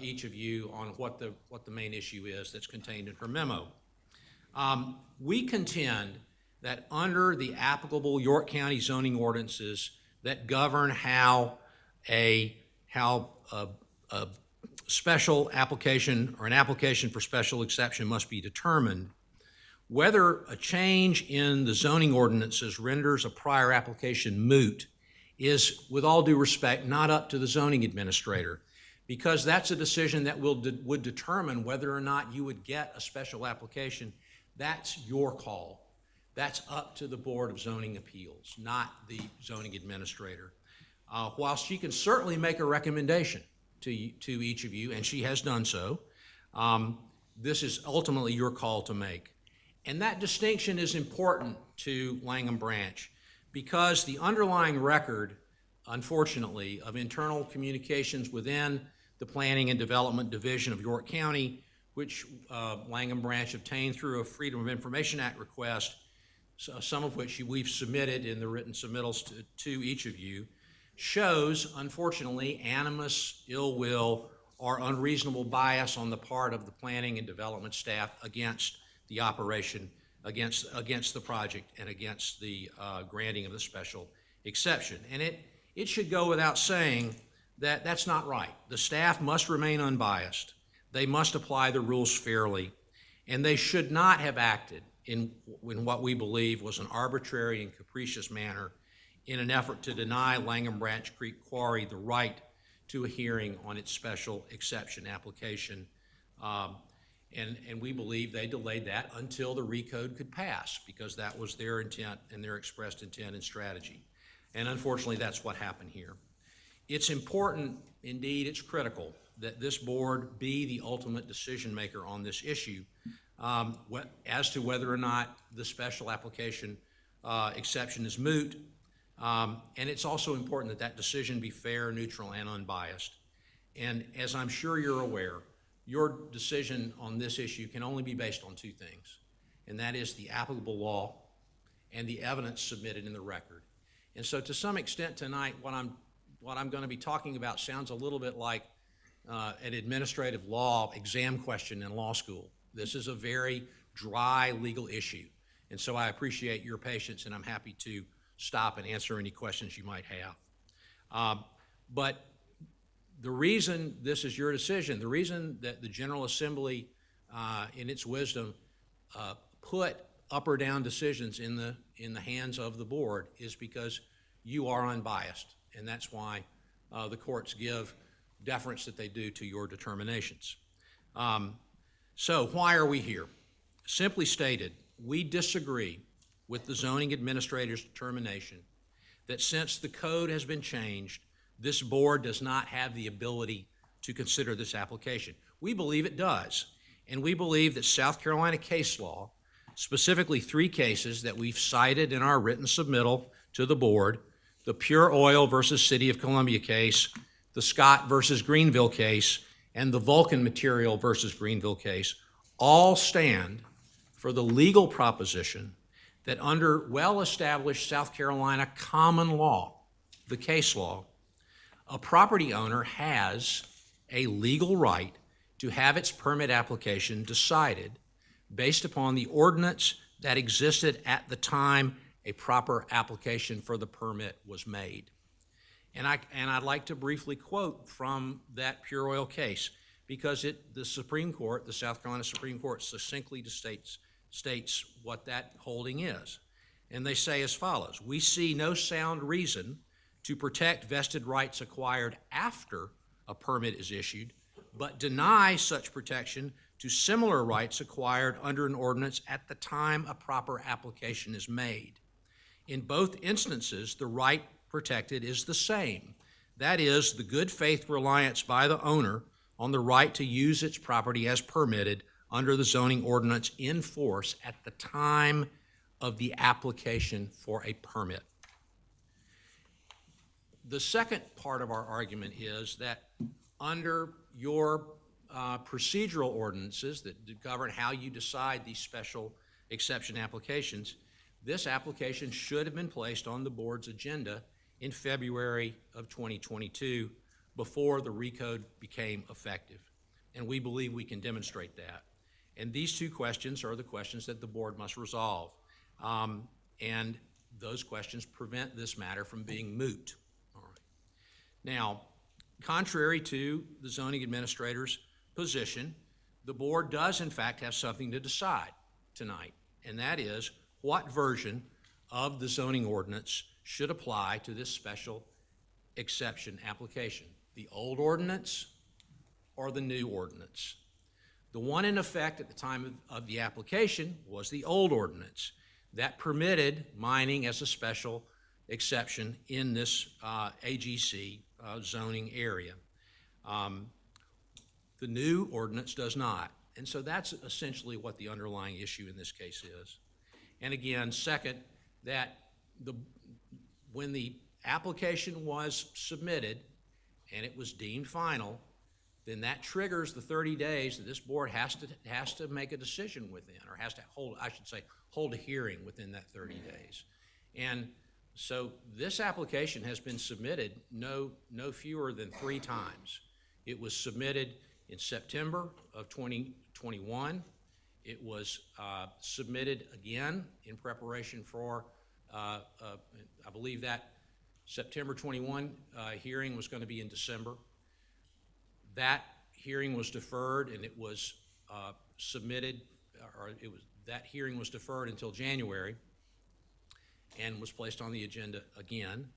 each of you on what the main issue is that's contained in her memo. We contend that under the applicable York County zoning ordinances that govern how a special application or an application for special exception must be determined, whether a change in the zoning ordinances renders a prior application moot is, with all due respect, not up to the zoning administrator, because that's a decision that would determine whether or not you would get a special application. That's your call. That's up to the Board of Zoning Appeals, not the zoning administrator. While she can certainly make a recommendation to each of you, and she has done so, this is ultimately your call to make. And that distinction is important to Langham Branch because the underlying record, unfortunately, of internal communications within the Planning and Development Division of York County, which Langham Branch obtained through a Freedom of Information Act request, some of which we've submitted in the written submittals to each of you, shows, unfortunately, animus, ill will, or unreasonable bias on the part of the planning and development staff against the operation, against the project, and against the granting of the special exception. And it should go without saying that that's not right. The staff must remain unbiased. They must apply the rules fairly, and they should not have acted in what we believe was an arbitrary and capricious manner in an effort to deny Langham Branch Creek Quarry the right to a hearing on its special exception application. And we believe they delayed that until the recode could pass, because that was their intent and their expressed intent and strategy. And unfortunately, that's what happened here. It's important, indeed, it's critical, that this board be the ultimate decision maker on this issue as to whether or not the special application exception is moot. And it's also important that that decision be fair, neutral, and unbiased. And as I'm sure you're aware, your decision on this issue can only be based on two things, and that is the applicable law and the evidence submitted in the record. And so to some extent tonight, what I'm going to be talking about sounds a little bit like an administrative law exam question in law school. This is a very dry legal issue, and so I appreciate your patience, and I'm happy to stop and answer any questions you might have. But the reason this is your decision, the reason that the General Assembly, in its wisdom, put up or down decisions in the hands of the board is because you are unbiased, and that's why the courts give deference that they do to your determinations. So why are we here? Simply stated, we disagree with the zoning administrator's determination that since the code has been changed, this board does not have the ability to consider this application. We believe it does, and we believe that South Carolina case law, specifically 3 cases that we've cited in our written submittal to the board, the Pure Oil versus City of Columbia case, the Scott versus Greenville case, and the Vulcan Material versus Greenville case, all stand for the legal proposition that under well-established South Carolina common law, the case law, a property owner has a legal right to have its permit application decided based upon the ordinance that existed at the time a proper application for the permit was made. And I'd like to briefly quote from that Pure Oil case, because the Supreme Court, the South Carolina Supreme Court, succinctly states what that holding is. And they say as follows: "We see no sound reason to protect vested rights acquired after a permit is issued, but deny such protection to similar rights acquired under an ordinance at the time a proper application is made. In both instances, the right protected is the same. That is, the good faith reliance by the owner on the right to use its property as permitted under the zoning ordinance in force at the time of the application for a permit." The second part of our argument is that under your procedural ordinances that govern how you decide these special exception applications, this application should have been placed on the board's agenda in February of 2022 before the recode became effective. And we believe we can demonstrate that. And these two questions are the questions that the board must resolve. And those questions prevent this matter from being moot. All right. Now, contrary to the zoning administrator's position, the board does in fact have something to decide tonight, and that is what version of the zoning ordinance should apply to this special exception application, the old ordinance or the new ordinance. The one in effect at the time of the application was the old ordinance that permitted mining as a special exception in this AGC zoning area. The new ordinance does not. And so that's essentially what the underlying issue in this case is. And again, second, that when the application was submitted and it was deemed final, then that triggers the 30 days that this board has to make a decision within, or has to hold a hearing within that 30 days. And so this application has been submitted no fewer than 3 times. It was submitted in September of 2021. It was submitted again in preparation for, I believe that September 21 hearing was going to be in December. That hearing was deferred, and it was submitted, that hearing was deferred until January and was placed on the agenda again.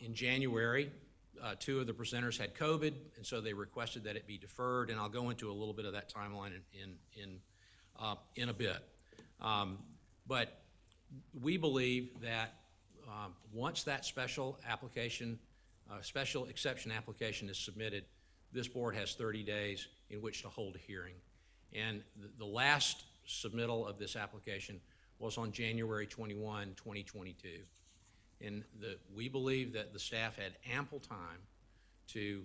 In January, 2 of the presenters had COVID, and so they requested that it be deferred, and I'll go into a little bit of that timeline in a bit. But we believe that once that special exception application is submitted, this board has 30 days in which to hold a hearing. And the last submittal of this application was on January 21, 2022. And we believe that the staff had ample time to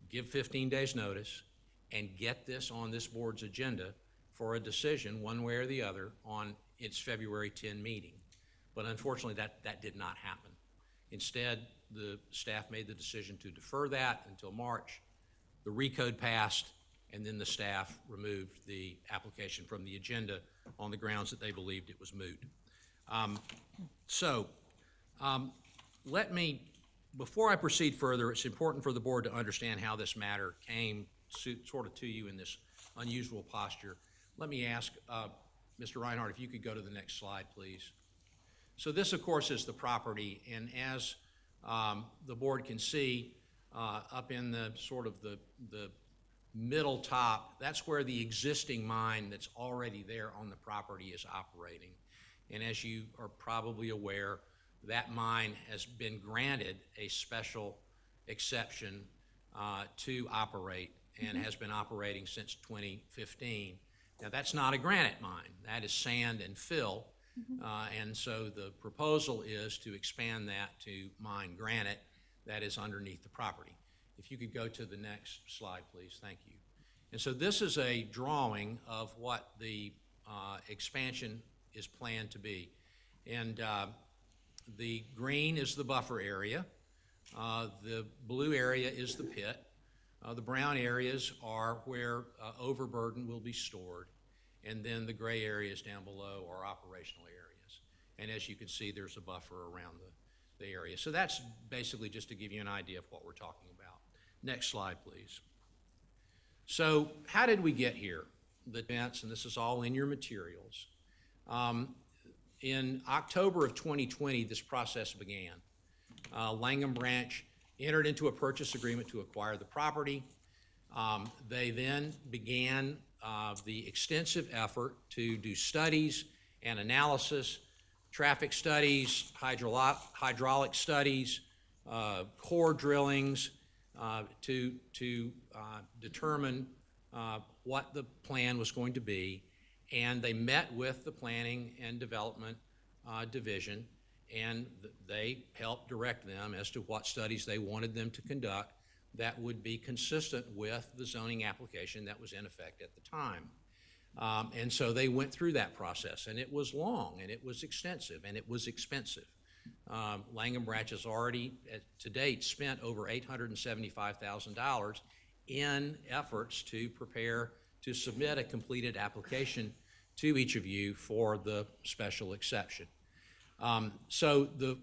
give 15 days notice and get this on this board's agenda for a decision one way or the other on its February 10 meeting. But unfortunately, that did not happen. Instead, the staff made the decision to defer that until March. The recode passed, and then the staff removed the application from the agenda on the grounds that they believed it was moot. Let me, before I proceed further, it's important for the board to understand how this matter came sort of to you in this unusual posture. Let me ask Mr. Reinhardt if you could go to the next slide, please. So this, of course, is the property, and as the board can see, up in the sort of the middle top, that's where the existing mine that's already there on the property is operating. And as you are probably aware, that mine has been granted a special exception to operate and has been operating since 2015. Now, that's not a granite mine. That is sand and fill. And so the proposal is to expand that to mine granite that is underneath the property. If you could go to the next slide, please. Thank you. And so this is a drawing of what the expansion is planned to be. And the green is the buffer area. The blue area is the pit. The brown areas are where overburden will be stored. And then the gray areas down below are operational areas. And as you can see, there's a buffer around the area. So that's basically just to give you an idea of what we're talking about. Next slide, please. So how did we get here? The events, and this is all in your materials. In October of 2020, this process began. Langham Branch entered into a purchase agreement to acquire the property. They then began the extensive effort to do studies and analysis, traffic studies, hydraulic studies, core drillings, to determine what the plan was going to be. And they met with the Planning and Development Division, and they helped direct them as to what studies they wanted them to conduct that would be consistent with the zoning application that was in effect at the time. And so they went through that process, and it was long, and it was extensive, and it was expensive. Langham Branch has already, to date, spent over $875,000 in efforts to prepare to submit a completed application to each of you for the special exception. So the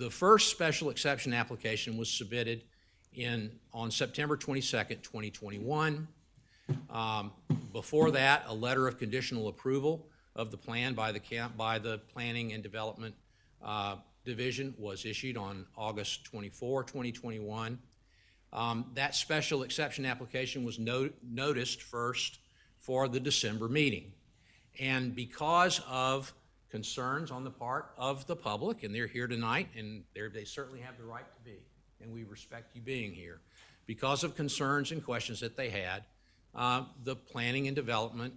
first special exception application was submitted on September 22nd, 2021. Before that, a letter of conditional approval of the plan by the Planning and Development Division was issued on August 24, 2021. That special exception application was noticed first for the December meeting. And because of concerns on the part of the public, and they're here tonight, and they certainly have the right to be, and we respect you being here, because of concerns and questions that they had, the Planning and Development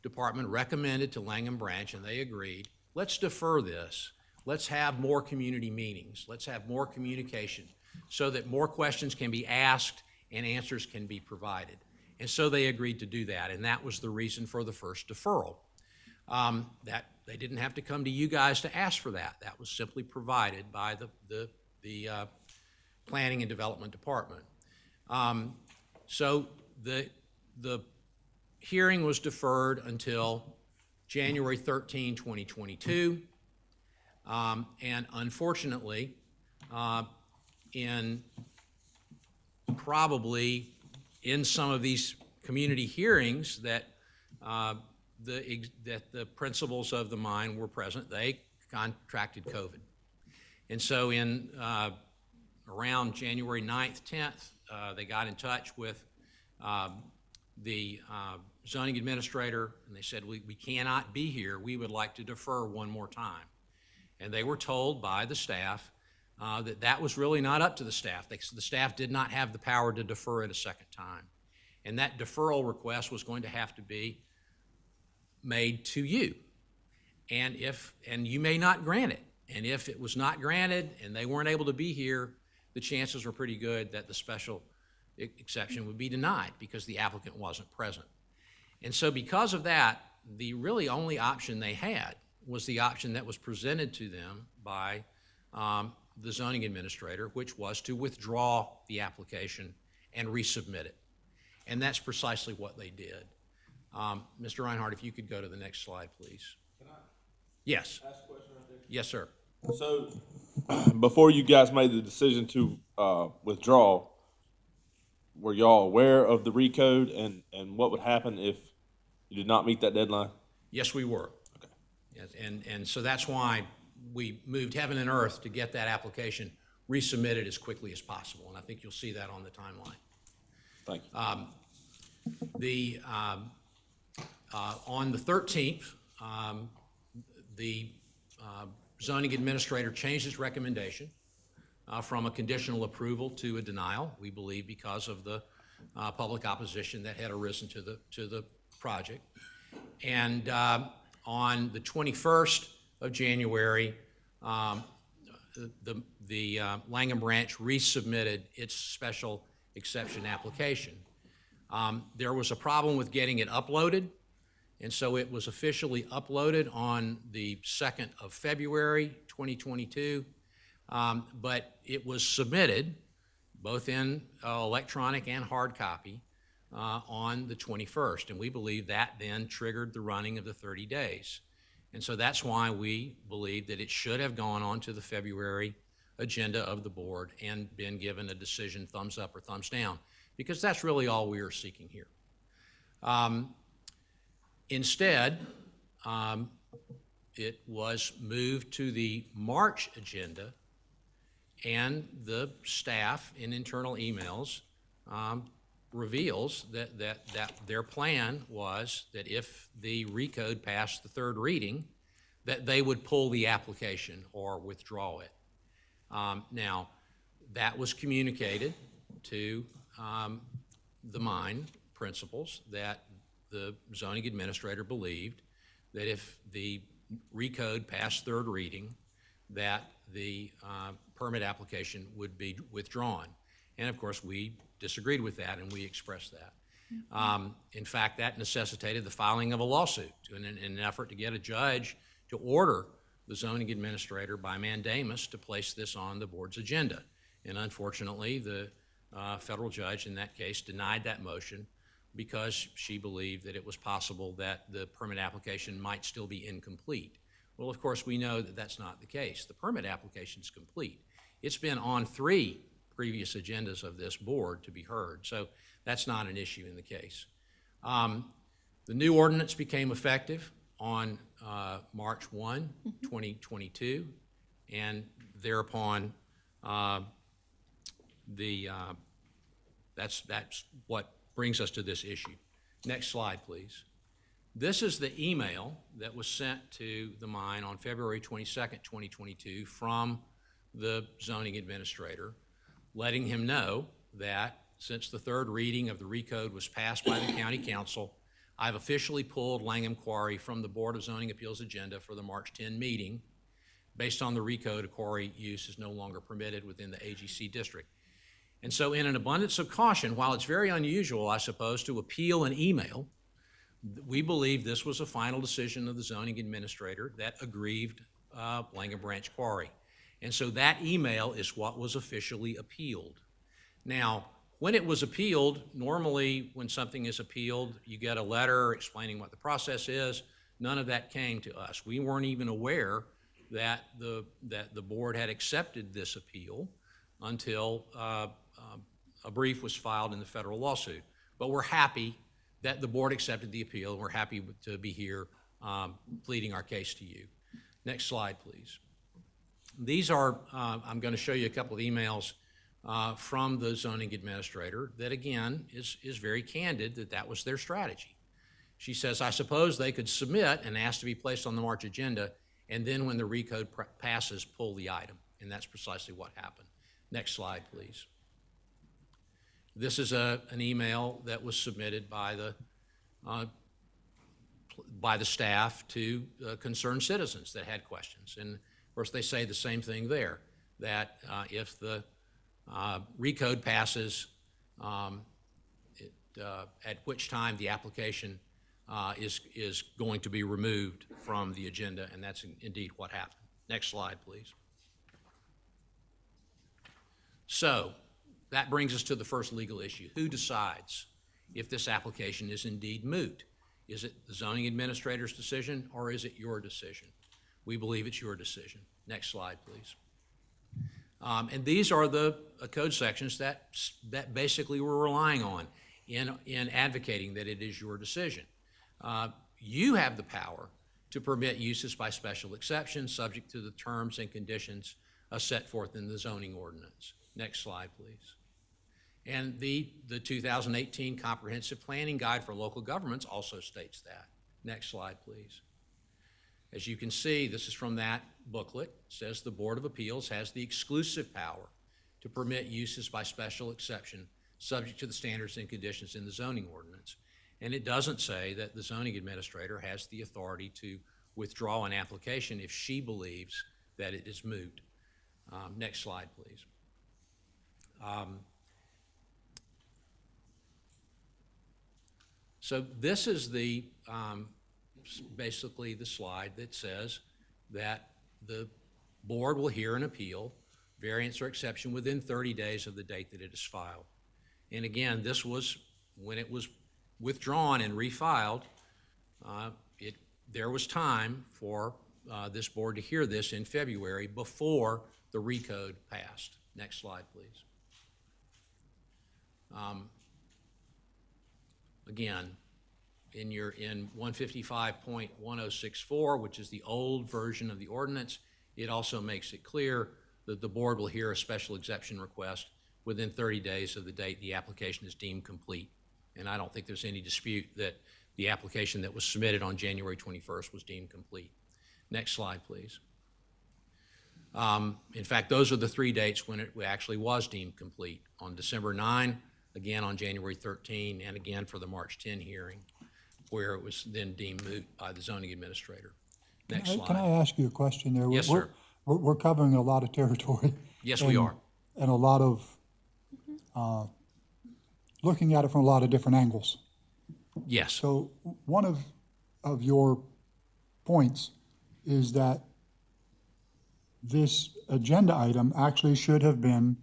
Department recommended to Langham Branch, and they agreed, let's defer this. Let's have more community meetings. Let's have more communication so that more questions can be asked and answers can be provided. And so they agreed to do that, and that was the reason for the first deferral. That they didn't have to come to you guys to ask for that. That was simply provided by the Planning and Development Department. So the hearing was deferred until January 13, 2022. And unfortunately, in some of these community hearings that the principals of the mine were present, they contracted COVID. And so around January 9th, 10th, they got in touch with the zoning administrator, and they said, we cannot be here. We would like to defer one more time. And they were told by the staff that was really not up to the staff. The staff did not have the power to defer it a second time. And that deferral request was going to have to be made to you. And you may not grant it. And if it was not granted and they weren't able to be here, the chances were pretty good that the special exception would be denied because the applicant wasn't present. And so because of that, the really only option they had was the option that was presented to them by the zoning administrator, which was to withdraw the application and resubmit it. And that's precisely what they did. Mr. Reinhardt, if you could go to the next slide, please. Can I Yes. ask a question right there? Yes, sir. So, before you guys made the decision to withdraw, were y'all aware of the recode and what would happen if you did not meet that deadline? Yes, we were. Okay. Yes, and so that's why we moved heaven and earth to get that application resubmitted as quickly as possible, and I think you'll see that on the timeline. Thank you. On the 13th, the zoning administrator changed his recommendation from a conditional approval to a denial, we believe because of the public opposition that had arisen to the project. And on the 21st of January, the Langham Branch resubmitted its special exception application. There was a problem with getting it uploaded, And so it was officially uploaded on the 2nd of February, 2022. But it was submitted both in electronic and hard copy on the 21st. And we believe that then triggered the running of the 30 days. And so that's why we believe that it should have gone on to the February agenda of the board and been given a decision, thumbs up or thumbs down, because that's really all we are seeking here. Instead, it was moved to the March agenda, and the staff in internal emails reveals that their plan was that if the recode passed the third reading, that they would pull the application or withdraw it. Now, that was communicated to the mine principals that the zoning administrator believed that if the recode passed third reading, that the permit application would be withdrawn. And of course, we disagreed with that and we expressed that. In fact, that necessitated the filing of a lawsuit in an effort to get a judge to order the zoning administrator by mandamus to place this on the board's agenda. And unfortunately, the federal judge in that case denied that motion because she believed that it was possible that the permit application might still be incomplete. Well, of course, we know that that's not the case. The permit application is complete. It's been on 3 previous agendas of this board to be heard, so that's not an issue in the case. The new ordinance became effective on March 1, 2022, and thereupon that's what brings us to this issue. Next slide, please. This is the email that was sent to the mine on February 22nd, 2022 from the zoning administrator, letting him know that since the third reading of the recode was passed by the county council, I've officially pulled Langham Quarry from the Board of Zoning Appeals agenda for the March 10 meeting. Based on the recode, a quarry use is no longer permitted within the AGC district. And so in an abundance of caution, while it's very unusual, I suppose, to appeal an email, we believe this was a final decision of the zoning administrator that aggrieved Langham Branch Quarry. And so that email is what was officially appealed. Now, when it was appealed, normally when something is appealed, you get a letter explaining what the process is. None of that came to us. We weren't even aware that the board had accepted this appeal until a brief was filed in the federal lawsuit. But we're happy that the board accepted the appeal, and we're happy to be here pleading our case to you. Next slide, please. These are, I'm going to show you a couple of emails from the zoning administrator that, again, is very candid that that was their strategy. She says, I suppose they could submit and ask to be placed on the March agenda, and then when the recode passes, pull the item. And that's precisely what happened. Next slide, please. This is an email that was submitted by the staff to concerned citizens that had questions. And of course, they say the same thing there, that if the recode passes, at which time the application is going to be removed from the agenda, and that's indeed what happened. Next slide, please. So that brings us to the first legal issue. Who decides if this application is indeed moot? Is it the zoning administrator's decision, or is it your decision? We believe it's your decision. Next slide, please. And these are the code sections that basically we're relying on in advocating that it is your decision. You have the power to permit uses by special exception subject to the terms and conditions set forth in the zoning ordinance. Next slide, please. And the 2018 Comprehensive Planning Guide for Local Governments also states that. Next slide, please. As you can see, this is from that booklet. It says the Board of Appeals has the exclusive power to permit uses by special exception subject to the standards and conditions in the zoning ordinance. And it doesn't say that the zoning administrator has the authority to withdraw an application if she believes that it is moot. Next slide, please. So this is the basically the slide that says that the board will hear an appeal, variance or exception, within 30 days of the date that it is filed. And again, this was, when it was withdrawn and refiled, there was time for this board to hear this in February before the recode passed. Next slide, please. Again, in 155.1064, which is the old version of the ordinance, it also makes it clear that the board will hear a special exception request within 30 days of the date the application is deemed complete. And I don't think there's any dispute that the application that was submitted on January 21st was deemed complete. Next slide, please. In fact, those are the 3 dates when it actually was deemed complete. On December 9, again on January 13, and again for the March 10 hearing, where it was then deemed moot by the zoning administrator. Next slide. Can I ask you a question there? Yes, sir. We're covering a lot of territory. Yes, we are. And a lot of, looking at it from a lot of different angles. Yes. So one of your points is that this agenda item actually should have been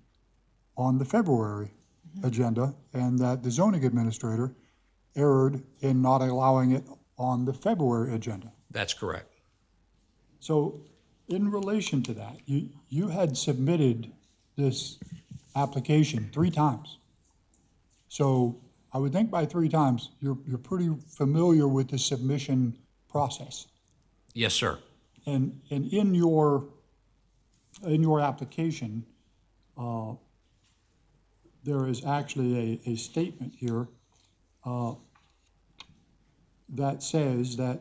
on the February agenda, and that the zoning administrator erred in not allowing it on the February agenda. That's correct. So in relation to that, you had submitted this application 3 times. So I would think by 3 times, you're pretty familiar with the submission process. Yes, sir. And in your application, there is actually a statement here that says that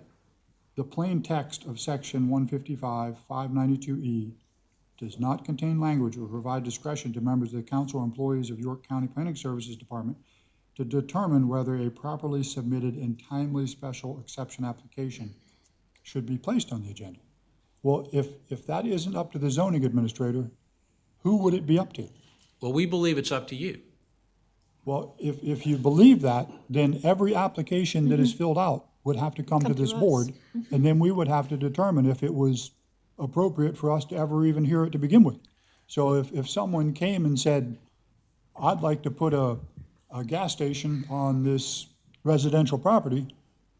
the plain text of section 155-592E does not contain language or provide discretion to members of the council or employees of York County Planning Services Department to determine whether a properly submitted and timely special exception application should be placed on the agenda. Well, if that isn't up to the zoning administrator, who would it be up to? Well, we believe it's up to you. Well, if you believe that, then every application that is filled out would have to come to this board, and then we would have to determine if it was appropriate for us to ever even hear it to begin with. So if someone came and said, I'd like to put a gas station on this residential property,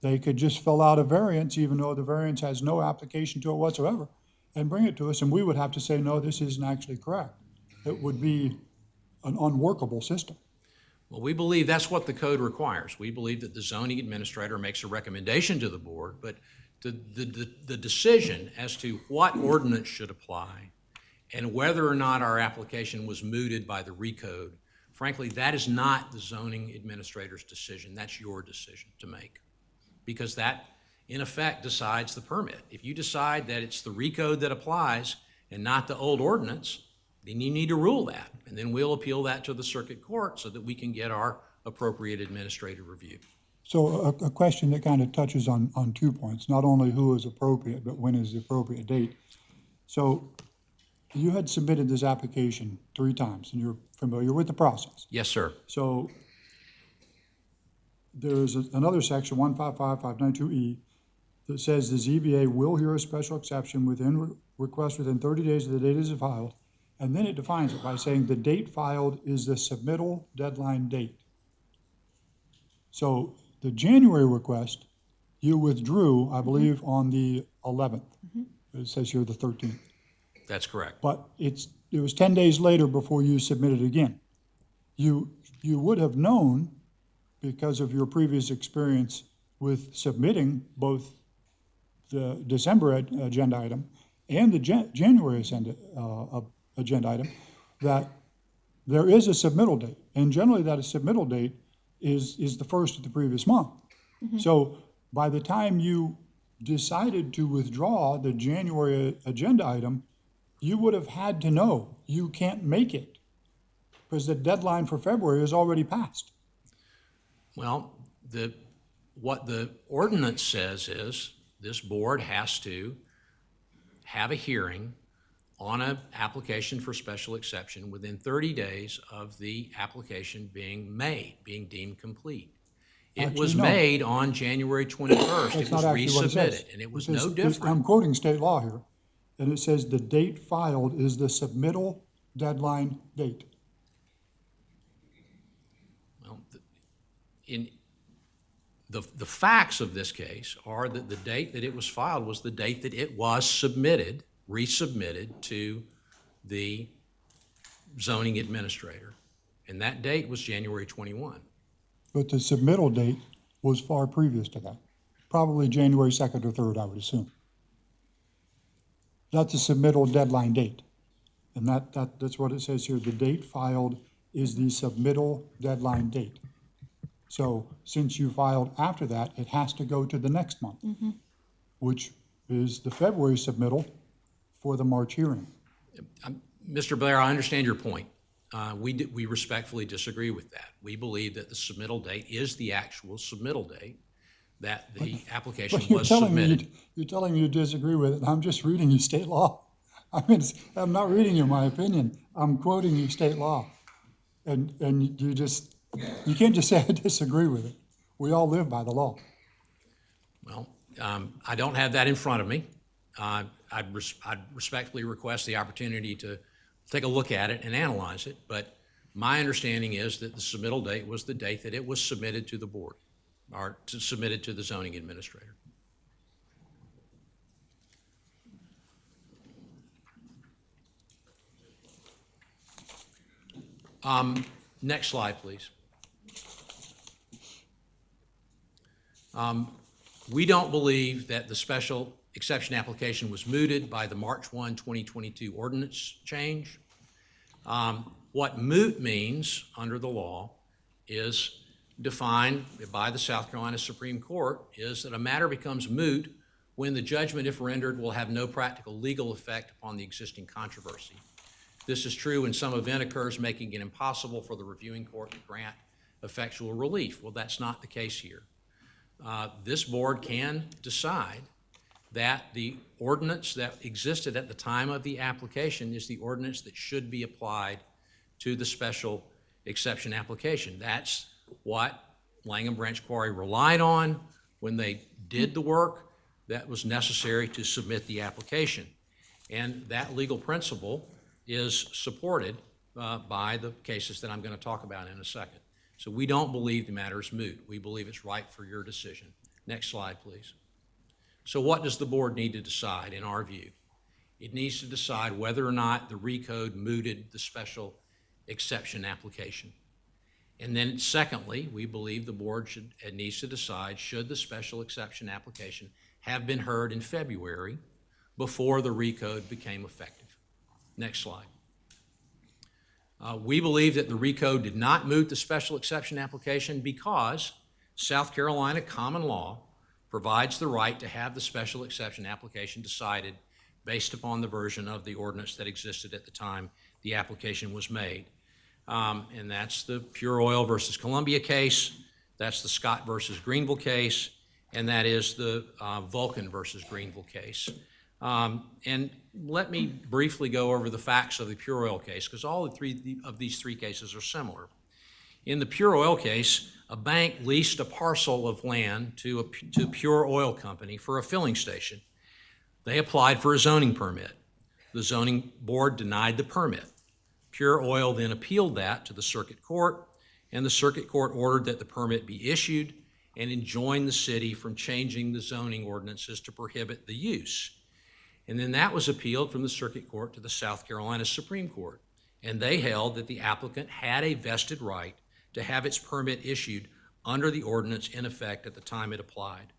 they could just fill out a variance, even though the variance has no application to it whatsoever, and bring it to us, and we would have to say, no, this isn't actually correct. It would be an unworkable system. Well, we believe that's what the code requires. We believe that the zoning administrator makes a recommendation to the board, but the decision as to what ordinance should apply and whether or not our application was mooted by the recode, frankly, that is not the zoning administrator's decision. That's your decision to make, because that, in effect, decides the permit. If you decide that it's the recode that applies and not the old ordinance, then you need to rule that, and then we'll appeal that to the circuit court so that we can get our appropriate administrative review. So a question that kind of touches on 2 points, not only who is appropriate, but when is the appropriate date. So you had submitted this application 3 times, and you're familiar with the process. Yes, sir. So there's another section, 155-592E, that says the ZBA will hear a special exception request within 30 days of the date it is filed, and then it defines it by saying the date filed is the submittal deadline date. So the January request, you withdrew, I believe, on the 11th. It says here the 13th. That's correct. But it was 10 days later before you submitted again. You would have known, because of your previous experience with submitting both the December agenda item and the January agenda item, that there is a submittal date. And generally that submittal date is the first of the previous month. So by the time you decided to withdraw the January agenda item, you would have had to know you can't make it because the deadline for February is already passed. Well, what the ordinance says is this board has to have a hearing on an application for special exception within 30 days of the application being made, being deemed complete. It Actually, was no. made on January 21st. That's It was not actually what it says. resubmitted, and it was It says- no different. I'm quoting state law here, and it says the date filed is the submittal deadline date. Well, in the facts of this case are that the date that it was filed was the date that it was submitted, resubmitted to the zoning administrator. And that date was January 21. But the submittal date was far previous to that, probably January 2nd or 3rd, I would assume. That's the submittal deadline date. And that's what it says here. The date filed is the submittal deadline date. So since you filed after that, it has to go to the next month, which is the February submittal for the March hearing. Mr. Blair, I understand your point. We respectfully disagree with that. We believe that the submittal date is the actual submittal date that the application But you're was telling me, submitted. you're telling me you disagree with it. I'm just reading you state law. I mean, I'm not reading you my opinion. I'm quoting you state law. And you can't just say I disagree with it. We all live by the law. Well, I don't have that in front of me. I'd respectfully request the opportunity to take a look at it and analyze it, but my understanding is that the submittal date was the date that it was submitted to the board, or submitted to the zoning administrator. Next slide, please. We don't believe that the special exception application was mooted by the March 1, 2022 ordinance change. What moot means under the law is defined by the South Carolina Supreme Court is that a matter becomes moot when the judgment, if rendered, will have no practical legal effect upon the existing controversy. This is true when some event occurs making it impossible for the reviewing court to grant effectual relief. Well, that's not the case here. This board can decide that the ordinance that existed at the time of the application is the ordinance that should be applied to the special exception application. That's what Langham Branch Quarry relied on when they did the work that was necessary to submit the application. And that legal principle is supported by the cases that I'm going to talk about in a second. So we don't believe the matter is moot. We believe it's right for your decision. Next slide, please. So what does the board need to decide in our view? It needs to decide whether or not the recode mooted the special exception application. And then secondly, we believe the board needs to decide should the special exception application have been heard in February before the recode became effective. Next slide. We believe that the recode did not moot the special exception application because South Carolina common law provides the right to have the special exception application decided based upon the version of the ordinance that existed at the time the application was made. And that's the Pure Oil versus Columbia case, that's the Scott versus Greenville case, and that is the Vulcan versus Greenville case. And let me briefly go over the facts of the Pure Oil case, because all of these three cases are similar. In the Pure Oil case, a bank leased a parcel of land to a Pure Oil company for a filling station. They applied for a zoning permit. The zoning board denied the permit. Pure Oil then appealed that to the circuit court, and the circuit court ordered that the permit be issued and enjoined the city from changing the zoning ordinances to prohibit the use. And then that was appealed from the circuit court to the South Carolina Supreme Court, and they held that the applicant had a vested right to have its permit issued under the ordinance in effect at the time it applied.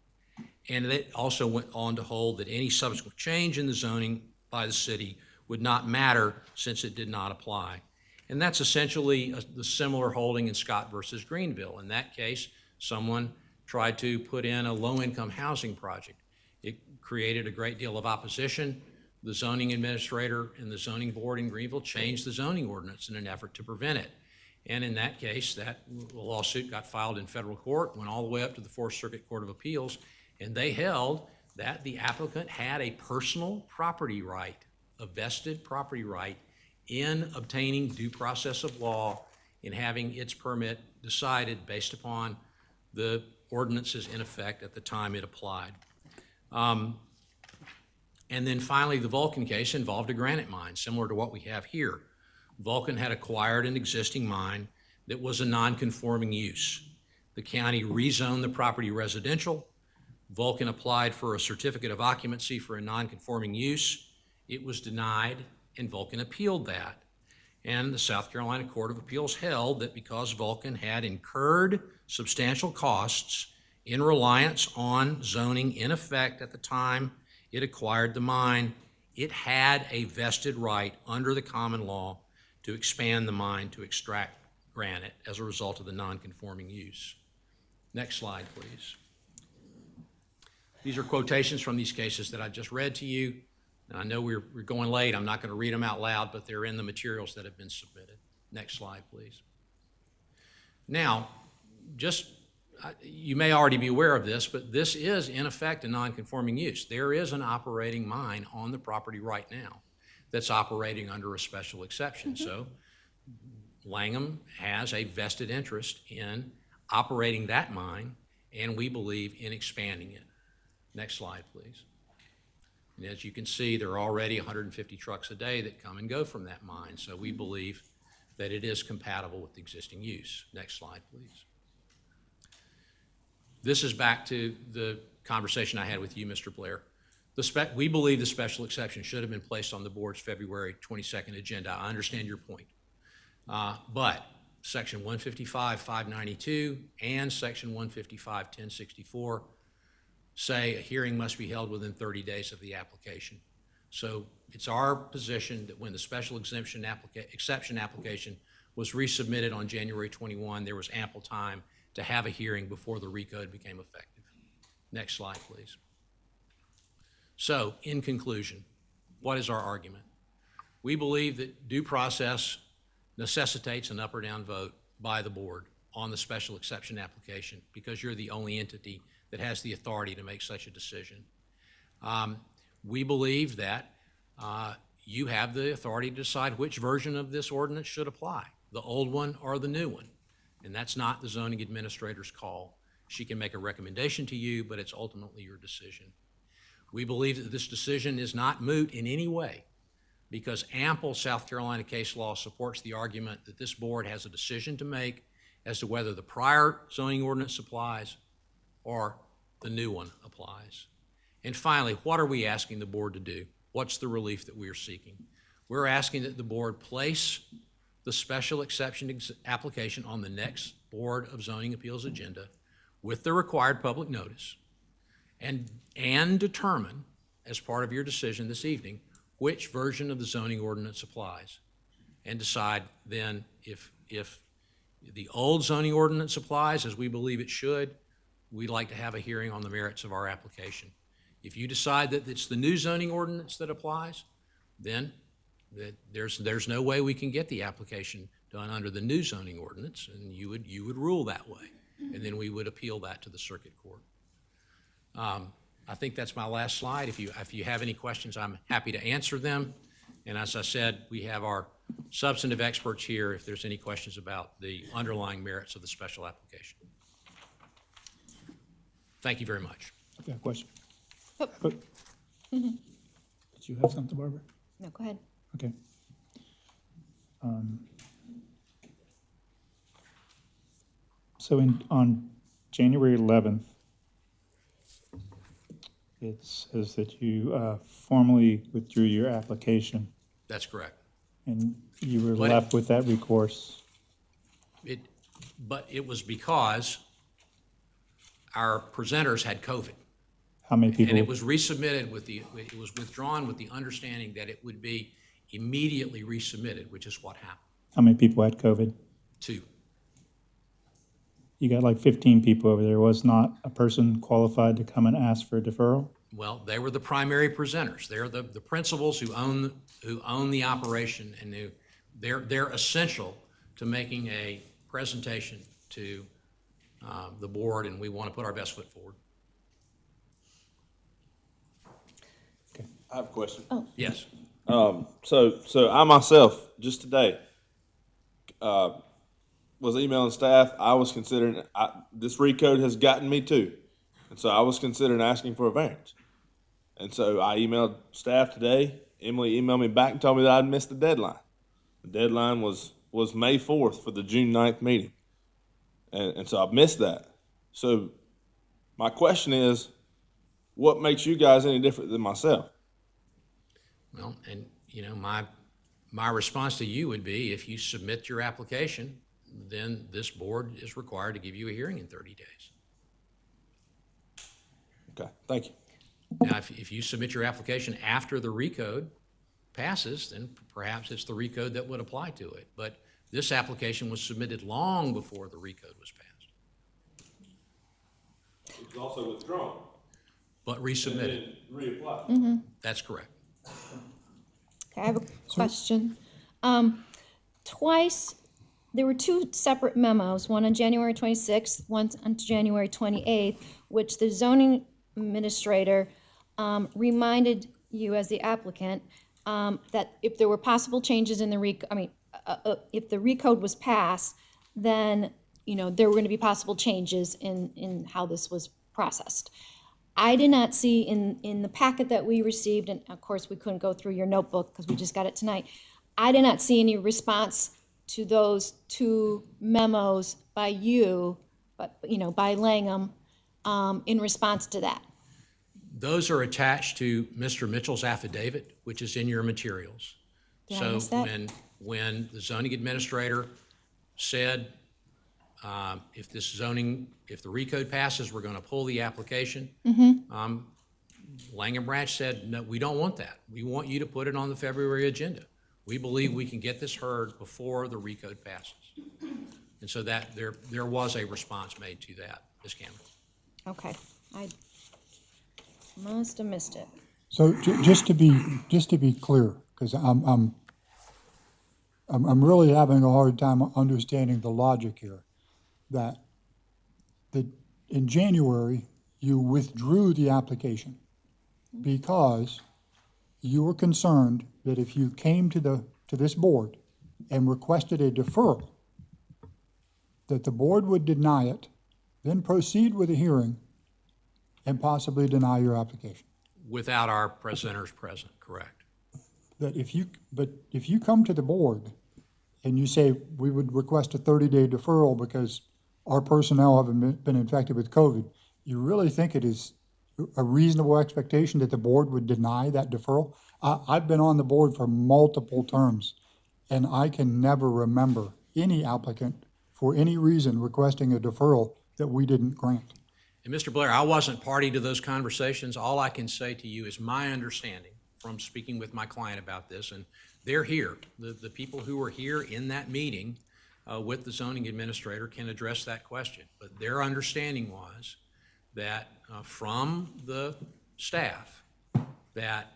And it also went on to hold that any subsequent change in the zoning by the city would not matter since it did not apply. And that's essentially the similar holding in Scott versus Greenville. In that case, someone tried to put in a low-income housing project. It created a great deal of opposition. The zoning administrator and the zoning board in Greenville changed the zoning ordinance in an effort to prevent it. And in that case, that lawsuit got filed in federal court, went all the way up to the Fourth Circuit Court of Appeals, and they held that the applicant had a personal property right, a vested property right, in obtaining due process of law in having its permit decided based upon the ordinances in effect at the time it applied. And then finally, the Vulcan case involved a granite mine, similar to what we have here. Vulcan had acquired an existing mine that was a non-conforming use. The county rezoned the property residential. Vulcan applied for a certificate of occupancy for a non-conforming use. It was denied, and Vulcan appealed that. And the South Carolina Court of Appeals held that because Vulcan had incurred substantial costs in reliance on zoning in effect at the time it acquired the mine, it had a vested right under the common law to expand the mine to extract granite as a result of the non-conforming use. Next slide, please. These are quotations from these cases that I just read to you. And I know we're going late. I'm not going to read them out loud, but they're in the materials that have been submitted. Next slide, please. Now, you may already be aware of this, but this is in effect a non-conforming use. There is an operating mine on the property right now that's operating under a special exception. So Langham has a vested interest in operating that mine, and we believe in expanding it. Next slide, please. And as you can see, there are already 150 trucks a day that come and go from that mine, so we believe that it is compatible with the existing use. Next slide, please. This is back to the conversation I had with you, Mr. Blair. We believe the special exception should have been placed on the board's February 22nd agenda. I understand your point. But Section 155-592 and Section 155-1064 say a hearing must be held within 30 days of the application. So it's our position that when the special exception application was resubmitted on January 21, there was ample time to have a hearing before the recode became effective. Next slide, please. So, in conclusion, what is our argument? We believe that due process necessitates an up or down vote by the board on the special exception application because you're the only entity that has the authority to make such a decision. We believe that you have the authority to decide which version of this ordinance should apply, the old one or the new one. And that's not the zoning administrator's call. She can make a recommendation to you, but it's ultimately your decision. We believe that this decision is not moot in any way because ample South Carolina case law supports the argument that this board has a decision to make as to whether the prior zoning ordinance applies or the new one applies. And finally, what are we asking the board to do? What's the relief that we are seeking? We're asking that the board place the special exception application on the next Board of Zoning Appeals agenda with the required public notice and determine, as part of your decision this evening, which version of the zoning ordinance applies, and decide then if the old zoning ordinance applies, as we believe it should, we'd like to have a hearing on the merits of our application. If you decide that it's the new zoning ordinance that applies, then there's no way we can get the application done under the new zoning ordinance, and you would rule that way, and then we would appeal that to the circuit court. I think that's my last slide. If you have any questions, I'm happy to answer them. And as I said, we have our substantive experts here if there's any questions about the underlying merits of the special application. Thank you very much. I've got a question. Mm-hmm. Did you have something, Barbara? No, go ahead. Okay. So on January 11th, it says that you formally withdrew your application. That's correct. And you were left with that recourse. But it was because our presenters had COVID. How many people? And it was resubmitted it was withdrawn with the understanding that it would be immediately resubmitted, which is what happened. How many people had COVID? 2. You got like 15 people over there. Was not a person qualified to come and ask for a deferral? Well, they were the primary presenters. They're the principals who own the operation, and they're essential to making a presentation to the board, and we want to put our best foot forward. I have a question. Oh. was emailing staff, I was considering, this recode has gotten me too. And so I was considering asking for a variance. And so I emailed staff today. Emily emailed me back and told me that I'd missed the deadline. The deadline was May 4th for the June 9th meeting. And so I've missed that. So my question is, what makes you guys any different than myself? Well, and, you know, my response to you would be, if you submit your application, then this board is required to give you a hearing in 30 days. Okay, thank you. Now, if you submit your application after the recode passes, then perhaps it's the recode that would apply to it. But this application was submitted long before the recode was passed. It was also withdrawn. But resubmitted. Reapplied. That's correct. Okay, I have a question. Twice, there were two separate memos, one on January 26th, one on January 28th, which the zoning administrator reminded you as the applicant that if there were possible changes in the if the recode was passed, then, you know, there were going to be possible changes in how this was processed. I did not see in the packet that we received, and of course we couldn't go through your notebook because we just got it tonight, I did not see any response to those two memos by you, but, you know, by Langham, in response to that. Those are attached to Mr. Mitchell's affidavit, which is in your materials. Did I miss that? So when the zoning administrator said, if the recode passes, we're going to pull the application. Langham Branch said, no, we don't want that. We want you to put it on the February agenda. We believe we can get this heard before the recode passes. And so that there was a response made to that, Ms. Cameron. Okay, I must have missed it. So just to be clear, because I'm really having a hard time understanding the logic here, that in January you withdrew the application because you were concerned that if you came to this board and requested a deferral, that the board would deny it, then proceed with a hearing, and possibly deny your application. Without our presenters present, correct. But if you come to the board and you say, we would request a 30-day deferral because our personnel haven't been infected with COVID, you really think it is a reasonable expectation that the board would deny that deferral? I've been on the board for multiple terms, and I can never remember any applicant for any reason requesting a deferral that we didn't grant. And Mr. Blair, I wasn't party to those conversations. All I can say to you is my understanding from speaking with my client about this, and they're here. The people who were here in that meeting with the zoning administrator can address that question. But their understanding was that from the staff that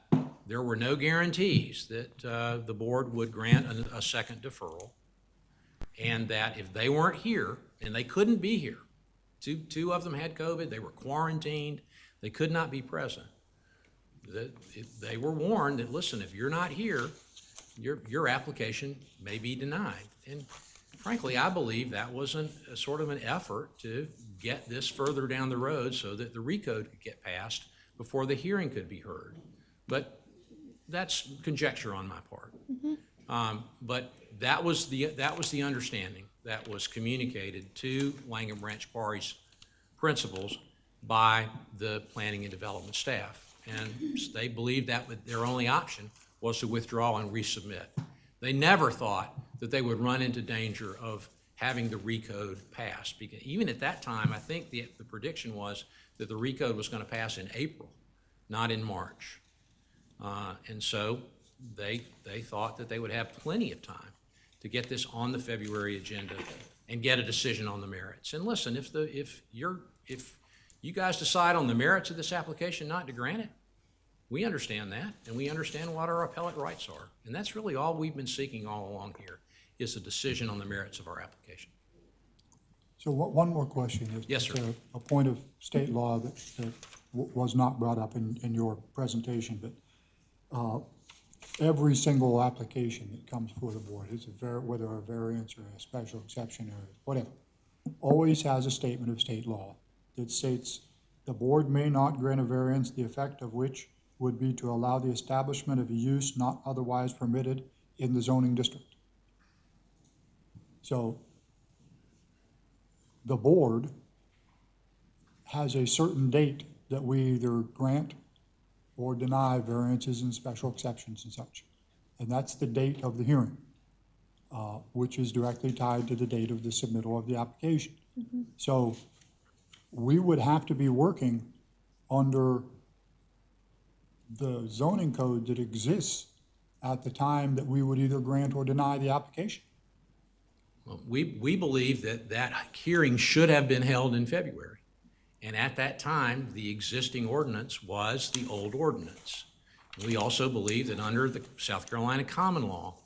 there were no guarantees that the board would grant a second deferral, and that if they weren't here, and they couldn't be here, two of them had COVID, they were quarantined, they could not be present, they were warned that, listen, if you're not here, your application may be denied. And frankly, I believe that was sort of an effort to get this further down the road so that the recode could get passed before the hearing could be heard. But that's conjecture on my part. But that was the understanding that was communicated to Langham Branch Quarry's principals by the planning and development staff. And they believed that their only option was to withdraw and resubmit. They never thought that they would run into danger of having the recode passed. Because even at that time, I think the prediction was that the recode was going to pass in April, not in March. And so they thought that they would have plenty of time to get this on the February agenda and get a decision on the merits. And listen, if you guys decide on the merits of this application not to grant it, we understand that, and we understand what our appellate rights are. And that's really all we've been seeking all along here, is a decision on the merits of our application. So one more question. Yes, sir. It's a point of state law that was not brought up in your presentation, but every single application that comes before the board, whether a variance or a special exception or whatever, always has a statement of state law that states the board may not grant a variance, the effect of which would be to allow the establishment of a use not otherwise permitted in the zoning district. So the board has a certain date that we either grant or deny variances and special exceptions and such. And that's the date of the hearing, which is directly tied to the date of the submittal of the application. So we would have to be working under the zoning code that exists at the time that we would either grant or deny the application. Well, we believe that that hearing should have been held in February. And at that time, the existing ordinance was the old ordinance. We also believe that under the South Carolina common law,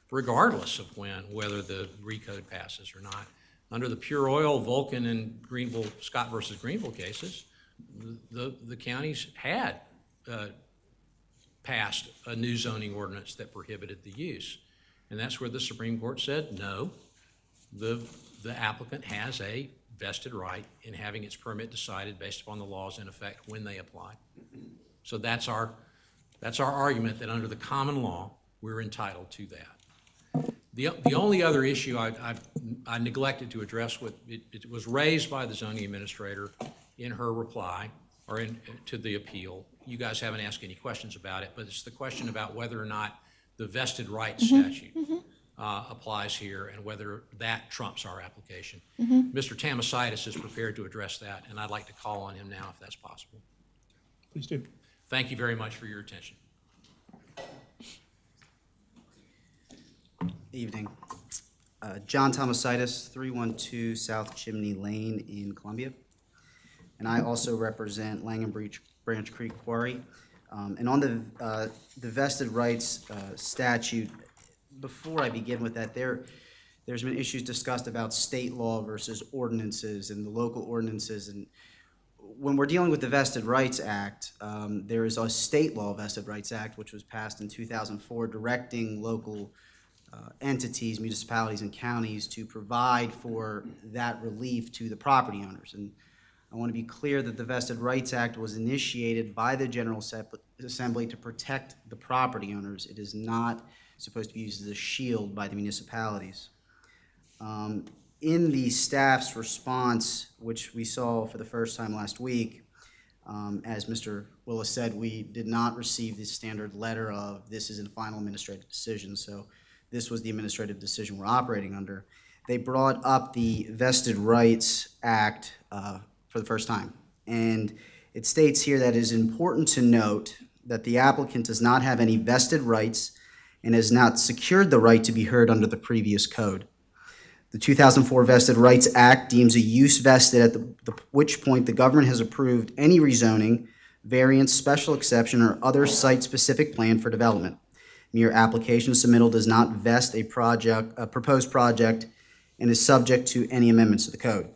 regardless of whether the recode passes or not, under the Pure Oil, Vulcan, and Greenville, Scott versus Greenville cases, the counties had passed a new zoning ordinance that prohibited the use. And that's where the Supreme Court said, no, the applicant has a vested right in having its permit decided based upon the laws in effect when they apply. So that's our argument, that under the common law, we're entitled to that. The only other issue I neglected to address, it was raised by the zoning administrator in her reply, or to the appeal. You guys haven't asked any questions about it, but it's the question about whether or not the vested rights statute applies here and whether that trumps our application. Mr. Tamasitis is prepared to address that, and I'd like to call on him now if that's possible. Please do. Thank you very much for your attention. Evening. John Tomasitis, 312 South Chimney Lane in Columbia. And I also represent Langham Branch Creek Quarry. And on the vested rights statute, before I begin with that, there's been issues discussed about state law versus ordinances and the local ordinances. And when we're dealing with the Vested Rights Act, there is a state law Vested Rights Act, which was passed in 2004, directing local entities, municipalities, and counties to provide for that relief to the property owners. And I want to be clear that the Vested Rights Act was initiated by the General Assembly to protect the property owners. It is not supposed to be used as a shield by the municipalities. In the staff's response, which we saw for the first time last week, as Mr. Willis said, we did not receive the standard letter of this is a final administrative decision, so this was the administrative decision we're operating under. They brought up the Vested Rights Act for the first time, and it states here that it is important to note that the applicant does not have any vested rights and has not secured the right to be heard under the previous code. The 2004 Vested Rights Act deems a use vested at which point the government has approved any rezoning, variance, special exception, or other site-specific plan for development. Mere application submittal does not vest a proposed project and is subject to any amendments to the code.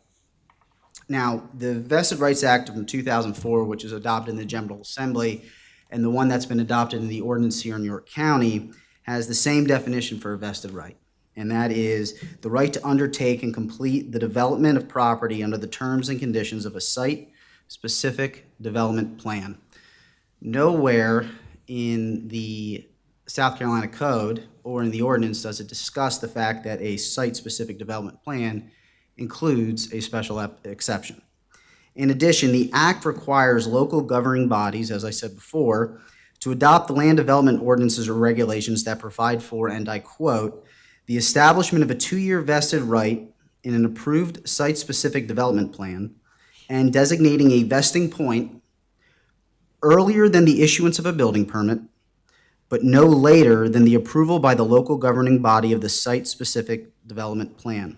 Now, the Vested Rights Act of 2004, which is adopted in the General Assembly, and the one that's been adopted in the ordinance here in York County, has the same definition for a vested right, and that is the right to undertake and complete the development of property under the terms and conditions of a site-specific development plan. Nowhere in the South Carolina Code or in the ordinance does it discuss the fact that a site-specific development plan includes a special exception. In addition, the Act requires local governing bodies, as I said before, to adopt the land development ordinances or regulations that provide for, and I quote, the establishment of a 2-year vested right in an approved site-specific development plan and designating a vesting point earlier than the issuance of a building permit, but no later than the approval by the local governing body of the site-specific development plan.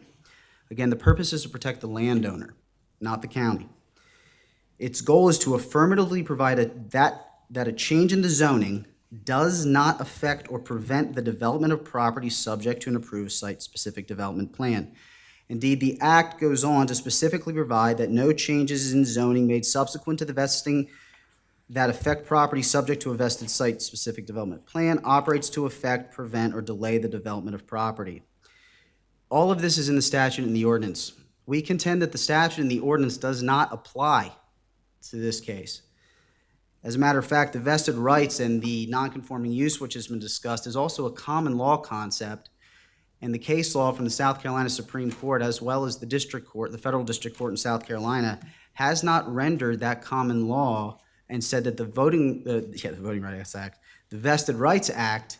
Again, the purpose is to protect the landowner, not the county. Its goal is to affirmatively provide that a change in the zoning does not affect or prevent the development of property subject to an approved site-specific development plan. Indeed, the Act goes on to specifically provide that no changes in zoning made subsequent to the vesting that affect property subject to a vested site-specific development plan, operates to affect, prevent, or delay the development of property. All of this is in the statute and the ordinance. We contend that the statute and the ordinance does not apply to this case. As a matter of fact, the vested rights and the nonconforming use, which has been discussed, is also a common law concept, and the case law from the South Carolina Supreme Court, as well as the district court, the federal district court in South Carolina, has not rendered that common law and said that the Voting Rights Act, the Vested Rights Act,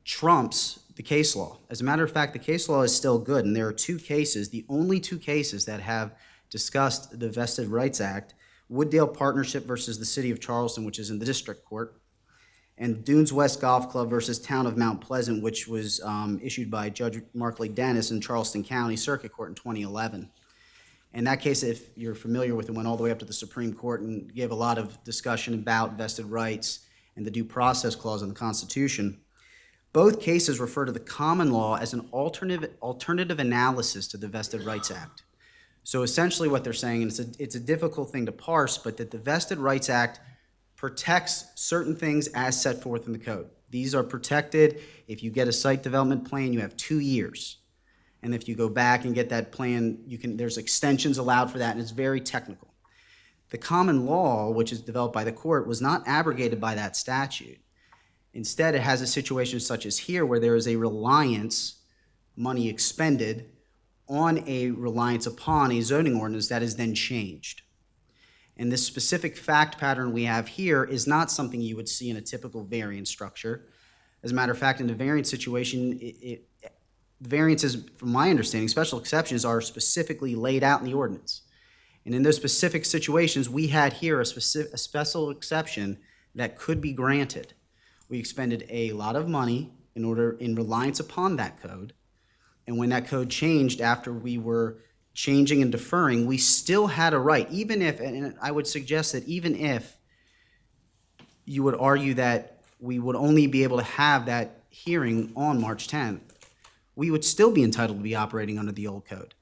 trumps the case law. As a matter of fact, the case law is still good, and there are two cases, the only two cases that have discussed the Vested Rights Act: Wooddale Partnership versus the City of Charleston, which is in the district court, and Dunes West Golf Club versus Town of Mount Pleasant, which was issued by Judge Markley Dennis in Charleston County Circuit Court in 2011. In that case, if you're familiar with it, went all the way up to the Supreme Court and gave a lot of discussion about vested rights and the Due Process Clause in the Constitution. Both cases refer to the common law as an alternative analysis to the Vested Rights Act. So essentially what they're saying, and it's a difficult thing to parse, but that the Vested Rights Act protects certain things as set forth in the code. These are protected. If you get a site development plan, you have 2 years. And if you go back and get that plan, there's extensions allowed for that, and it's very technical. The common law, which is developed by the court, was not abrogated by that statute. Instead, it has a situation such as here where there is a reliance, money expended, on a reliance upon a zoning ordinance that is then changed. And this specific fact pattern we have here is not something you would see in a typical variance structure. As a matter of fact, in the variance situation, variances, from my understanding, special exceptions are specifically laid out in the ordinance. And in those specific situations, we had here a special exception that could be granted. We expended a lot of money in reliance upon that code. And when that code changed after we were changing and deferring, we still had a right, even if, and I would suggest that even if you would argue that we would only be able to have that hearing on March 10th, we would still be entitled to be operating under the old code.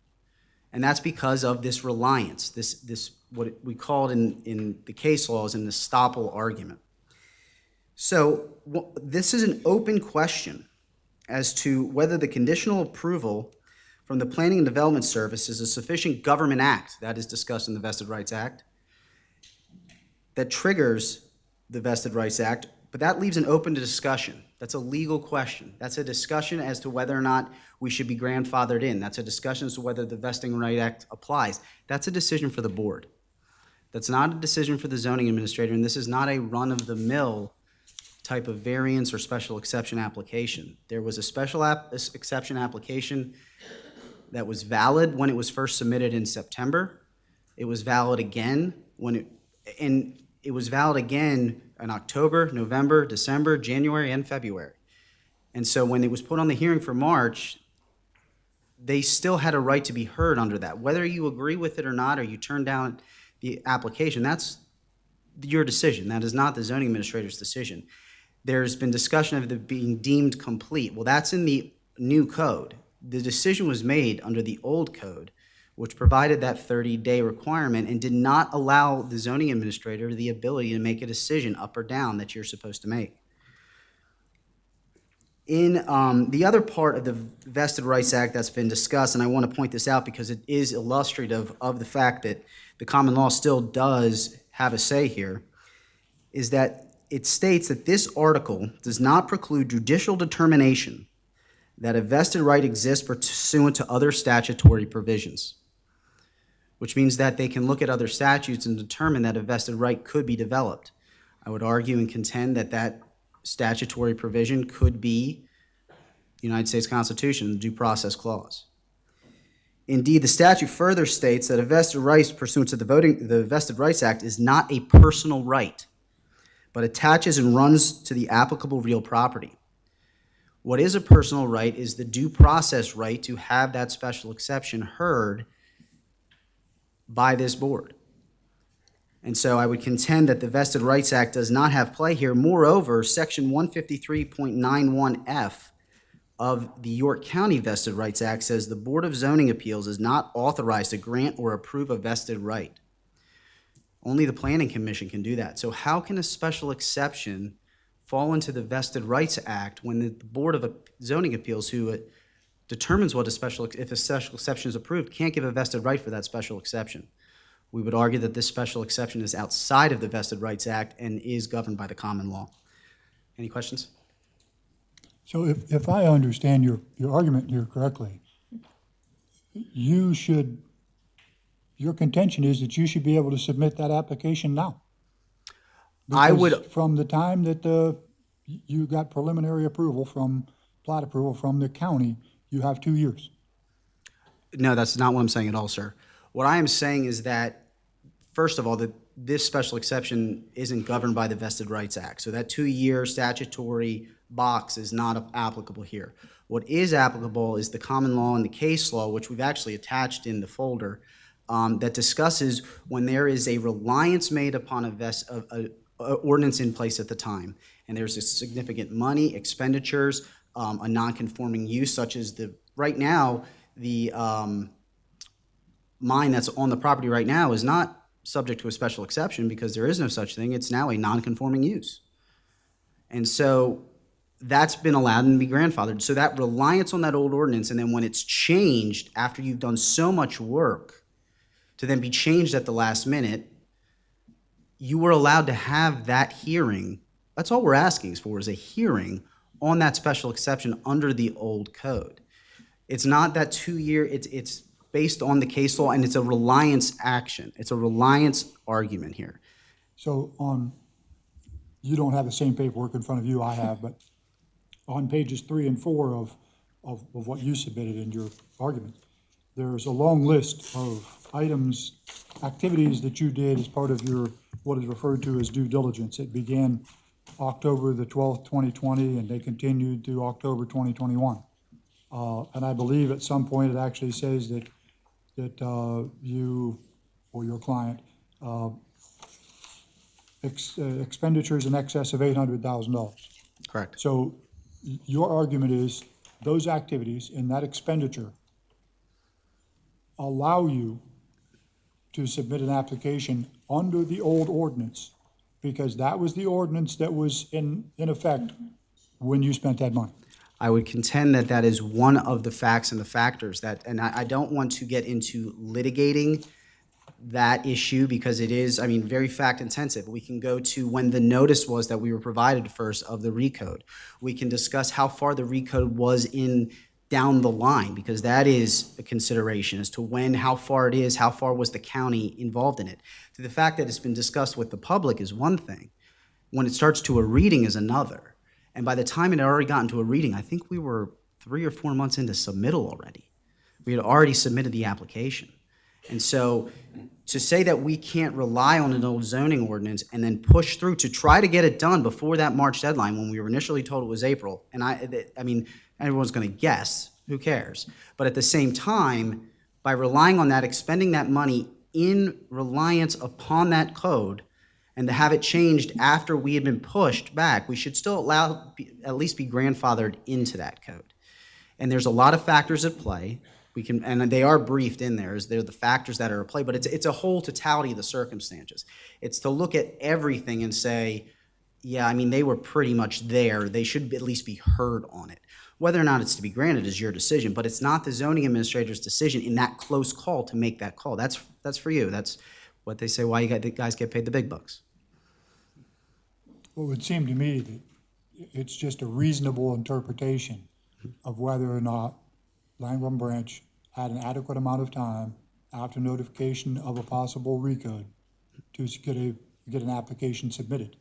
And that's because of this reliance, this what we call it in the case law is an estoppel argument. So this is an open question as to whether the conditional approval from the Planning and Development Service is a sufficient government act, that is discussed in the Vested Rights Act, that triggers the Vested Rights Act, but that leaves an open discussion. That's a legal question. That's a discussion as to whether or not we should be grandfathered in. That's a discussion as to whether the Vesting Right Act applies. That's a decision for the board. That's not a decision for the zoning administrator, and this is not a run-of-the-mill type of variance or special exception application. There was a special exception application that was valid when it was first submitted in September. It was valid again in October, November, December, January, and February. And so when it was put on the hearing for March, they still had a right to be heard under that. Whether you agree with it or not, or you turn down the application, that's your decision. That is not the zoning administrator's decision. There's been discussion of it being deemed complete. Well, that's in the new code. The decision was made under the old code, which provided that 30-day requirement and did not allow the zoning administrator the ability to make a decision up or down that you're supposed to make. In the other part of the Vested Rights Act that's been discussed, and I want to point this out because it is illustrative of the fact that the common law still does have a say here, is that it states that this article does not preclude judicial determination that a vested right exists pursuant to other statutory provisions, which means that they can look at other statutes and determine that a vested right could be developed. I would argue and contend that that statutory provision could be the United States Constitution, the Due Process Clause. Indeed, the statute further states that a vested right pursuant to the Vested Rights Act is not a personal right, but attaches and runs to the applicable real property. What is a personal right is the due process right to have that special exception heard by this board. And so I would contend that the Vested Rights Act does not have play here. Moreover, Section 153.91F of the York County Vested Rights Act says the Board of Zoning Appeals is not authorized to grant or approve a vested right. Only the planning commission can do that. So how can a special exception fall into the Vested Rights Act when the Board of Zoning Appeals, who determines what if a special exception is approved, can't give a vested right for that special exception? We would argue that this special exception is outside of the Vested Rights Act and is governed by the common law. Any questions? So if I understand your argument here correctly, your contention is that you should be able to submit that application now. I would. Because from the time that you got preliminary approval plat approval from the county, you have 2 years. No, that's not what I'm saying at all, sir. What I am saying is that, first of all, this special exception isn't governed by the Vested Rights Act. So that 2-year statutory box is not applicable here. What is applicable is the common law and the case law, which we've actually attached in the folder, that discusses when there is a reliance made upon a ordinance in place at the time, and there's a significant money, expenditures, a non-conforming use, such as right now, the mine that's on the property right now is not subject to a special exception because there is no such thing. It's now a non-conforming use. And so that's been allowed and be grandfathered. So that reliance on that old ordinance, and then when it's changed after you've done so much work to then be changed at the last minute, you were allowed to have that hearing. That's all we're asking for, is a hearing on that special exception under the old code. It's not that 2-year, it's based on the case law, and it's a reliance action. It's a reliance argument here. So you don't have the same paperwork in front of you I have, but on pages 3 and 4 of what you submitted in your argument, there's a long list of items, activities that you did as part of your, what is referred to as due diligence. It began October the 12th, 2020, and they continued through October 2021. And I believe at some point it actually says that you or your client expenditures in excess of $800,000. Correct. So your argument is those activities and that expenditure allow you to submit an application under the old ordinance because that was the ordinance that was in effect when you spent that money. I would contend that that is one of the facts and the factors that, and I don't want to get into litigating that issue because it is, very fact intensive. We can go to when the notice was that we were provided first of the recode. We can discuss how far the recode was down the line because that is a consideration as to how far it is, how far was the county involved in it. To the fact that it's been discussed with the public is one thing. When it starts to a reading is another. And by the time it had already gotten to a reading, I think we were 3 or 4 months into submittal already. We had already submitted the application. And so to say that we can't rely on an old zoning ordinance and then push through to try to get it done before that March deadline when we were initially told it was April, and everyone's going to guess, who cares? But at the same time, by relying on that, expending that money in reliance upon that code, and to have it changed after we had been pushed back, we should still at least be grandfathered into that code. And there's a lot of factors at play. And they are briefed in there. They're the factors that are at play, but it's a whole totality of the circumstances. It's to look at everything and say, yeah, they were pretty much there. They should at least be heard on it. Whether or not it's to be granted is your decision, but it's not the zoning administrator's decision in that close call to make that call. That's for you. That's what they say, why the guys get paid the big bucks. Well, it would seem to me that it's just a reasonable interpretation of whether or not Langham Branch had an adequate amount of time after notification of a possible recode to get an application submitted.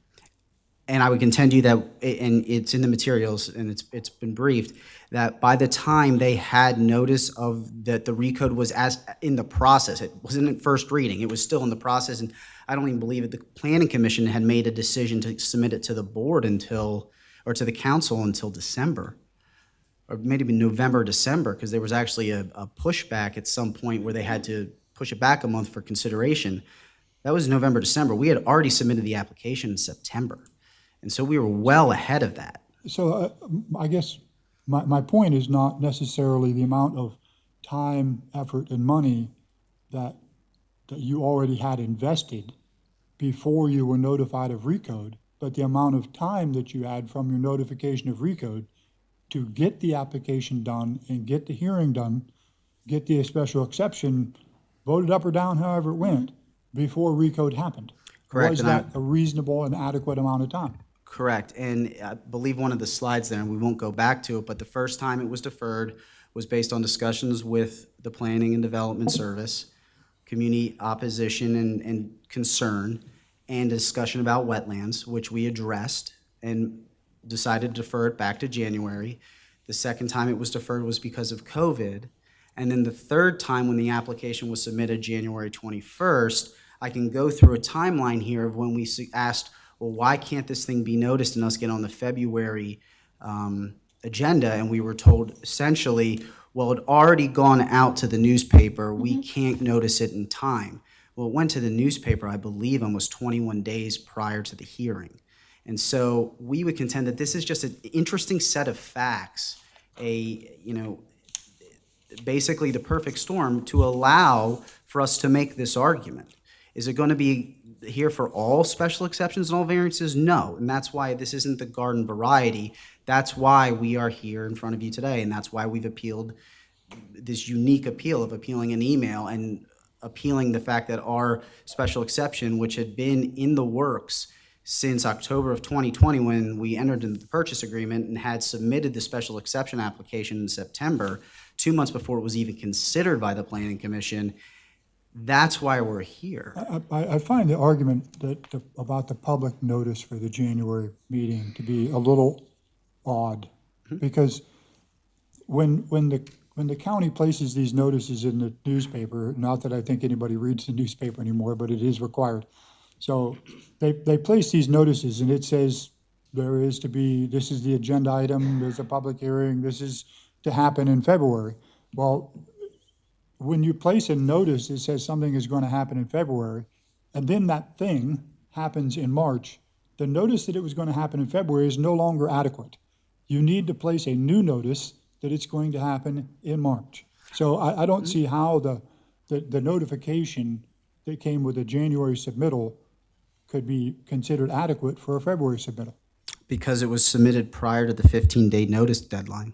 And I would contend you that, and it's in the materials and it's been briefed, that by the time they had notice of that the recode was in the process, it wasn't at first reading, it was still in the process, and I don't even believe it, the Planning Commission had made a decision to submit it to the board or to the council until December, or maybe November, December, because there was actually a pushback at some point where they had to push it back a month for consideration. That was November, December. We had already submitted the application in September. And so we were well ahead of that. So I guess my point is not necessarily the amount of time, effort, and money that you already had invested before you were notified of recode, but the amount of time that you had from your notification of recode to get the application done and get the hearing done, get the special exception voted up or down, however it went, before recode happened. Correct, Was and I- that a reasonable and adequate amount of time? Correct, and I believe one of the slides there, and we won't go back to it, but the first time it was deferred was based on discussions with the Planning and Development Service, community opposition and concern, and discussion about wetlands, which we addressed and decided to defer it back to January. The second time it was deferred was because of COVID. And then the third time, when the application was submitted January 21st, I can go through a timeline here of when we asked, well, why can't this thing be noticed and us get on the February agenda? And we were told essentially, well, it already gone out to the newspaper. We can't notice it in time. Well, it went to the newspaper, I believe, almost 21 days prior to the hearing. And so we would contend that this is just an interesting set of facts, basically the perfect storm to allow for us to make this argument. Is it going to be here for all special exceptions and all variances? No, and that's why this isn't the garden variety. That's why we are here in front of you today, and that's why we've appealed this unique appeal of appealing an email and appealing the fact that our special exception, which had been in the works since October of 2020 when we entered into the purchase agreement and had submitted the special exception application in September, 2 months before it was even considered by the Planning Commission. That's why we're here. I find the argument about the public notice for the January meeting to be a little odd, because when the county places these notices in the newspaper, not that I think anybody reads the newspaper anymore, but it is required. So they place these notices and it says this is the agenda item, there's a public hearing, this is to happen in February. Well, when you place a notice that says something is going to happen in February, and then that thing happens in March, the notice that it was going to happen in February is no longer adequate. You need to place a new notice that it's going to happen in March. So I don't see how the notification that came with a January submittal could be considered adequate for a February submittal. Because it was submitted prior to the 15-day notice deadline.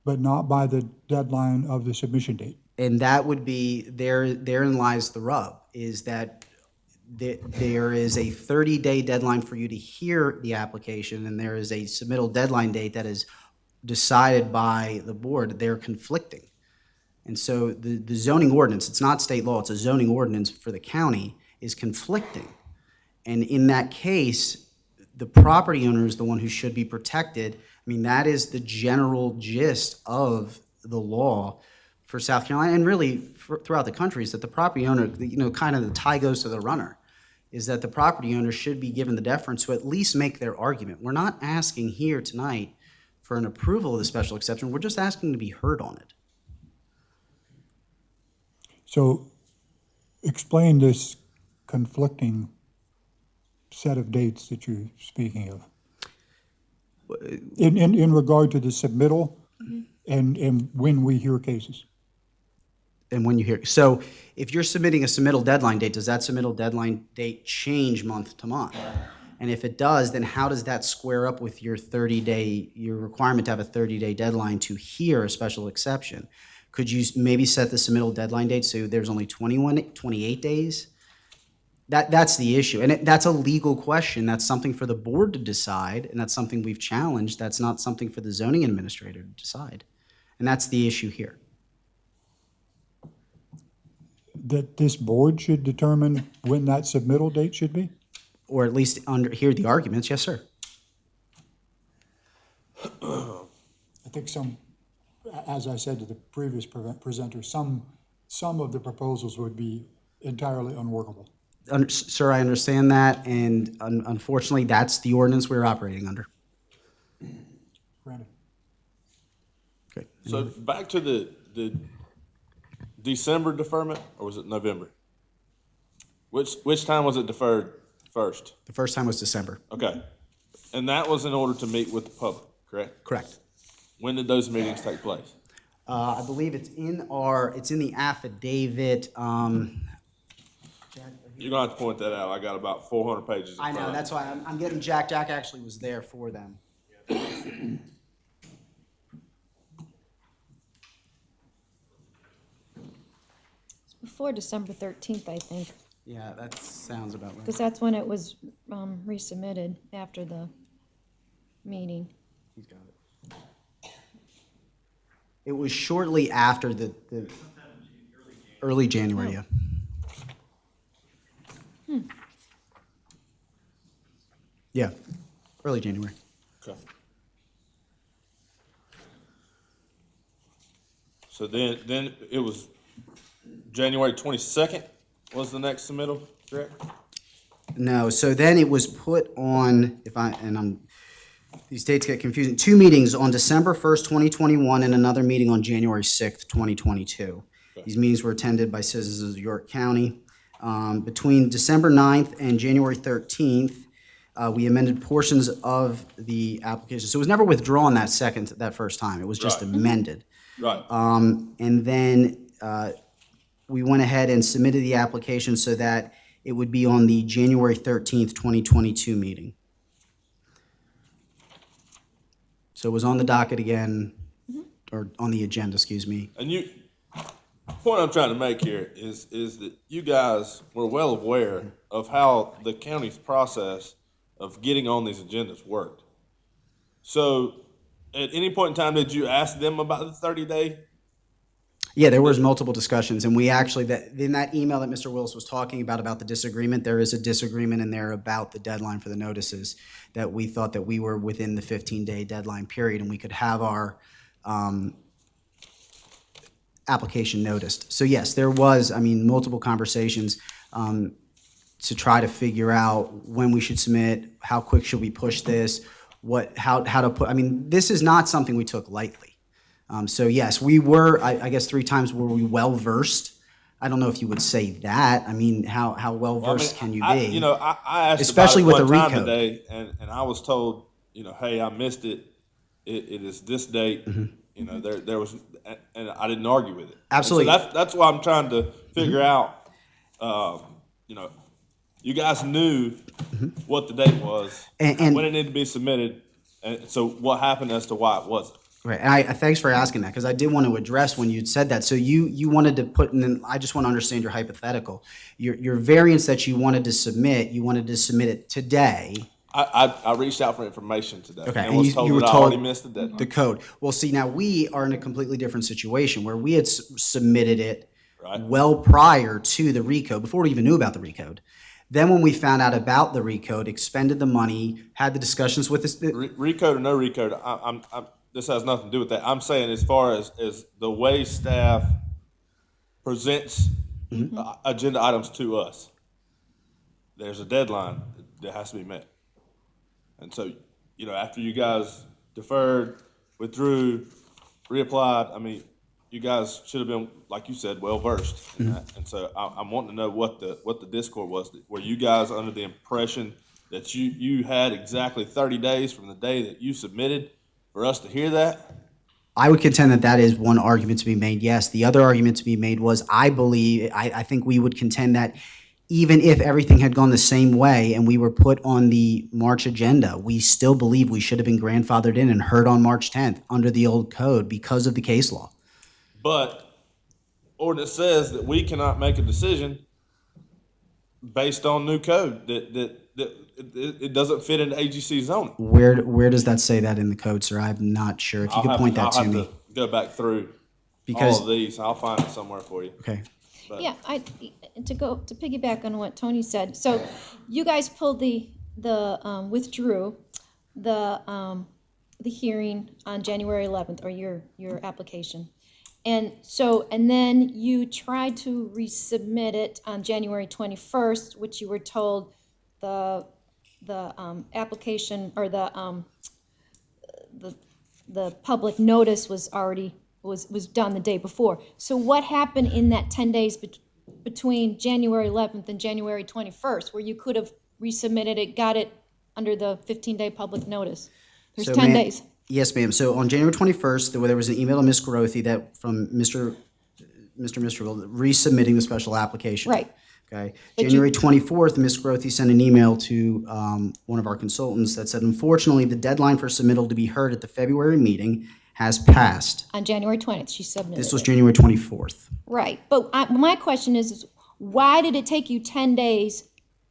But not by the deadline of the submission date. And that would be, therein lies the rub, is that there is a 30-day deadline for you to hear the application, and there is a submittal deadline date that is decided by the board. They're conflicting. And so the zoning ordinance, it's not state law, it's a zoning ordinance for the county, is conflicting. And in that case, the property owner is the one who should be protected. I mean, that is the general gist of the law for South Carolina, and really throughout the country, is that the property owner, kind of the tie goes to the runner, is that the property owner should be given the deference to at least make their argument. We're not asking here tonight for an approval of the special exception, we're just asking to be heard on it. So explain this conflicting set of dates that you're speaking of. In regard to the submittal and when we hear cases. And when you hear, so if you're submitting a submittal deadline date, does that submittal deadline date change month to month? And if it does, then how does that square up with your your requirement to have a 30-day deadline to hear a special exception? Could you maybe set the submittal deadline date so there's only 28 days? That's the issue. And that's a legal question. That's something for the board to decide, and that's something we've challenged. That's not something for the zoning administrator to decide. And that's the issue here. That this board should determine when that submittal date should be? Or at least hear the arguments, yes, sir. I think as I said to the previous presenter, some of the proposals would be entirely unworkable. Sir, I understand that, and unfortunately, that's the ordinance we're operating under. Granted. Okay. So back to the December deferment, or was it November? Which time was it deferred first? The first time was December. Okay. And that was in order to meet with the public, correct? Correct. When did those meetings take place? I believe it's in the affidavit. You're gonna have to point that out. I got about 400 pages. in I know, front of that's why I'm getting Jack. Jack actually was there for them. Before December 13th, I think, Yeah, that sounds about right. because that's when it was resubmitted after the meeting. He's got it. It was shortly after the early January, yeah. Yeah, early January. Okay. So then it was January 22nd was the next submittal, correct? No, so then it was put on, these dates get confusing, 2 meetings on December 1st, 2021, and another meeting on January 6th, 2022. These meetings were attended by citizens of York County. Between December 9th and January 13th, we amended portions of the application. So it was never withdrawn that first time. It was just Right. amended. Right. And then we went ahead and submitted the application so that it would be on the January 13th, 2022 meeting. So it was on the docket again, or on the agenda, excuse me. And the point I'm trying to make here is that you guys were well aware of how the county's process of getting on these agendas worked. So at any point in time, did you ask them about the 30-day? Yeah, there was multiple discussions, and we actually, in that email that Mr. Willis was talking about the disagreement, there is a disagreement in there about the deadline for the notices, that we thought that we were within the 15-day deadline period, and we could have our application noticed. So yes, there was, multiple conversations to try to figure out when we should submit, how quick should we push this, how to put, this is not something we took lightly. So yes, we were, I guess 3 times were we well-versed. I don't know if you would say that. How well-versed can you be? I asked Especially about it with the one time recode. today, and I was told, hey, I missed it. It is this date. There was, and I didn't argue with it. Absolutely. And so that's why I'm trying to figure out. You guys knew what the date was And- when it needed to be submitted, and so what happened as to why it wasn't. Right, and thanks for asking that, because I did want to address when you'd said that. So you wanted to put in, I just want to understand your hypothetical. Your variance that you wanted to submit it today. I reached out for information today. Okay, And was told you were that I told already missed the deadline. the code. Well, see, now we are in a completely different situation where we had submitted it well prior to the recode, before we even knew about the recode. Then when we found out about the recode, expended the money, had the discussions with this. Recode or no recode, this has nothing to do with that. I'm saying as far as the way staff presents agenda items to us, there's a deadline that has to be met. And so, after you guys deferred, withdrew, reapplied, you guys should have been, like you said, well-versed in that. And so I'm wanting to know what the discord was. Were you guys under the impression that you had exactly 30 days from the day that you submitted for us to hear that? I would contend that is one argument to be made, yes. The other argument to be made was, I think we would contend that even if everything had gone the same way and we were put on the March agenda, we still believe we should have been grandfathered in and heard on March 10th under the old code because of the case law. But ordinance says that we cannot make a decision based on new code, that it doesn't fit into AGC zoning. Where does that say that in the code, sir? I'm not sure. If you could point that to me. I'll have to go back through Because- all of these. I'll find it somewhere for you. Okay. But- Yeah, to piggyback on what Tony said. So you guys pulled withdrew the hearing on January 11th, or your application. And then you tried to resubmit it on January 21st, which you were told the application, or the public notice was already was done the day before. So what happened in that 10 days between January 11th and January 21st, where you could have resubmitted it, got it under the 15-day public notice? There's So, 10 ma'am- days. Yes, ma'am. So on January 21st, there was an email to Ms. Grothy from Mr. Misterville resubmitting the special application. Right. Okay. But you- January 24th, Ms. Grothy sent an email to one of our consultants that said, unfortunately, the deadline for submittal to be heard at the February meeting has passed. On January 20th, she submitted This was it. January 24th. Right, but my question is, why did it take you 10 days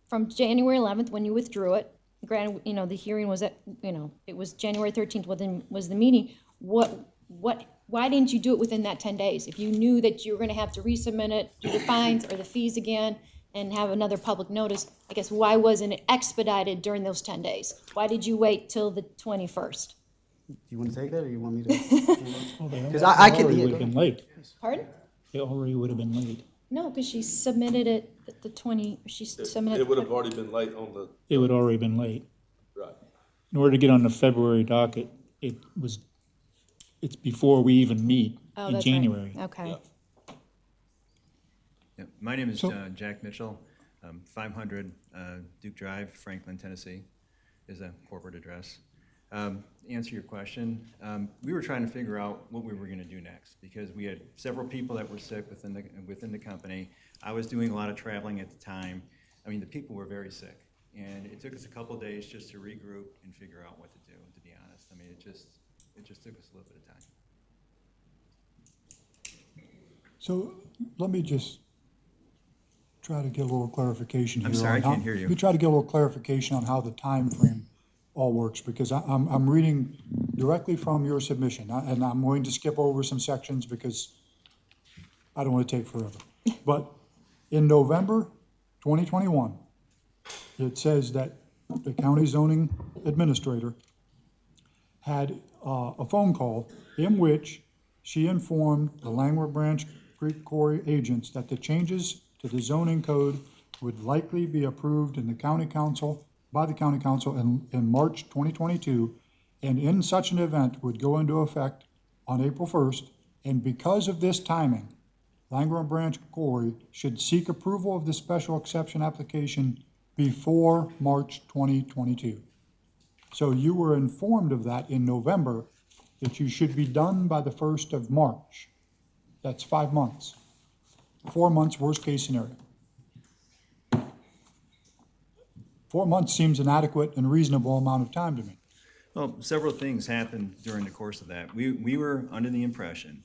from January 11th when you withdrew it? Granted, the hearing was at, it was January 13th was the meeting. Why didn't you do it within that 10 days? If you knew that you were gonna have to resubmit it, do the fines or the fees again, and have another public notice, I guess why wasn't it expedited during those 10 days? Why did you wait till the 21st? Do you want to take that, or you want me to? Because It I could. already would have been late. Pardon? It already would have been late. No, because she submitted it at the 20, she submitted. It would have already been late on the, It would already been late. right. In order to get on the February docket, it's before we even meet Oh, in that's right. January. Okay. Yeah, my name is So- Jack Mitchell. 500 Duke Drive, Franklin, Tennessee is a corporate address. Answer your question, we were trying to figure out what we were going to do next because we had several people that were sick within the company. I was doing a lot of traveling at the time. I mean, the people were very sick, and it took us a couple of days just to regroup and figure out what to do. To be honest, I mean, it just took us a little bit of time. So let me just try to get a little clarification here. I'm sorry, I on how- can't hear you. Let me try to get a little clarification on how the time frame all works, because I'm reading directly from your submission, and I'm going to skip over some sections because I don't want to take forever. But in November 2021, it says that the county zoning administrator had a phone call in which she informed the Langford Branch Creek Quarry agents that the changes to the zoning code would likely be approved in the county council, by the county council in March 2022, and in such an event would go into effect on April 1st. And because of this timing, Langford Branch Quarry should seek approval of the special exception application before March 2022. So you were informed of that in November, that you should be done by the 1st of March. That's 5 months. 4 months, worst case scenario. 4 months seems an adequate and reasonable amount of time to me. Well, several things happened during the course of that. We were under the impression,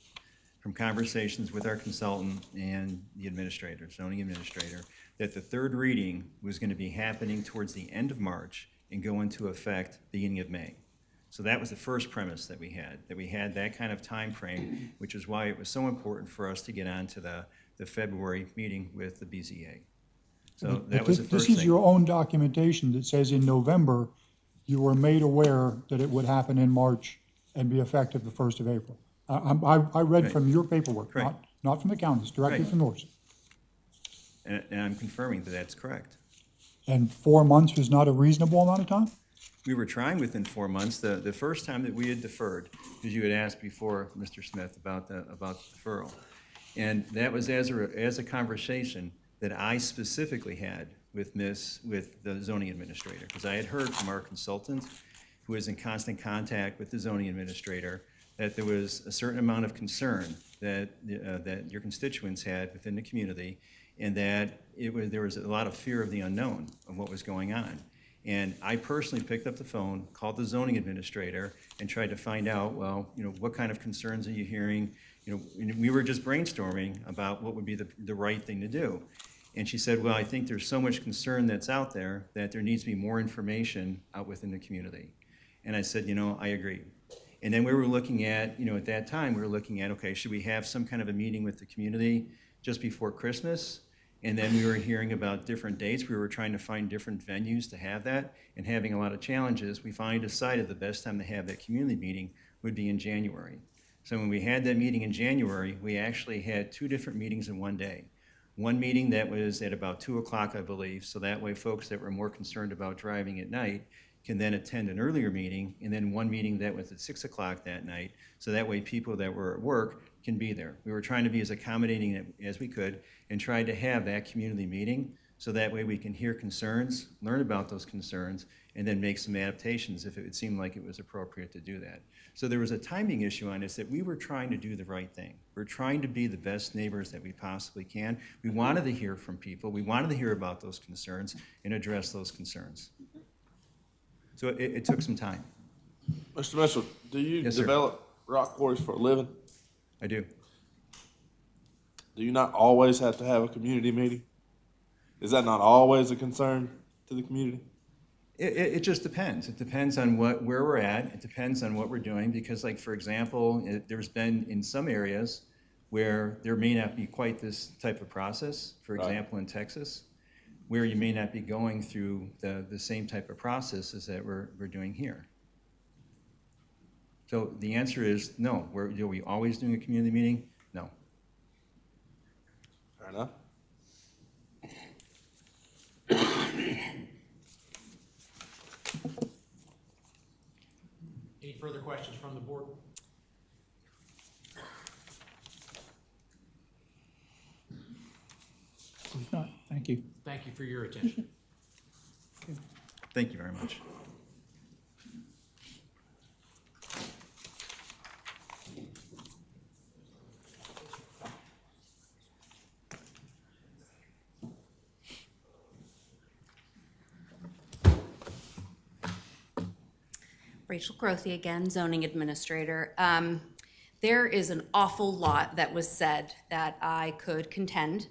from conversations with our consultant and the administrator, zoning administrator, that the third reading was going to be happening towards the end of March and go into effect beginning of May. So that was the first premise that we had that kind of time frame, which is why it was so important for us to get on to the February meeting with the BZA. So But that was the first This is thing. your own documentation that says in November, you were made aware that it would happen in March and be effective the 1st of April. I read Right. from your paperwork, Correct. not from the county's, directly Right. from yours. And I'm confirming that that's correct. And 4 months was not a reasonable amount of time? We were trying within 4 months. The first time that we had deferred, because you had asked before, Mr. Smith, about the deferral. And that was as a conversation that I specifically had with the zoning administrator, because I had heard from our consultant, who was in constant contact with the zoning administrator, that there was a certain amount of concern that your constituents had within the community, and that there was a lot of fear of the unknown of what was going on. And I personally picked up the phone, called the zoning administrator, and tried to find out, well, what kind of concerns are you hearing? We were just brainstorming about what would be the right thing to do. And she said, well, I think there's so much concern that's out there that there needs to be more information out within the community. And I said, I agree. And then we were looking at, at that time, we were looking at, okay, should we have some kind of a meeting with the community just before Christmas? And then we were hearing about different dates. We were trying to find different venues to have that, and having a lot of challenges. We finally decided the best time to have that community meeting would be in January. So when we had that meeting in January, we actually had 2 different meetings in one day. One meeting that was at about 2 o'clock, I believe, so that way folks that were more concerned about driving at night can then attend an earlier meeting, and then one meeting that was at 6 o'clock that night, so that way people that were at work can be there. We were trying to be as accommodating as we could and tried to have that community meeting So that way we can hear concerns, learn about those concerns, and then make some adaptations if it would seem like it was appropriate to do that. So there was a timing issue on this, that we were trying to do the right thing. We're trying to be the best neighbors that we possibly can. We wanted to hear from people. We wanted to hear about those concerns and address those concerns. So it took some time. Mr. Mitchell, do you Yes, sir. develop rock quarries for a living? I do. Do you not always have to have a community meeting? Is that not always a concern to the community? It just depends. It depends on where we're at. It depends on what we're doing, because like, for example, there's been in some areas where there may not be quite this type of process, for example, in Texas, where you may not be going through the same type of processes that we're doing here. So the answer is no. Are we always doing a community meeting? No. Fair enough. Any further questions from the board? If not, thank you. Thank you for your attention. Thank you very much. Rachel Grothy again, zoning administrator. There is an awful lot that was said that I could contend,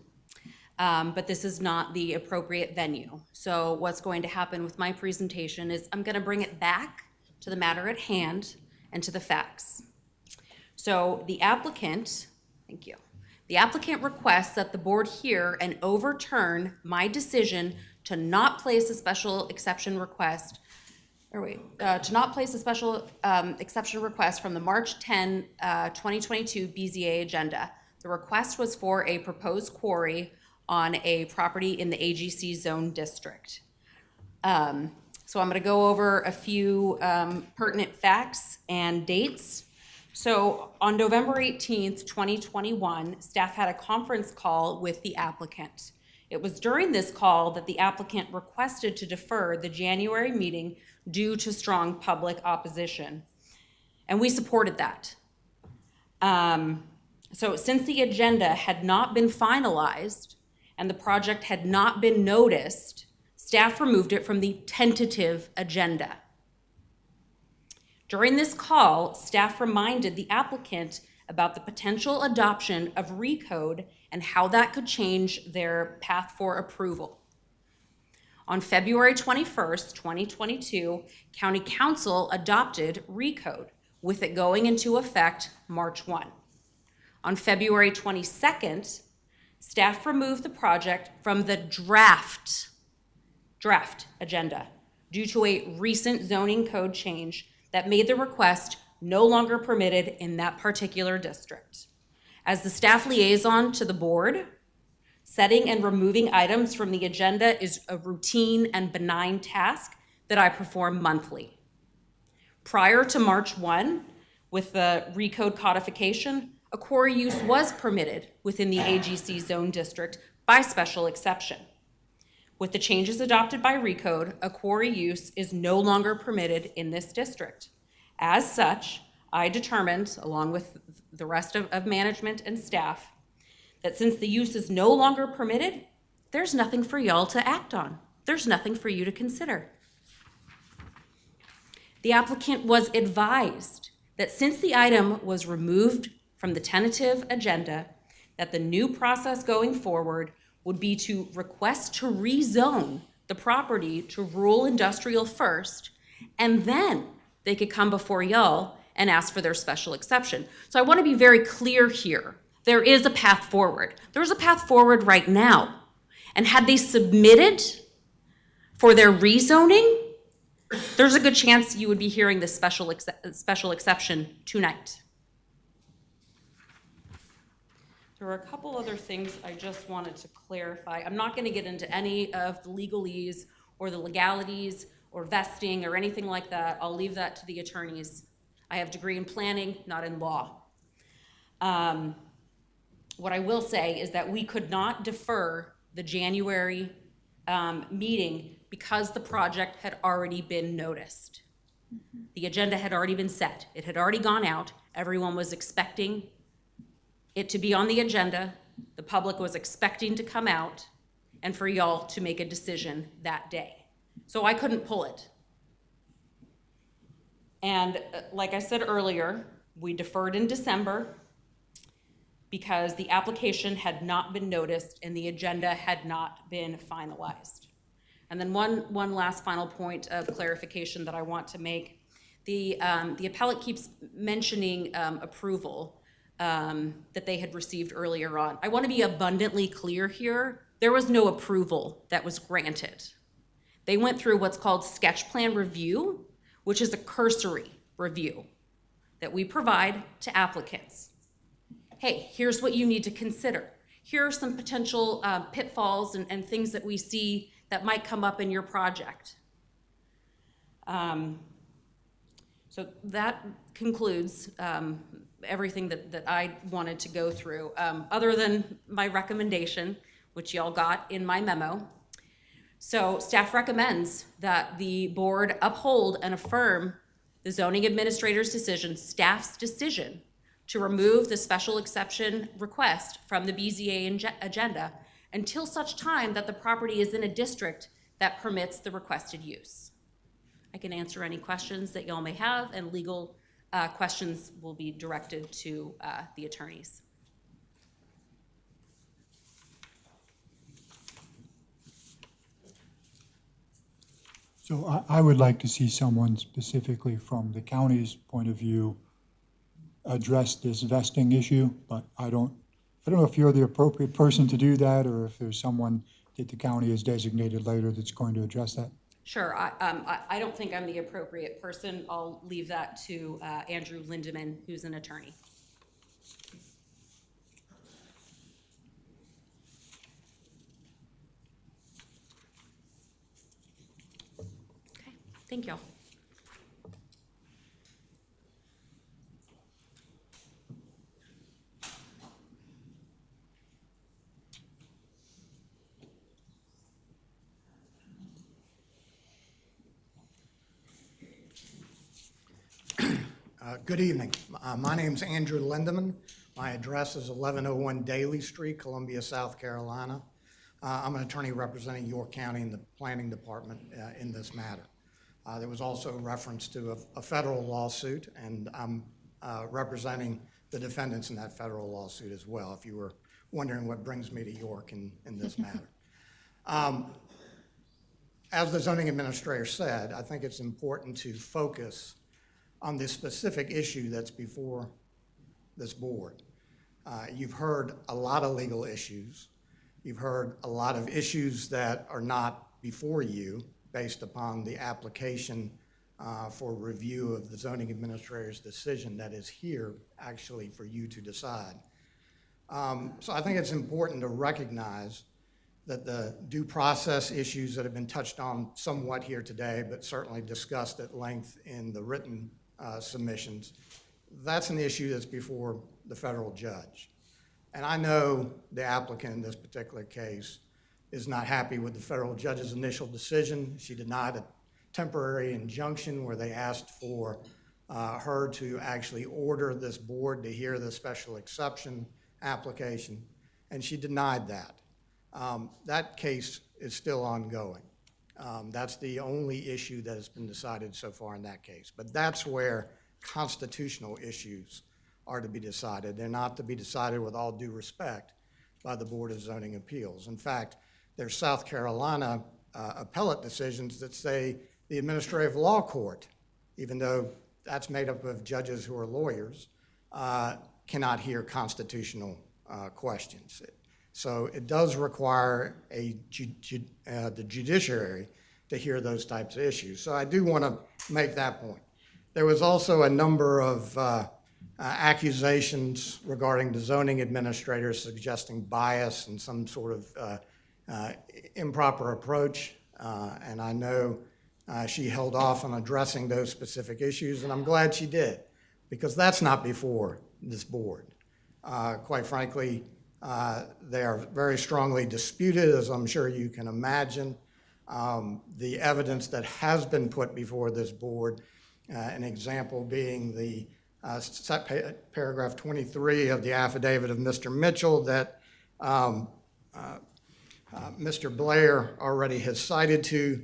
but this is not the appropriate venue. So what's going to happen with my presentation is I'm going to bring it back to the matter at hand and to the facts. So the applicant, thank you. The applicant requests that the board hear and overturn my decision to not place a special exception request to not place a special exception request from the March 10, 2022 BZA agenda. The request was for a proposed quarry on a property in the AGC zone district. So I'm going to go over a few pertinent facts and dates. So on November 18th, 2021, staff had a conference call with the applicant. It was during this call that the applicant requested to defer the January meeting due to strong public opposition. And we supported that. So since the agenda had not been finalized and the project had not been noticed, staff removed it from the tentative agenda. During this call, staff reminded the applicant about the potential adoption of RECODE and how that could change their path for approval. On February 21st, 2022, County Council adopted RECODE, with it going into effect March 1. On February 22nd, staff removed the project from the draft agenda due to a recent zoning code change that made the request no longer permitted in that particular district. As the staff liaison to the board, setting and removing items from the agenda is a routine and benign task that I perform monthly. Prior to March 1, with the RECODE codification, a quarry use was permitted within the AGC zone district by special exception. With the changes adopted by RECODE, a quarry use is no longer permitted in this district. As such, I determined, along with the rest of management and staff, that since the use is no longer permitted, there's nothing for y'all to act on. There's nothing for you to consider. The applicant was advised that since the item was removed from the tentative agenda, that the new process going forward would be to request to rezone the property to rural industrial first, and then they could come before y'all and ask for their special exception. So I want to be very clear here. There is a path forward. There's a path forward right now. And had they submitted for their rezoning, there's a good chance you would be hearing this special exception tonight. There were a couple other things I just wanted to clarify. I'm not going to get into any of the legalese or the legalities or vesting or anything like that. I'll leave that to the attorneys. I have a degree in planning, not in law. What I will say is that we could not defer the January meeting because the project had already been noticed. The agenda had already been set. It had already gone out. Everyone was expecting it to be on the agenda. The public was expecting to come out and for y'all to make a decision that day. So I couldn't pull it. And like I said earlier, we deferred in December because the application had not been noticed and the agenda had not been finalized. And then one last final point of clarification that I want to make. The appellate keeps mentioning approval that they had received earlier on. I want to be abundantly clear here. There was no approval that was granted. They went through what's called sketch plan review, which is a cursory review that we provide to applicants. Hey, here's what you need to consider. Here are some potential pitfalls and things that we see that might come up in your project. So that concludes everything that I wanted to go through, other than my recommendation, which y'all got in my memo. So staff recommends that the board uphold and affirm the zoning administrator's decision, staff's decision, to remove the special exception request from the BZA agenda until such time that the property is in a district that permits the requested use. I can answer any questions that y'all may have, and legal questions will be directed to the attorneys. So I would like to see someone specifically from the county's point of view address this vesting issue, but I don't know if you're the appropriate person to do that, or if there's someone that the county has designated later that's going to address that. Sure, I don't think I'm the appropriate person. I'll leave that to Andrew Lindeman, who's an attorney. Okay, thank y'all. Good evening. My name's Andrew Lindeman. My address is 1101 Daly Street, Columbia, South Carolina. I'm an attorney representing York County in the Planning Department in this matter. There was also reference to a federal lawsuit, and I'm representing the defendants in that federal lawsuit as well, if you were wondering what brings me to York in this matter. As the zoning administrator said, I think it's important to focus on this specific issue that's before this board. You've heard a lot of legal issues. You've heard a lot of issues that are not before you based upon the application for review of the zoning administrator's decision that is here actually for you to decide. So I think it's important to recognize that the due process issues that have been touched on somewhat here today, but certainly discussed at length in the written submissions, that's an issue that's before the federal judge. And I know the applicant in this particular case is not happy with the federal judge's initial decision. She denied a temporary injunction where they asked for her to actually order this board to hear the special exception application, and she denied that. That case is still ongoing. That's the only issue that has been decided so far in that case. But that's where constitutional issues are to be decided. They're not to be decided, with all due respect, by the Board of Zoning Appeals. In fact, there's South Carolina appellate decisions that say the administrative law court, even though that's made up of judges who are lawyers, cannot hear constitutional questions. So it does require the judiciary to hear those types of issues. So I do want to make that point. There was also a number of accusations regarding the zoning administrator suggesting bias and some sort of improper approach. And I know she held off on addressing those specific issues, and I'm glad she did, because that's not before this board. Quite frankly, They are very strongly disputed, as I'm sure you can imagine. The evidence that has been put before this board, an example being the paragraph 23 of the affidavit of Mr. Mitchell that Mr. Blair already has cited to,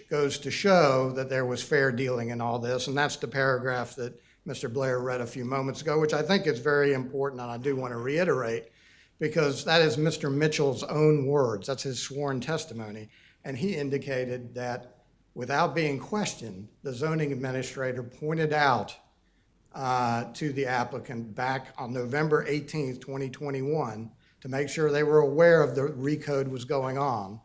goes to show that there was fair dealing in all this. And that's the paragraph that Mr. Blair read a few moments ago, which I think is very important, and I do want to reiterate, because that is Mr. Mitchell's own words. That's his sworn testimony. And he indicated that without being questioned, the zoning administrator pointed out to the applicant back on November 18th, 2021, to make sure they were aware of the recode was going on.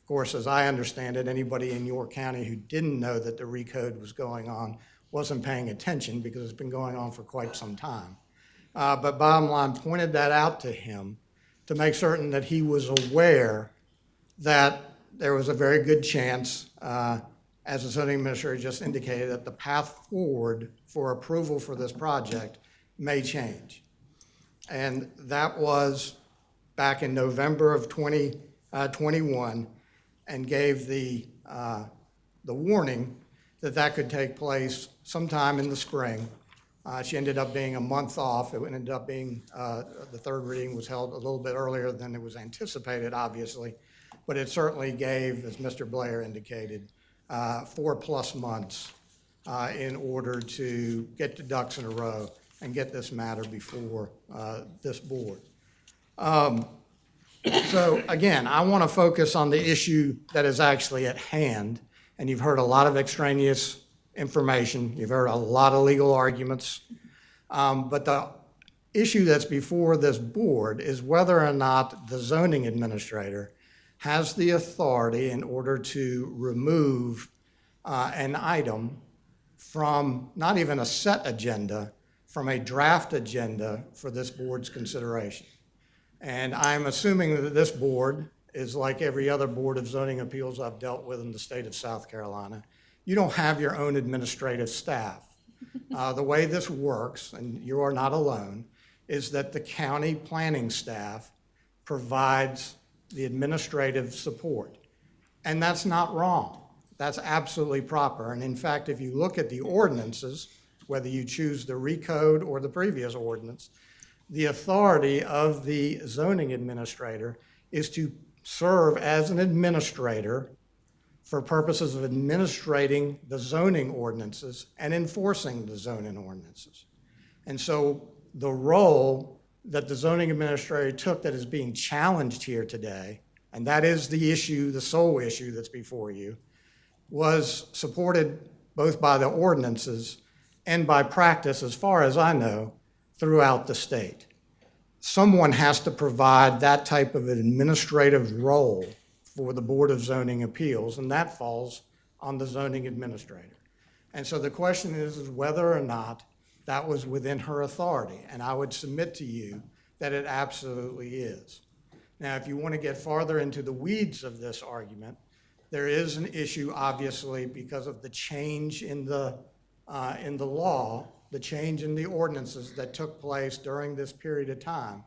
Of course, as I understand it, anybody in York County who didn't know that the recode was going on wasn't paying attention because it's been going on for quite some time. But bottom line, pointed that out to him to make certain that he was aware that there was a very good chance, as the zoning administrator just indicated, that the path forward for approval for this project may change. And that was back in November of 2021, and gave the warning that that could take place sometime in the spring. She ended up being a month off. It ended up being, the third reading was held a little bit earlier than it was anticipated, obviously, but it certainly gave, as Mr. Blair indicated, 4+ months in order to get the ducks in a row and get this matter before this board. So again, I want to focus on the issue that is actually at hand, and you've heard a lot of extraneous information. You've heard a lot of legal arguments, but the issue that's before this board is whether or not the zoning administrator has the authority in order to remove an item from not even a set agenda, from a draft agenda for this board's consideration. And I'm assuming that this board is like every other board of zoning appeals I've dealt with in the state of South Carolina. You don't have your own administrative staff. The way this works, and you are not alone, is that the county planning staff provides the administrative support. And that's not wrong. That's absolutely proper. And in fact, if you look at the ordinances, whether you choose the recode or the previous ordinance, the authority of the zoning administrator is to serve as an administrator for purposes of administrating the zoning ordinances and enforcing the zoning ordinances. And so the role that the zoning administrator took that is being challenged here today, and that is the issue, the sole issue that's before you, was supported both by the ordinances and by practice, as far as I know, throughout the state. Someone has to provide that type of an administrative role for the Board of Zoning Appeals, and that falls on the zoning administrator. And so the question is whether or not that was within her authority, and I would submit to you that it absolutely is. Now, if you want to get farther into the weeds of this argument, there is an issue, obviously, because of the change in the law, the change in the ordinances that took place during this period of time.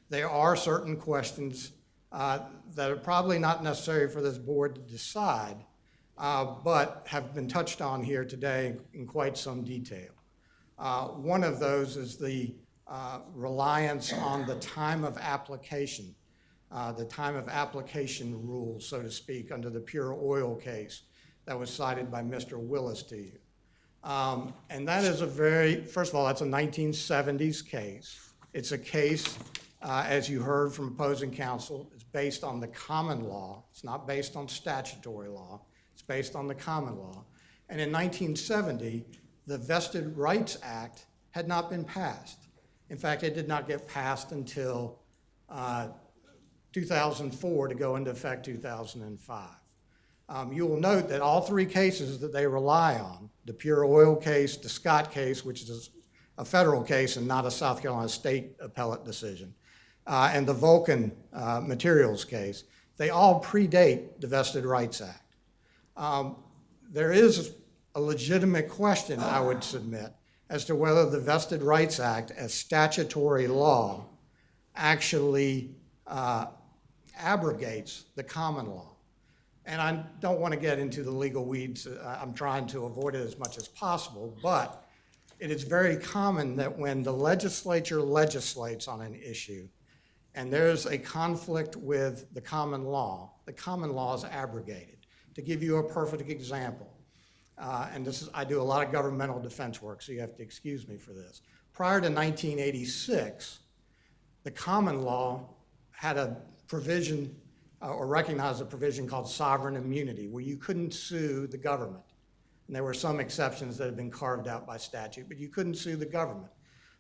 There are certain questions that are probably not necessary for this board to decide, but have been touched on here today in quite some detail. One of those is the reliance on the time of application rule, so to speak, under the Pure Oil case that was cited by Mr. Willis to you. And that is first of all, that's a 1970s case. It's a case, as you heard from opposing counsel, it's based on the common law. It's not based on statutory law. It's based on the common law. And in 1970, the Vested Rights Act had not been passed. In fact, it did not get passed until 2004 to go into effect 2005. You will note that all three cases that they rely on, the Pure Oil case, the Scott case, which is a federal case and not a South Carolina state appellate decision, and the Vulcan Materials case, they all predate the Vested Rights Act. There is a legitimate question, I would submit, as to whether the Vested Rights Act as statutory law actually abrogates the common law. And I don't want to get into the legal weeds. I'm trying to avoid it as much as possible, but it is very common that when the legislature legislates on an issue and there's a conflict with the common law is abrogated. To give you a perfect example, and this is, I do a lot of governmental defense work, so you have to excuse me for this. Prior to 1986, the common law had a provision or recognized a provision called sovereign immunity, where you couldn't sue the government. And there were some exceptions that had been carved out by statute, but you couldn't sue the government.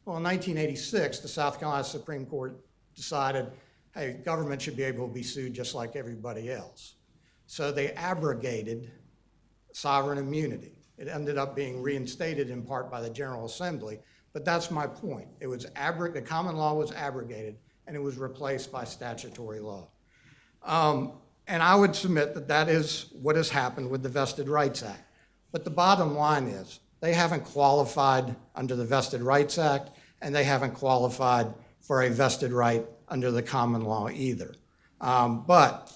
Well, in 1986, the South Carolina Supreme Court decided, hey, government should be able to be sued just like everybody else. So they abrogated sovereign immunity. It ended up being reinstated in part by the General Assembly, but that's my point. It was the common law was abrogated, and it was replaced by statutory law. And I would submit that that is what has happened with the Vested Rights Act. But the bottom line is, they haven't qualified under the Vested Rights Act, and they haven't qualified for a vested right under the common law either. But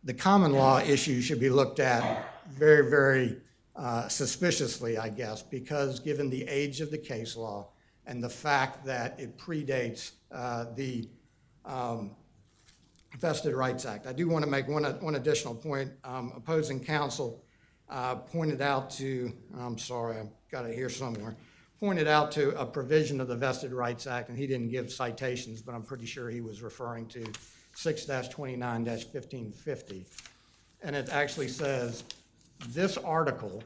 the common law issue should be looked at very, very suspiciously, I guess, because given the age of the case law and the fact that it predates the Vested Rights Act. I do want to make one additional point. Opposing counsel pointed out to, I'm sorry, I've got it here somewhere, pointed out to a provision of the Vested Rights Act, and he didn't give citations, but I'm pretty sure he was referring to 6-29-1550. And it actually says, this article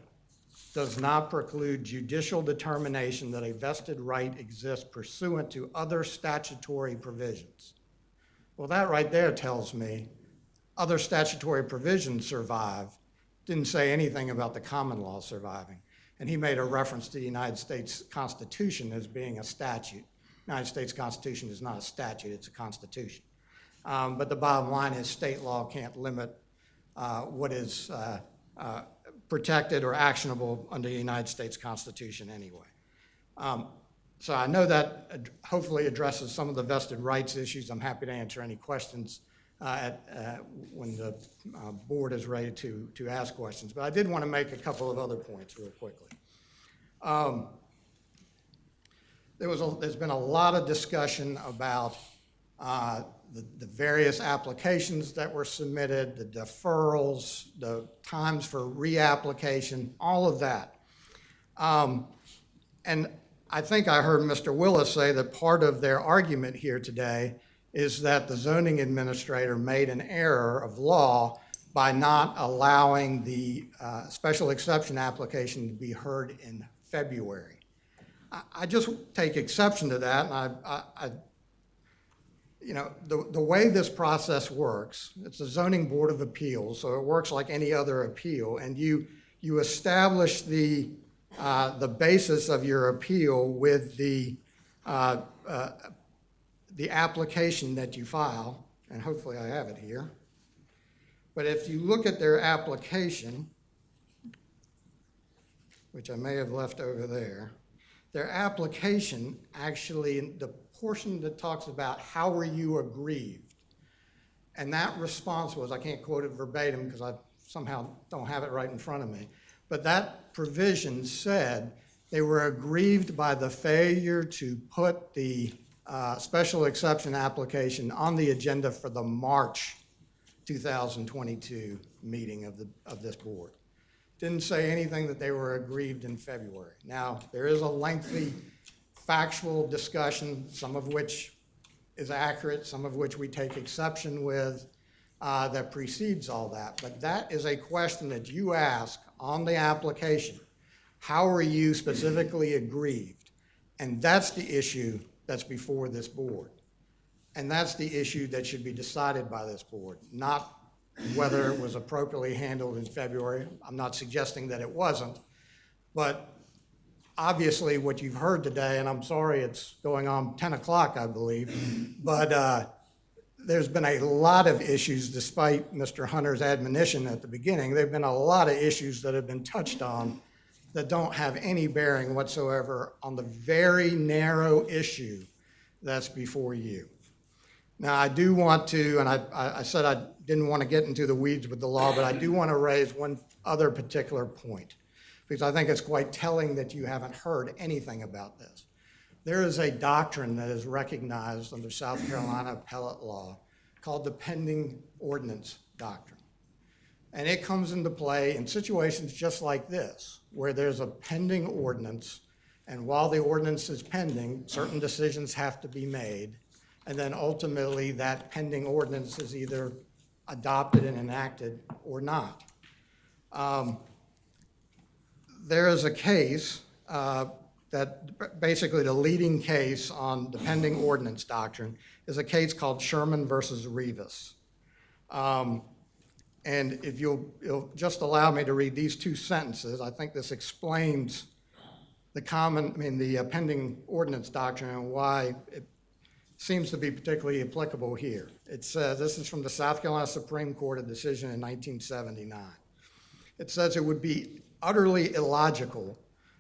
does not preclude judicial determination that a vested right exists pursuant to other statutory provisions. Well, that right there tells me other statutory provisions survive. Didn't say anything about the common law surviving. And he made a reference to the United States Constitution as being a statute. The United States Constitution is not a statute, it's a constitution. But the bottom line is state law can't limit what is protected or actionable under the United States Constitution anyway. So I know that hopefully addresses some of the vested rights issues. I'm happy to answer any questions when the board is ready to ask questions. But I did want to make a couple of other points real quickly. There's been a lot of discussion about the various applications that were submitted, the deferrals, the times for reapplication, all of that. And I think I heard Mr. Willis say that part of their argument here today is that the zoning administrator made an error of law by not allowing the special exception application to be heard in February. I just take exception to that, and you know, the way this process works, it's a zoning board of appeals, so it works like any other appeal, and you establish the basis of your appeal with the application that you file, and hopefully I have it here. But if you look at their application, which I may have left over there, their application actually, the portion that talks about how were you aggrieved, and that response was, I can't quote it verbatim because I somehow don't have it right in front of me, but that provision said they were aggrieved by the failure to put the special exception application on the agenda for the March 2022 meeting of this board. Didn't say anything that they were aggrieved in February. Now, there is a lengthy factual discussion, some of which is accurate, some of which we take exception with, that precedes all that. But that is a question that you ask on the application. How are you specifically aggrieved? And that's the issue that's before this board. And that's the issue that should be decided by this board, not whether it was appropriately handled in February. I'm not suggesting that it wasn't, but obviously what you've heard today, and I'm sorry it's going on 10 o'clock, I believe, but there's been a lot of issues, despite Mr. Hunter's admonition at the beginning, there have been a lot of issues that have been touched on that don't have any bearing whatsoever on the very narrow issue that's before you. Now, I do want to, and I said I didn't want to get into the weeds with the law, but I do want to raise one other particular point, because I think it's quite telling that you haven't heard anything about this. There is a doctrine that is recognized under South Carolina appellate law called the pending ordinance doctrine. And it comes into play in situations just like this, where there's a pending ordinance, and while the ordinance is pending, certain decisions have to be made, and then ultimately that pending ordinance is either adopted and enacted or not. There is a case that basically the leading case on the pending ordinance doctrine is a case called Sherman versus Rivas. And if you'll just allow me to read these two sentences, I think this explains the pending ordinance doctrine and why it seems to be particularly applicable here. It says, this is from the South Carolina Supreme Court, a decision in 1979. It says it would be utterly illogical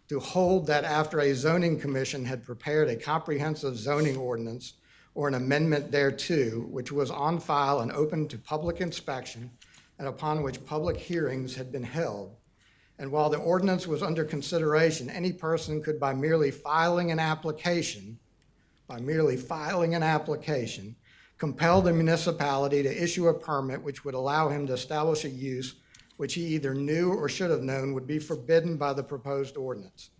to hold that after a zoning commission had prepared a comprehensive zoning ordinance or an amendment thereto, which was on file and open to public inspection, and upon which public hearings had been held, and while the ordinance was under consideration, any person could, by merely filing an application, compel the municipality to issue a permit which would allow him to establish a use which he either knew or should have known would be forbidden by the proposed ordinance,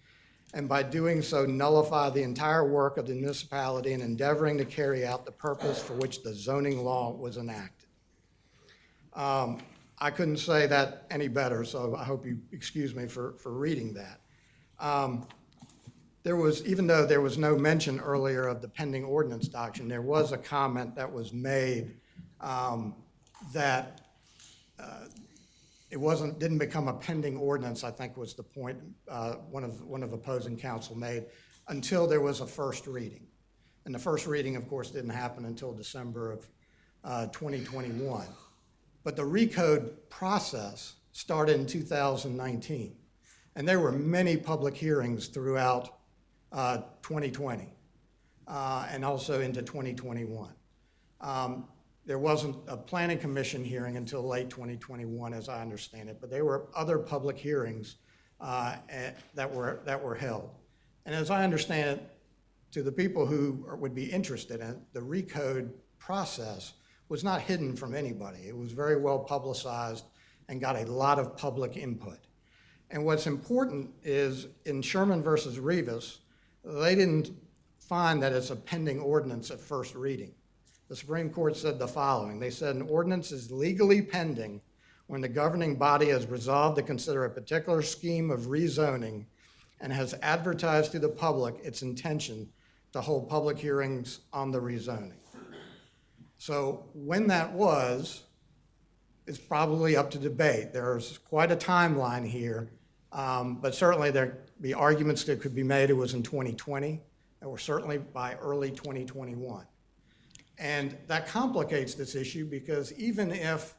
and by doing so nullify the entire work of the municipality in endeavoring to carry out the purpose for which the zoning law was enacted. I couldn't say that any better, so I hope you excuse me for reading that. Even though there was no mention earlier of the pending ordinance doctrine, there was a comment that was made that it didn't become a pending ordinance, I think was the point one of opposing counsel made, until there was a first reading. And the first reading, of course, didn't happen until December of 2021. But the recode process started in 2019, and there were many public hearings throughout 2020 and also into 2021. There wasn't a planning commission hearing until late 2021, as I understand it, but there were other public hearings that were held. And as I understand it, to the people who would be interested in it, the recode process was not hidden from anybody. It was very well publicized and got a lot of public input. And what's important is in Sherman versus Rivas, they didn't find that it's a pending ordinance at first reading. The Supreme Court said the following. They said an ordinance is legally pending when the governing body has resolved to consider a particular scheme of rezoning and has advertised to the public its intention to hold public hearings on the rezoning. So when that was, it's probably up to debate. There's quite a timeline here, but certainly there'd be arguments that could be made it was in 2020, or certainly by early 2021. And that complicates this issue because even if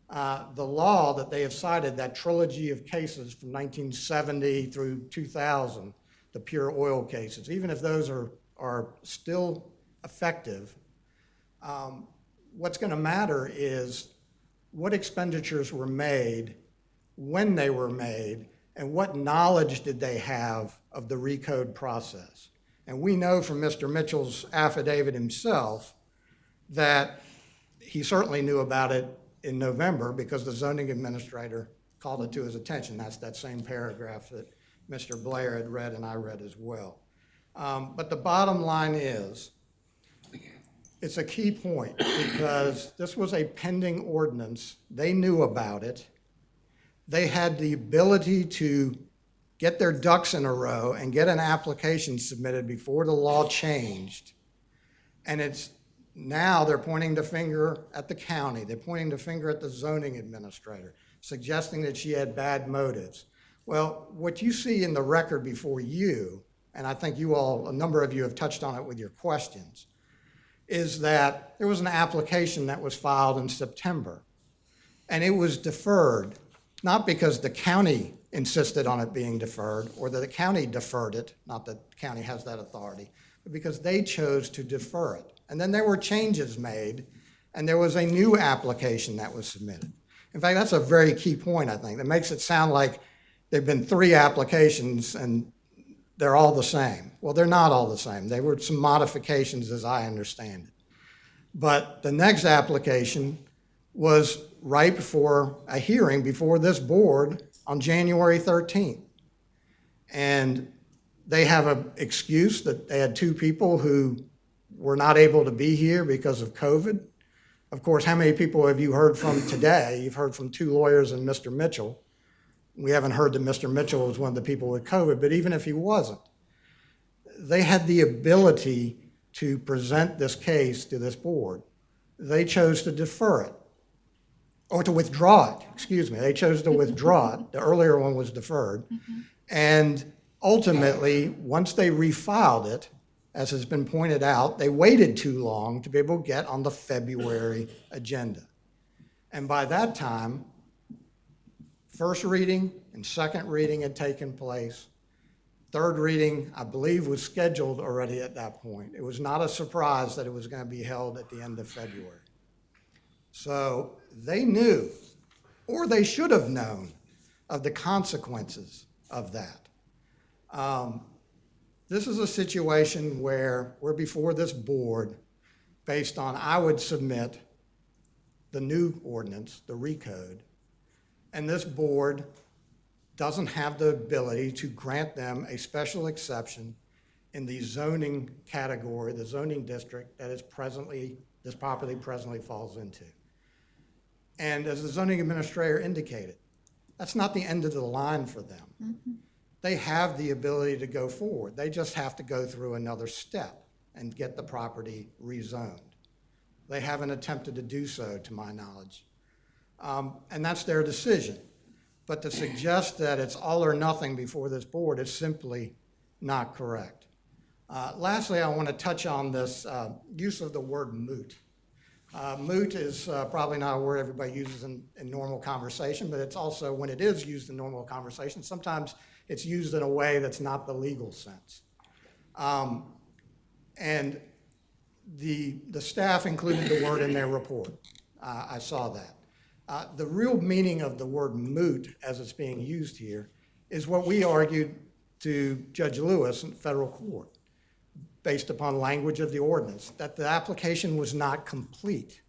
the law that they have cited, that trilogy of cases from 1970 through 2000, the pure oil cases, even if those are still effective, what's going to matter is what expenditures were made, when they were made, and what knowledge did they have of the recode process. And we know from Mr. Mitchell's affidavit himself that he certainly knew about it in November because the zoning administrator called it to his attention. That's that same paragraph that Mr. Blair had read and I read as well. But the bottom line is, it's a key point because this was a pending ordinance. They knew about it. They had the ability to get their ducks in a row and get an application submitted before the law changed. And it's now they're pointing the finger at the county. They're pointing the finger at the zoning administrator, suggesting that she had bad motives. Well, what you see in the record before you, and I think you all, a number of you have touched on it with your questions, is that there was an application that was filed in September, and it was deferred, not because the county insisted on it being deferred or that the county deferred it, not that the county has that authority, but because they chose to defer it. And then there were changes made, and there was a new application that was submitted. In fact, that's a very key point, I think. That makes it sound like there've been 3 applications and they're all the same. Well, they're not all the same. There were some modifications as I understand it. But the next application was ripe for a hearing before this board on January 13th. And they have an excuse that they had 2 people who were not able to be here because of COVID. Of course, how many people have you heard from today? You've heard from 2 lawyers and Mr. Mitchell. We haven't heard that Mr. Mitchell was one of the people with COVID, but even if he wasn't, they had the ability to present this case to this board. They chose to defer it, or to withdraw it, excuse me. They chose to withdraw it. The earlier one was deferred. And ultimately, once they refiled it, as has been pointed out, they waited too long to be able to get on the February agenda. And by that time, first reading and second reading had taken place. Third reading, I believe, was scheduled already at that point. It was not a surprise that it was going to be held at the end of February. So they knew, or they should have known, of the consequences of that. This is a situation where we're before this board based on, I would submit, the new ordinance, the recode, and this board doesn't have the ability to grant them a special exception in the zoning category, the zoning district that is presently, this property presently falls into. And as the zoning administrator indicated, that's not the end of the line for them. They have the ability to go forward. They just have to go through another step and get the property rezoned. They haven't attempted to do so, to my knowledge. And that's their decision. But to suggest that it's all or nothing before this board is simply not correct. Lastly, I want to touch on this use of the word moot. Moot is probably not a word everybody uses in normal conversation, but it's also, when it is used in normal conversation, sometimes it's used in a way that's not the legal sense. And the staff included the word in their report. I saw that. The real meaning of the word moot, as it's being used here, is what we argued to Judge Lewis in federal court, based upon language of the ordinance, that the application was not complete.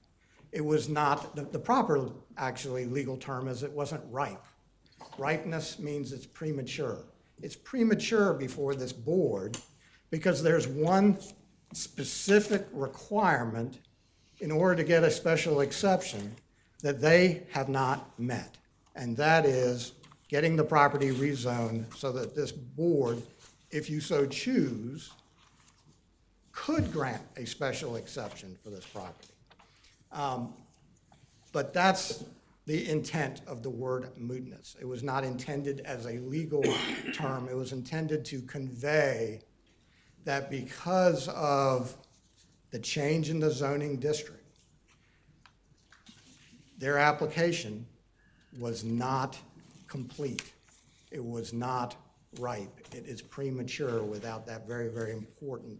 It was not, the proper, actually, legal term is it wasn't ripe. Ripeness means it's premature. It's premature before this board because there's one specific requirement in order to get a special exception that they have not met, and that is getting the property rezoned so that this board, if you so choose, could grant a special exception for this property. But that's the intent of the word mootness. It was not intended as a legal term. It was intended to convey that because of the change in the zoning district, their application was not complete. It was not ripe. It is premature without that very, very important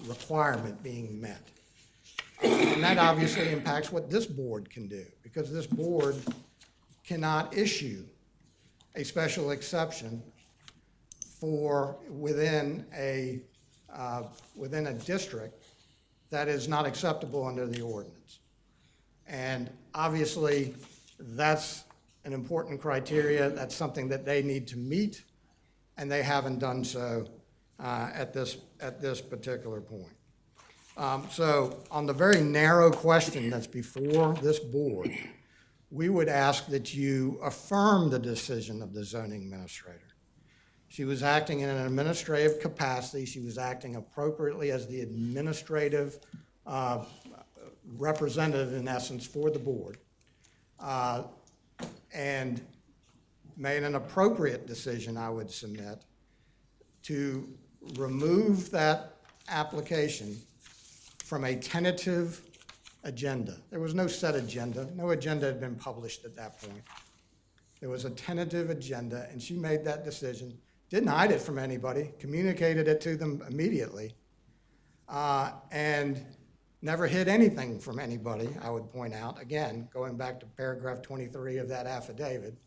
requirement being met. And that obviously impacts what this board can do, because this board cannot issue a special exception for within a district that is not acceptable under the ordinance. And obviously, that's an important criteria. That's something that they need to meet, and they haven't done so at this particular point. So on the very narrow question that's before this board, we would ask that you affirm the decision of the zoning administrator. She was acting in an administrative capacity. She was acting appropriately as the administrative representative, in essence, for the board, and made an appropriate decision, I would submit, to remove that application from a tentative agenda. There was no set agenda. No agenda had been published at that point. There was a tentative agenda, and she made that decision, didn't hide it from anybody, communicated it to them immediately, and never hid anything from anybody, I would point out. Again, going back to paragraph 23 of that affidavit.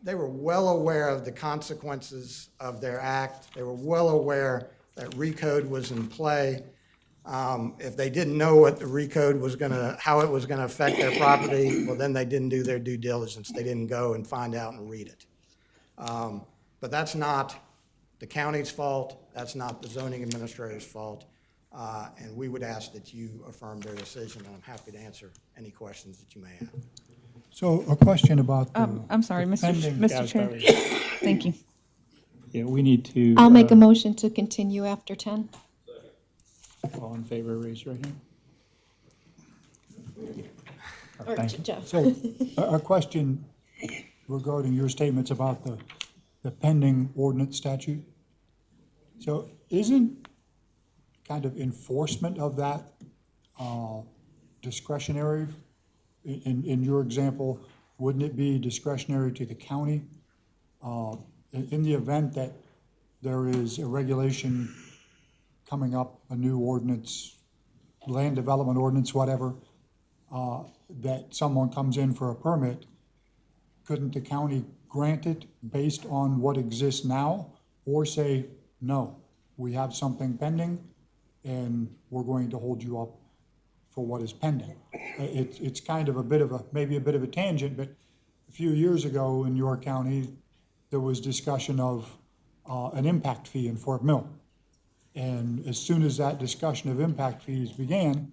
They were well aware of the consequences of their act. They were well aware that RECODE was in play. If they didn't know what the RECODE was how it was gonna affect their property, well, then they didn't do their due diligence. They didn't go and find out and read it. But that's not the county's fault. That's not the zoning administrator's fault. And we would ask that you affirm their decision, and I'm happy to answer any questions that you may have. So a question about the. I'm sorry, pending- Mr. Chair. Thank you. Yeah, we need to. I'll make a motion to continue after 10. All in favor, raise your hand. Or Thank you. Jeff. So a question regarding your statements about the pending ordinance statute. So isn't kind of enforcement of that discretionary? In your example, wouldn't it be discretionary to the county? In the event that there is a regulation coming up, a new ordinance, land development ordinance, whatever, that someone comes in for a permit, couldn't the county grant it based on what exists now? Or say, no, we have something pending and we're going to hold you up for what is pending? It's kind of maybe a bit of a tangent, but a few years ago in York County, there was discussion of an impact fee in Fort Mill. And as soon as that discussion of impact fees began,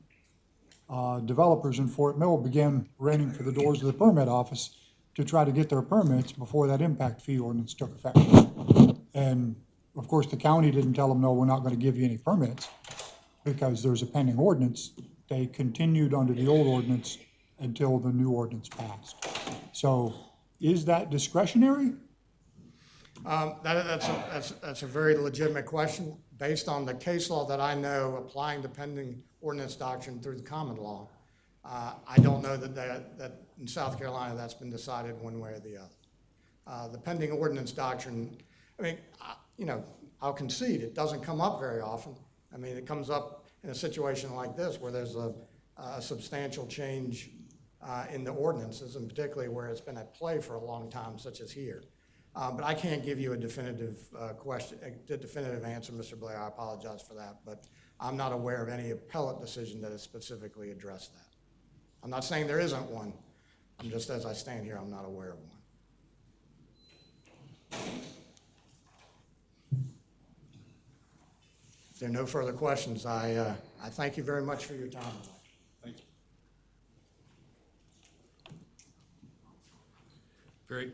developers in Fort Mill began running for the doors of the permit office to try to get their permits before that impact fee ordinance took effect. And of course, the county didn't tell them, no, we're not going to give you any permits because there's a pending ordinance. They continued under the old ordinance until the new ordinance passed. So is that discretionary? That's a very legitimate question. Based on the case law that I know, applying the pending ordinance doctrine through the common law, I don't know that in South Carolina that's been decided one way or the other. The pending ordinance doctrine, I mean, I'll concede it doesn't come up very often. I mean, it comes up in a situation like this where there's a substantial change in the ordinances, and particularly where it's been at play for a long time, such as here. But I can't give you a definitive definitive answer, Mr. Blair. I apologize for that, but I'm not aware of any appellate decision that has specifically addressed that. I'm not saying there isn't one. I'm just, as I stand here, I'm not aware of one. If there are no further questions, I thank you very much for your time. Thank you. Very.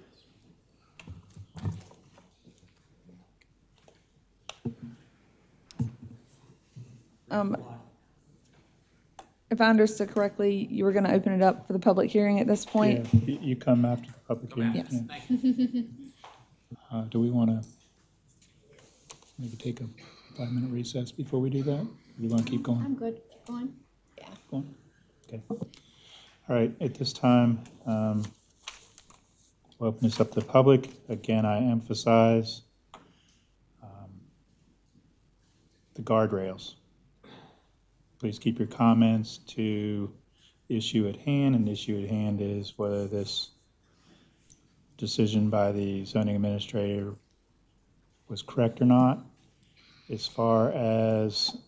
If I understood correctly, you were going to open it up for the public hearing at this point? Yeah, you come after the public hearing. Yes. Yeah. Thank you. Do we want to maybe take a 5-minute recess before we do that? Or do you want to keep going? I'm good. Keep going. Yeah. Going? Okay. All right, at this time, we'll open this up to the public. Again, I emphasize the guardrails. Please keep your comments to the issue at hand, and the issue at hand is whether this decision by the zoning administrator was correct or not. As far as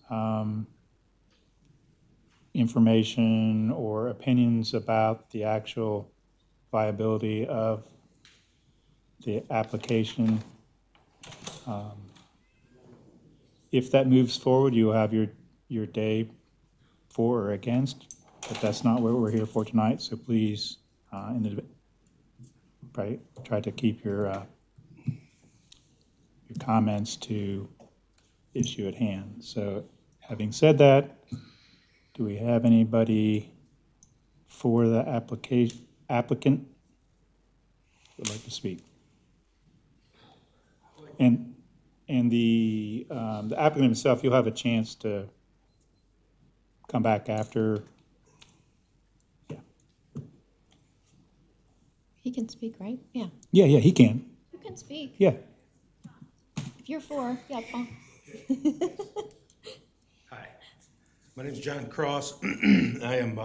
information or opinions about the actual viability of the application, if that moves forward, you will have your day for or against, but that's not what we're here for tonight, so please try to keep your comments to issue at hand. So having said that, do we have anybody for the applicant who would like to speak? And the applicant himself, you'll have a chance to come back after. Yeah. He can speak, right? Yeah. Yeah, he can. You can speak. Yeah. If you're for, yeah, Paul. My name's John Cross. I am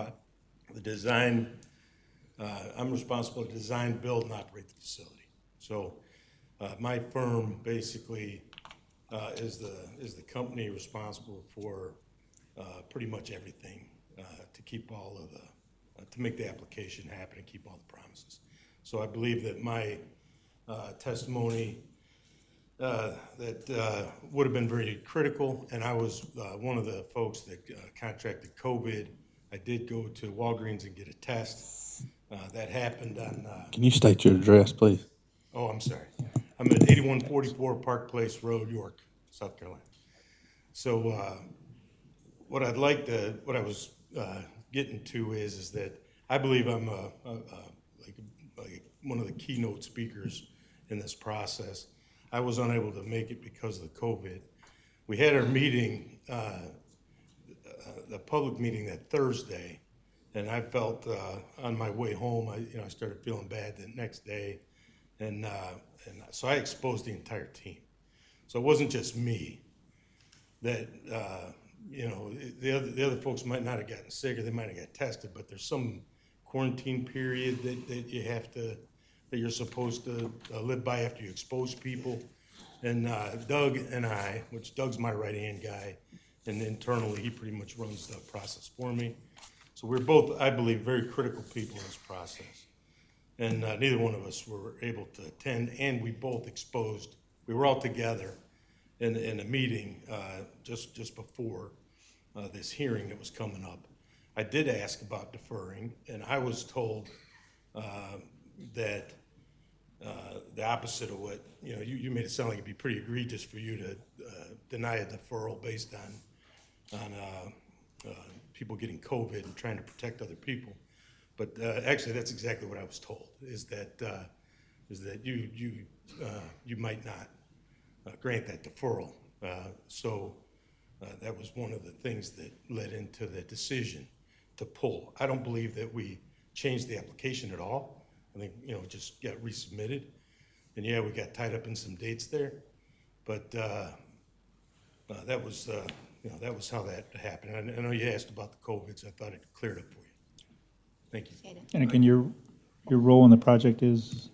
the design, I'm responsible to design, build, and operate the facility. So my firm basically is the company responsible for pretty much everything to keep all of the, to make the application happen and keep all the promises. So I believe that my testimony that would have been very critical, and I was one of the folks that contracted COVID. I did go to Walgreens and get a test. That happened on... Can you state your address, please? Oh, I'm sorry. I'm at 8144 Park Place Road, York, South Carolina. So what I was getting to is that I believe I'm like one of the keynote speakers in this process. I was unable to make it because of the COVID. We had our meeting, the public meeting that Thursday, and I felt on my way home, I started feeling bad the next day, and so I exposed the entire team. So it wasn't just me. That the other folks might not have gotten sick, or they might have got tested, but there's some quarantine period that you have to, that you're supposed to live by after you expose people. And Doug and I, which Doug's my right-hand guy, and internally he pretty much runs the process for me. So we're both, I believe, very critical people in this process. And neither one of us were able to attend, and we both exposed, we were all together in a meeting just before this hearing that was coming up. I did ask about deferring, and I was told that the opposite of what, you made it sound like it'd be pretty egregious for you to deny a deferral based on people getting COVID and trying to protect other people. But actually, that's exactly what I was told, is that you might not grant that deferral. So that was one of the things that led into the decision to pull. I don't believe that we changed the application at all. I think, it just got resubmitted. And yeah, we got tied up in some dates there, but that was how that happened. I know you asked about the COVID, so I thought it cleared up for you. Thank you. And again, your role in the project is?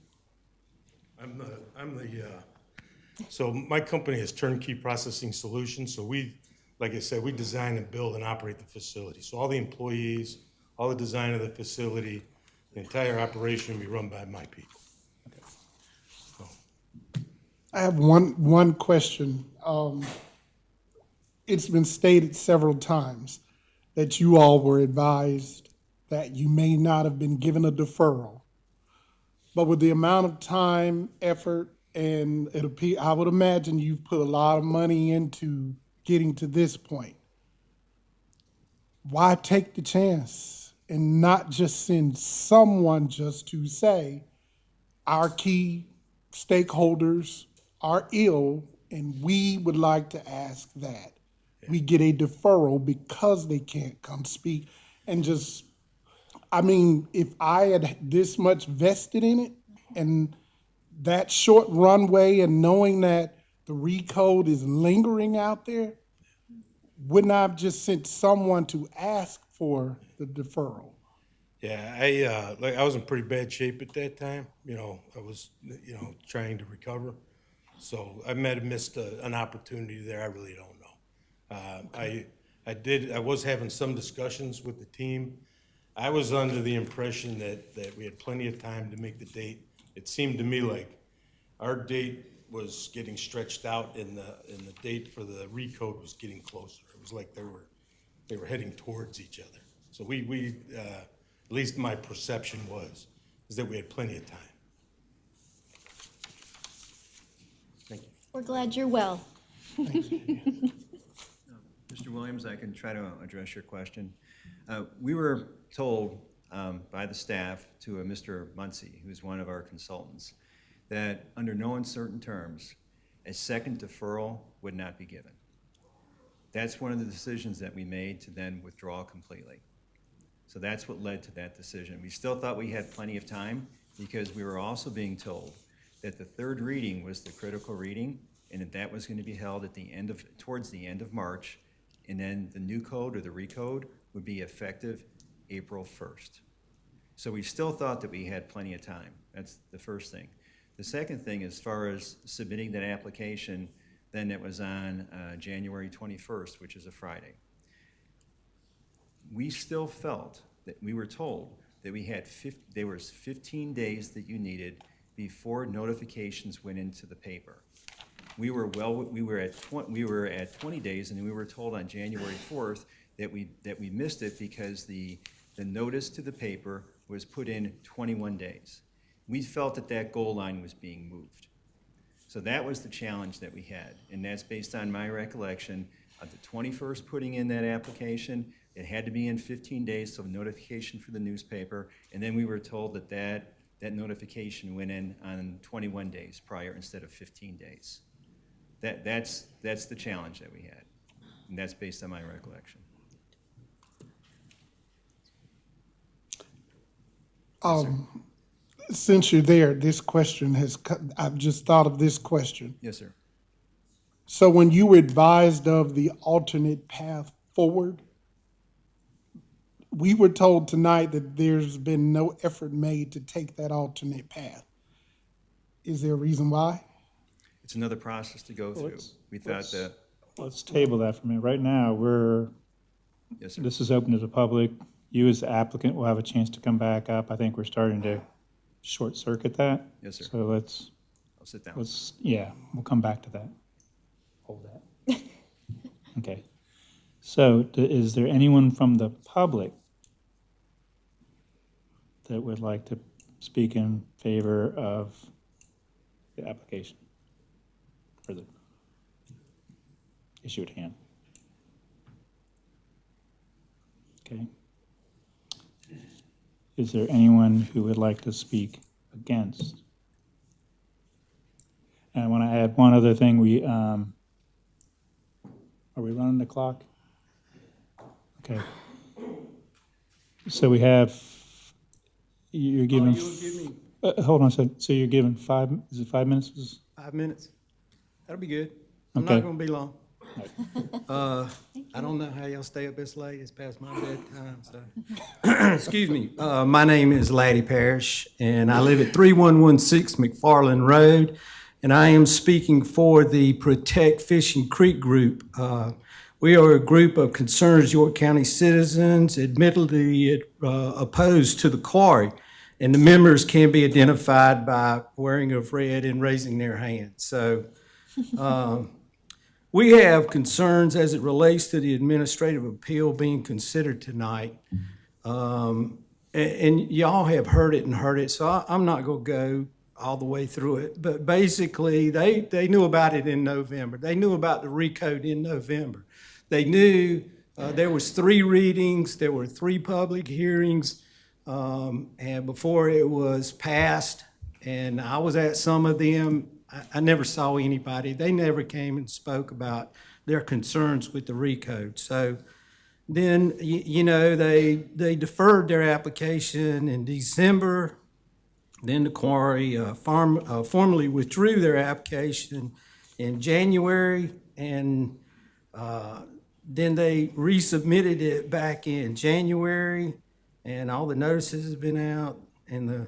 So my company is Turnkey Processing Solutions. So we, like I said, we design and build and operate the facility. So all the employees, all the design of the facility, the entire operation will be run by my people. I have one question. It's been stated several times that you all were advised that you may not have been given a deferral. But with the amount of time, effort, and I would imagine you've put a lot of money into getting to this point. Why take the chance and not just send someone just to say, our key stakeholders are ill and we would like to ask that we get a deferral because they can't come speak, and just, if I had this much vested in it and that short runway and knowing that the recode is lingering out there, wouldn't I have just sent someone to ask for the deferral? Yeah, I was in pretty bad shape at that time. I was, trying to recover. So I might have missed an opportunity there. I really don't know. I was having some discussions with the team. I was under the impression that we had plenty of time to make the date. It seemed to me like our date was getting stretched out and the date for the recode was getting closer. It was like they were heading towards each other. So we at least my perception is that we had plenty of time. Thank you. We're glad you're well. Thank you. Mr. Williams, I can try to address your question. We were told by the staff to a Mr. Muncie, who's one of our consultants, that under no uncertain terms, a second deferral would not be given. That's one of the decisions that we made to then withdraw completely. So that's what led to that decision. We still thought we had plenty of time because we were also being told that the third reading was the critical reading and that was going to be held at towards the end of March and then the new code or the recode would be effective April 1st. So we still thought that we had plenty of time. That's the first thing. The second thing, as far as submitting that application, then it was on January 21st, which is a Friday. We still felt that we were told that we had there was 15 days that you needed before notifications went into the paper. We were at 20 days, and we were told on January 4th that we missed it because the notice to the paper was put in 21 days. We felt that that goal line was being moved. So that was the challenge that we had, and that's based on my recollection of the 21st putting in that application. It had to be in 15 days, so notification for the newspaper, and then we were told that that notification went in on 21 days prior instead of 15 days. That's the challenge that we had, and that's based on my recollection. Since you're there, this question I've just thought of this question. Yes, sir. So when you were advised of the alternate path forward, we were told tonight that there's been no effort made to take that alternate path. Is there a reason why? It's another process to go through. We thought that. Let's table that for a minute. Right now, Yes, sir. this is open to the public. You as the applicant will have a chance to come back up. I think we're starting to short circuit that. Yes, sir. So I'll sit down. we'll come back to that. Hold that. Okay. So is there anyone from the public that would like to speak in favor of the application for the issue at hand? Okay. Is there anyone who would like to speak against? And I want to add one other thing. Are we running the clock? Okay. So we have, you're giving, hold on a second. So you're giving is it 5 minutes? 5 minutes. That'll be good. I'm Okay. not gonna be long. I don't know how y'all stay up this late. It's past my bedtime, so. Excuse me. My name is Laddie Parrish, and I live at 3116 McFarland Road, and I am speaking for the Protect Fishing Creek Group. We are a group of concerned York County citizens admittedly opposed to the quarry, and the members can be identified by wearing of red and raising their hands. So we have concerns as it relates to the administrative appeal being considered tonight. And y'all have heard it, so I'm not going to go all the way through it. But basically, they knew about it in November. They knew about the recode in November. They knew there was 3 readings, there were 3 public hearings, and before it was passed, and I was at some of them. I never saw anybody. They never came and spoke about their concerns with the recode. So then, they deferred their application in December. Then the quarry formally withdrew their application in January, and then they resubmitted it back in January, and all the notices have been out, and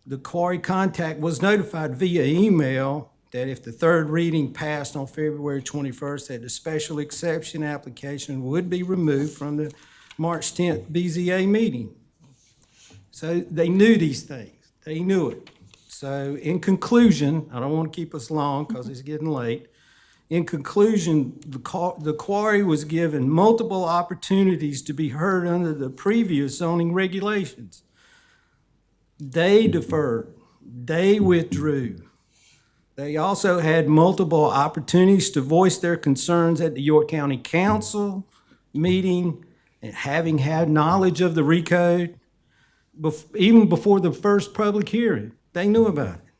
the quarry contact was notified via email that if the 3rd reading passed on February 21st, that the special exception application would be removed from the March 10th BZA meeting. So they knew these things. They knew it. So in conclusion, I don't want to keep us long because it's getting late. In conclusion, the quarry was given multiple opportunities to be heard under the previous zoning regulations. They deferred. They withdrew. They also had multiple opportunities to voice their concerns at the York County Council meeting, and having had knowledge of the recode, even before the first public hearing. They knew about it.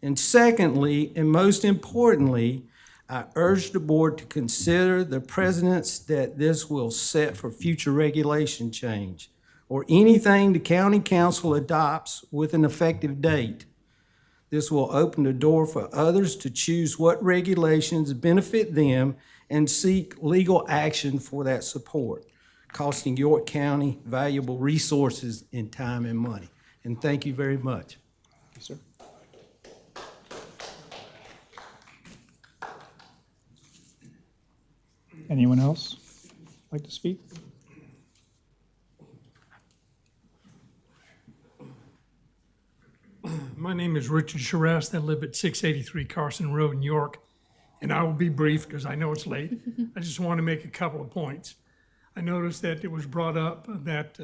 And secondly, and most importantly, I urge the board to consider the precedents that this will set for future regulation change, or anything the county council adopts with an effective date. This will open the door for others to choose what regulations benefit them and seek legal action for that support, costing York County valuable resources in time and money. And thank you very much. Yes, sir. Anyone else like to speak? My name is Richard Charest. I live at 683 Carson Road in York, and I will be brief because I know it's late. I just want to make a couple of points. I noticed that it was brought up that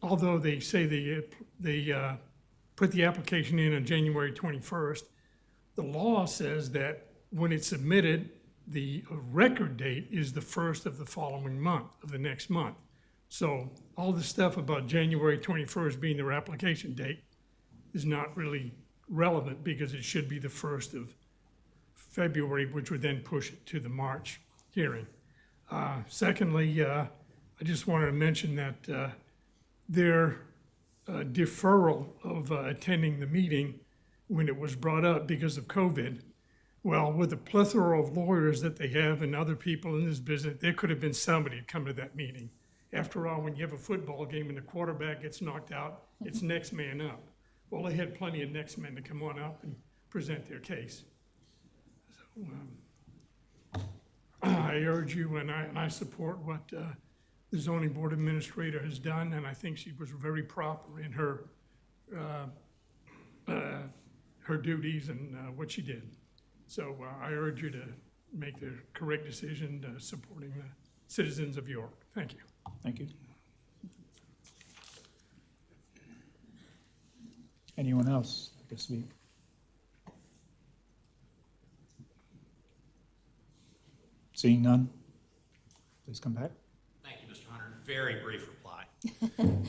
although they say they put the application in on January 21st, the law says that when it's submitted, the record date is the first of the following month, of the next month. So all the stuff about January 21st being their application date is not really relevant because it should be the 1st of February, which would then push it to the March hearing. Secondly, I just wanted to mention that their deferral of attending the meeting when it was brought up because of COVID, well, with the plethora of lawyers that they have and other people in this business, there could have been somebody to come to that meeting. After all, when you have a football game and the quarterback gets knocked out, it's next man up. Well, they had plenty of next men to come on up and present their case. So, I urge you, and I support what the zoning board administrator has done, and I think she was very proper in her duties and what she did. So I urge you to make the correct decision supporting the citizens of York. Thank you. Thank you. Anyone else like to speak? Seeing none, please come back. Thank you, Mr. Hunter. Very brief reply.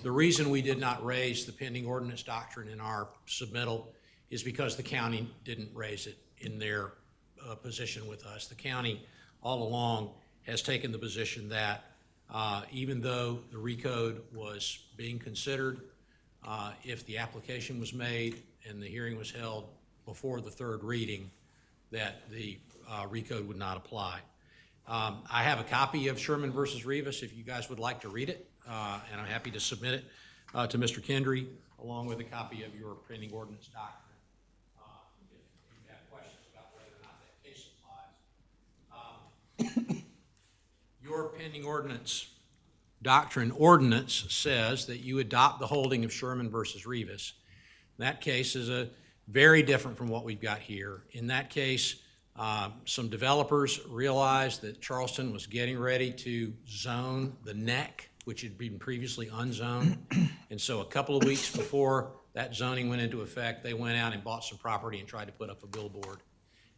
The reason we did not raise the pending ordinance doctrine in our submittal is because the county didn't raise it in their position with us. The county all along has taken the position that even though the recode was being considered, if the application was made and the hearing was held before the third reading, that the recode would not apply. I have a copy of Sherman versus Rivas if you guys would like to read it, and I'm happy to submit it to Mr. Kendry along with a copy of your pending ordinance doctrine. If you have questions about whether or not that case applies. Your pending ordinance doctrine ordinance says that you adopt the holding of Sherman versus Rivas. That case is very different from what we've got here. In that case, some developers realized that Charleston was getting ready to zone the neck, which had been previously unzoned. And so a couple of weeks before that zoning went into effect, they went out and bought some property and tried to put up a billboard.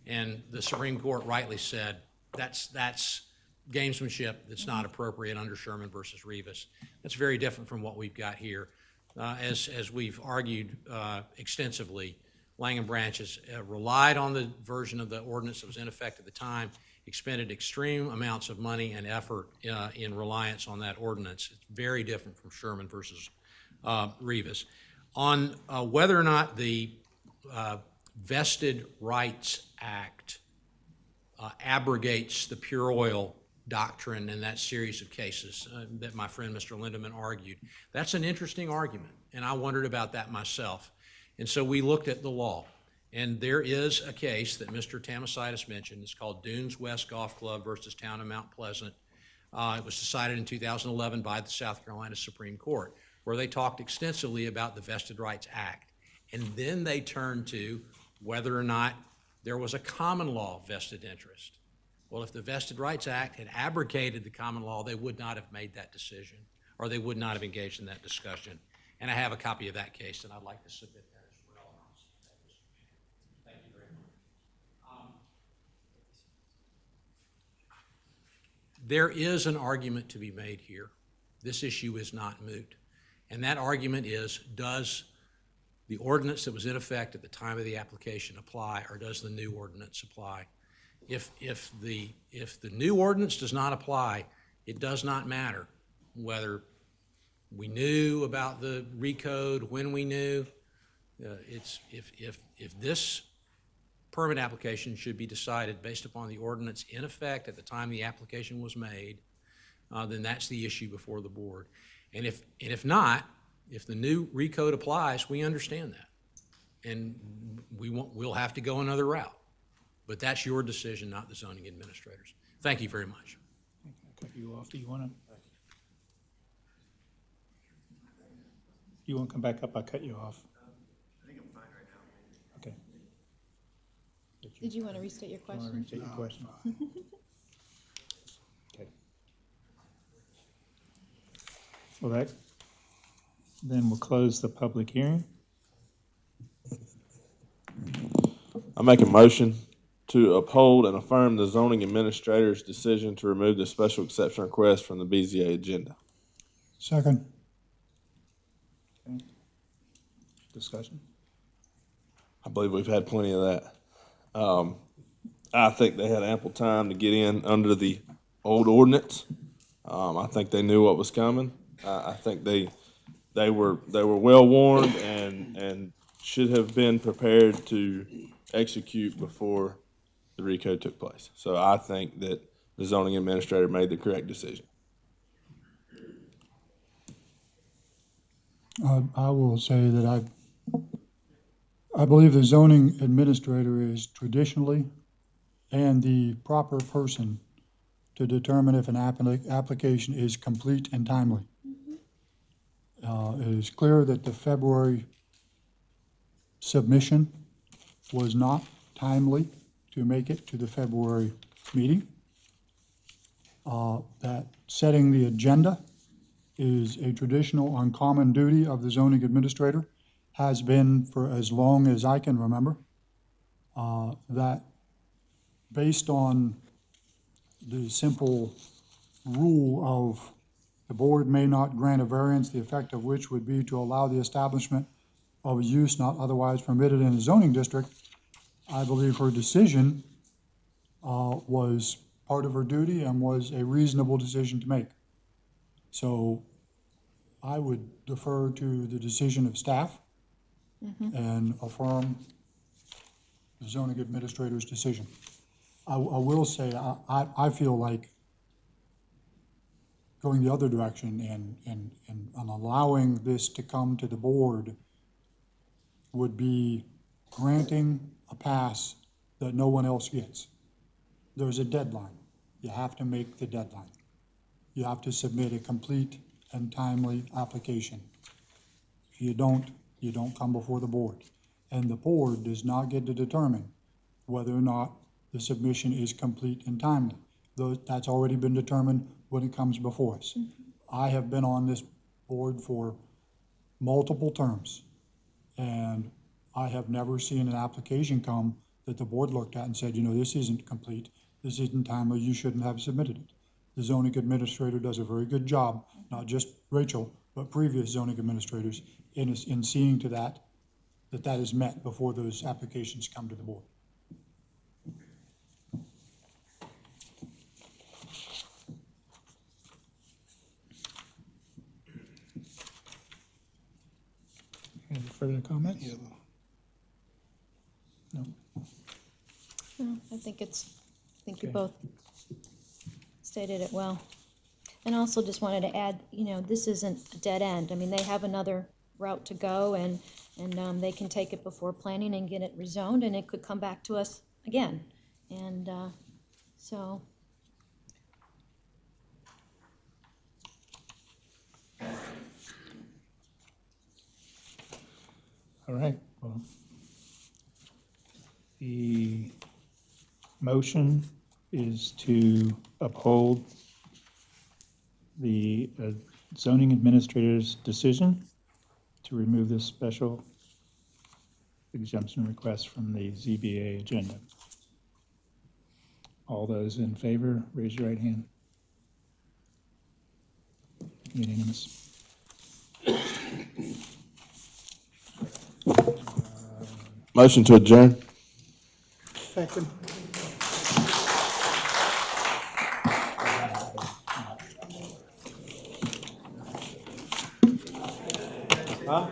And the Supreme Court rightly said, that's gamesmanship that's not appropriate under Sherman versus Rivas. That's very different from what we've got here. As we've argued extensively, Langham Branch has relied on the version of the ordinance that was in effect at the time, expended extreme amounts of money and effort in reliance on that ordinance. It's very different from Sherman versus Rivas. On whether or not the Vested Rights Act abrogates the pure oil doctrine in that series of cases that my friend Mr. Lindeman argued, that's an interesting argument, and I wondered about that myself. And so we looked at the law, and there is a case that Mr. Tamasitis mentioned. It's called Dunes West Golf Club versus Town of Mount Pleasant. It was decided in 2011 by the South Carolina Supreme Court, where they talked extensively about the Vested Rights Act. And then they turned to whether or not there was a common law vested interest. Well, if the Vested Rights Act had abrogated the common law, they would not have made that decision, or they would not have engaged in that discussion. And I have a copy of that case, and I'd like to submit that as well. Thank you very much. There is an argument to be made here. This issue is not moot. And that argument is, does the ordinance that was in effect at the time of the application apply, or does the new ordinance apply? If the new ordinance does not apply, it does not matter whether we knew about the recode, when we knew. If this permit application should be decided based upon the ordinance in effect at the time the application was made, then that's the issue before the board. And if not, if the new recode applies, we understand that. And we'll have to go another route. But that's your decision, not the zoning administrators. Thank you very much. Cut you off. Do you want to? You want to come back up? I cut you off. I think I'm fine right now. Okay. Did you want to restate your You want to question? restate your question? Okay. Well, then we'll close the public hearing. I make a motion to uphold and affirm the zoning administrator's decision to remove the special exception request from the BZA agenda. Second. Okay. Discussion? I believe we've had plenty of that. I think they had ample time to get in under the old ordinance. I think they knew what was coming. I think they were well warned and should have been prepared to execute before the recode took place. So I think that the zoning administrator made the correct decision. I will say that I believe the zoning administrator is traditionally and the proper person to determine if an application is complete and timely. It is clear that the February submission was not timely to make it to the February meeting. That setting the agenda is a traditional uncommon duty of the zoning administrator, has been for as long as I can remember. That based on the simple rule of the board may not grant a variance, the effect of which would be to allow the establishment of a use not otherwise permitted in a zoning district, I believe her decision was part of her duty and was a reasonable decision to make. So I would defer to the decision of staff and affirm the zoning administrator's decision. I will say, I feel like going the other direction and allowing this to come to the board would be granting a pass that no one else gets. There's a deadline. You have to make the deadline. You have to submit a complete and timely application. If you don't come before the board. And the board does not get to determine whether or not the submission is complete and timely. That's already been determined when it comes before us. I have been on this board for multiple terms, and I have never seen an application come that the board looked at and said, you know, this isn't complete, this isn't timely, you shouldn't have submitted it. The zoning administrator does a very good job, not just Rachel, but previous zoning administrators in seeing to that is met before those applications come to the board. Any further comments? No. No, I think you both stated it well. And also just wanted to add, you know, this isn't a dead end. I mean, they have another route to go and they can take it before planning and get it rezoned and it could come back to us again. And so. All right, well, the motion is to uphold the zoning administrator's decision to remove this special exemption request from the ZBA agenda. All those in favor, raise your right hand. Unanimous. Motion to adjourn. Second. Huh?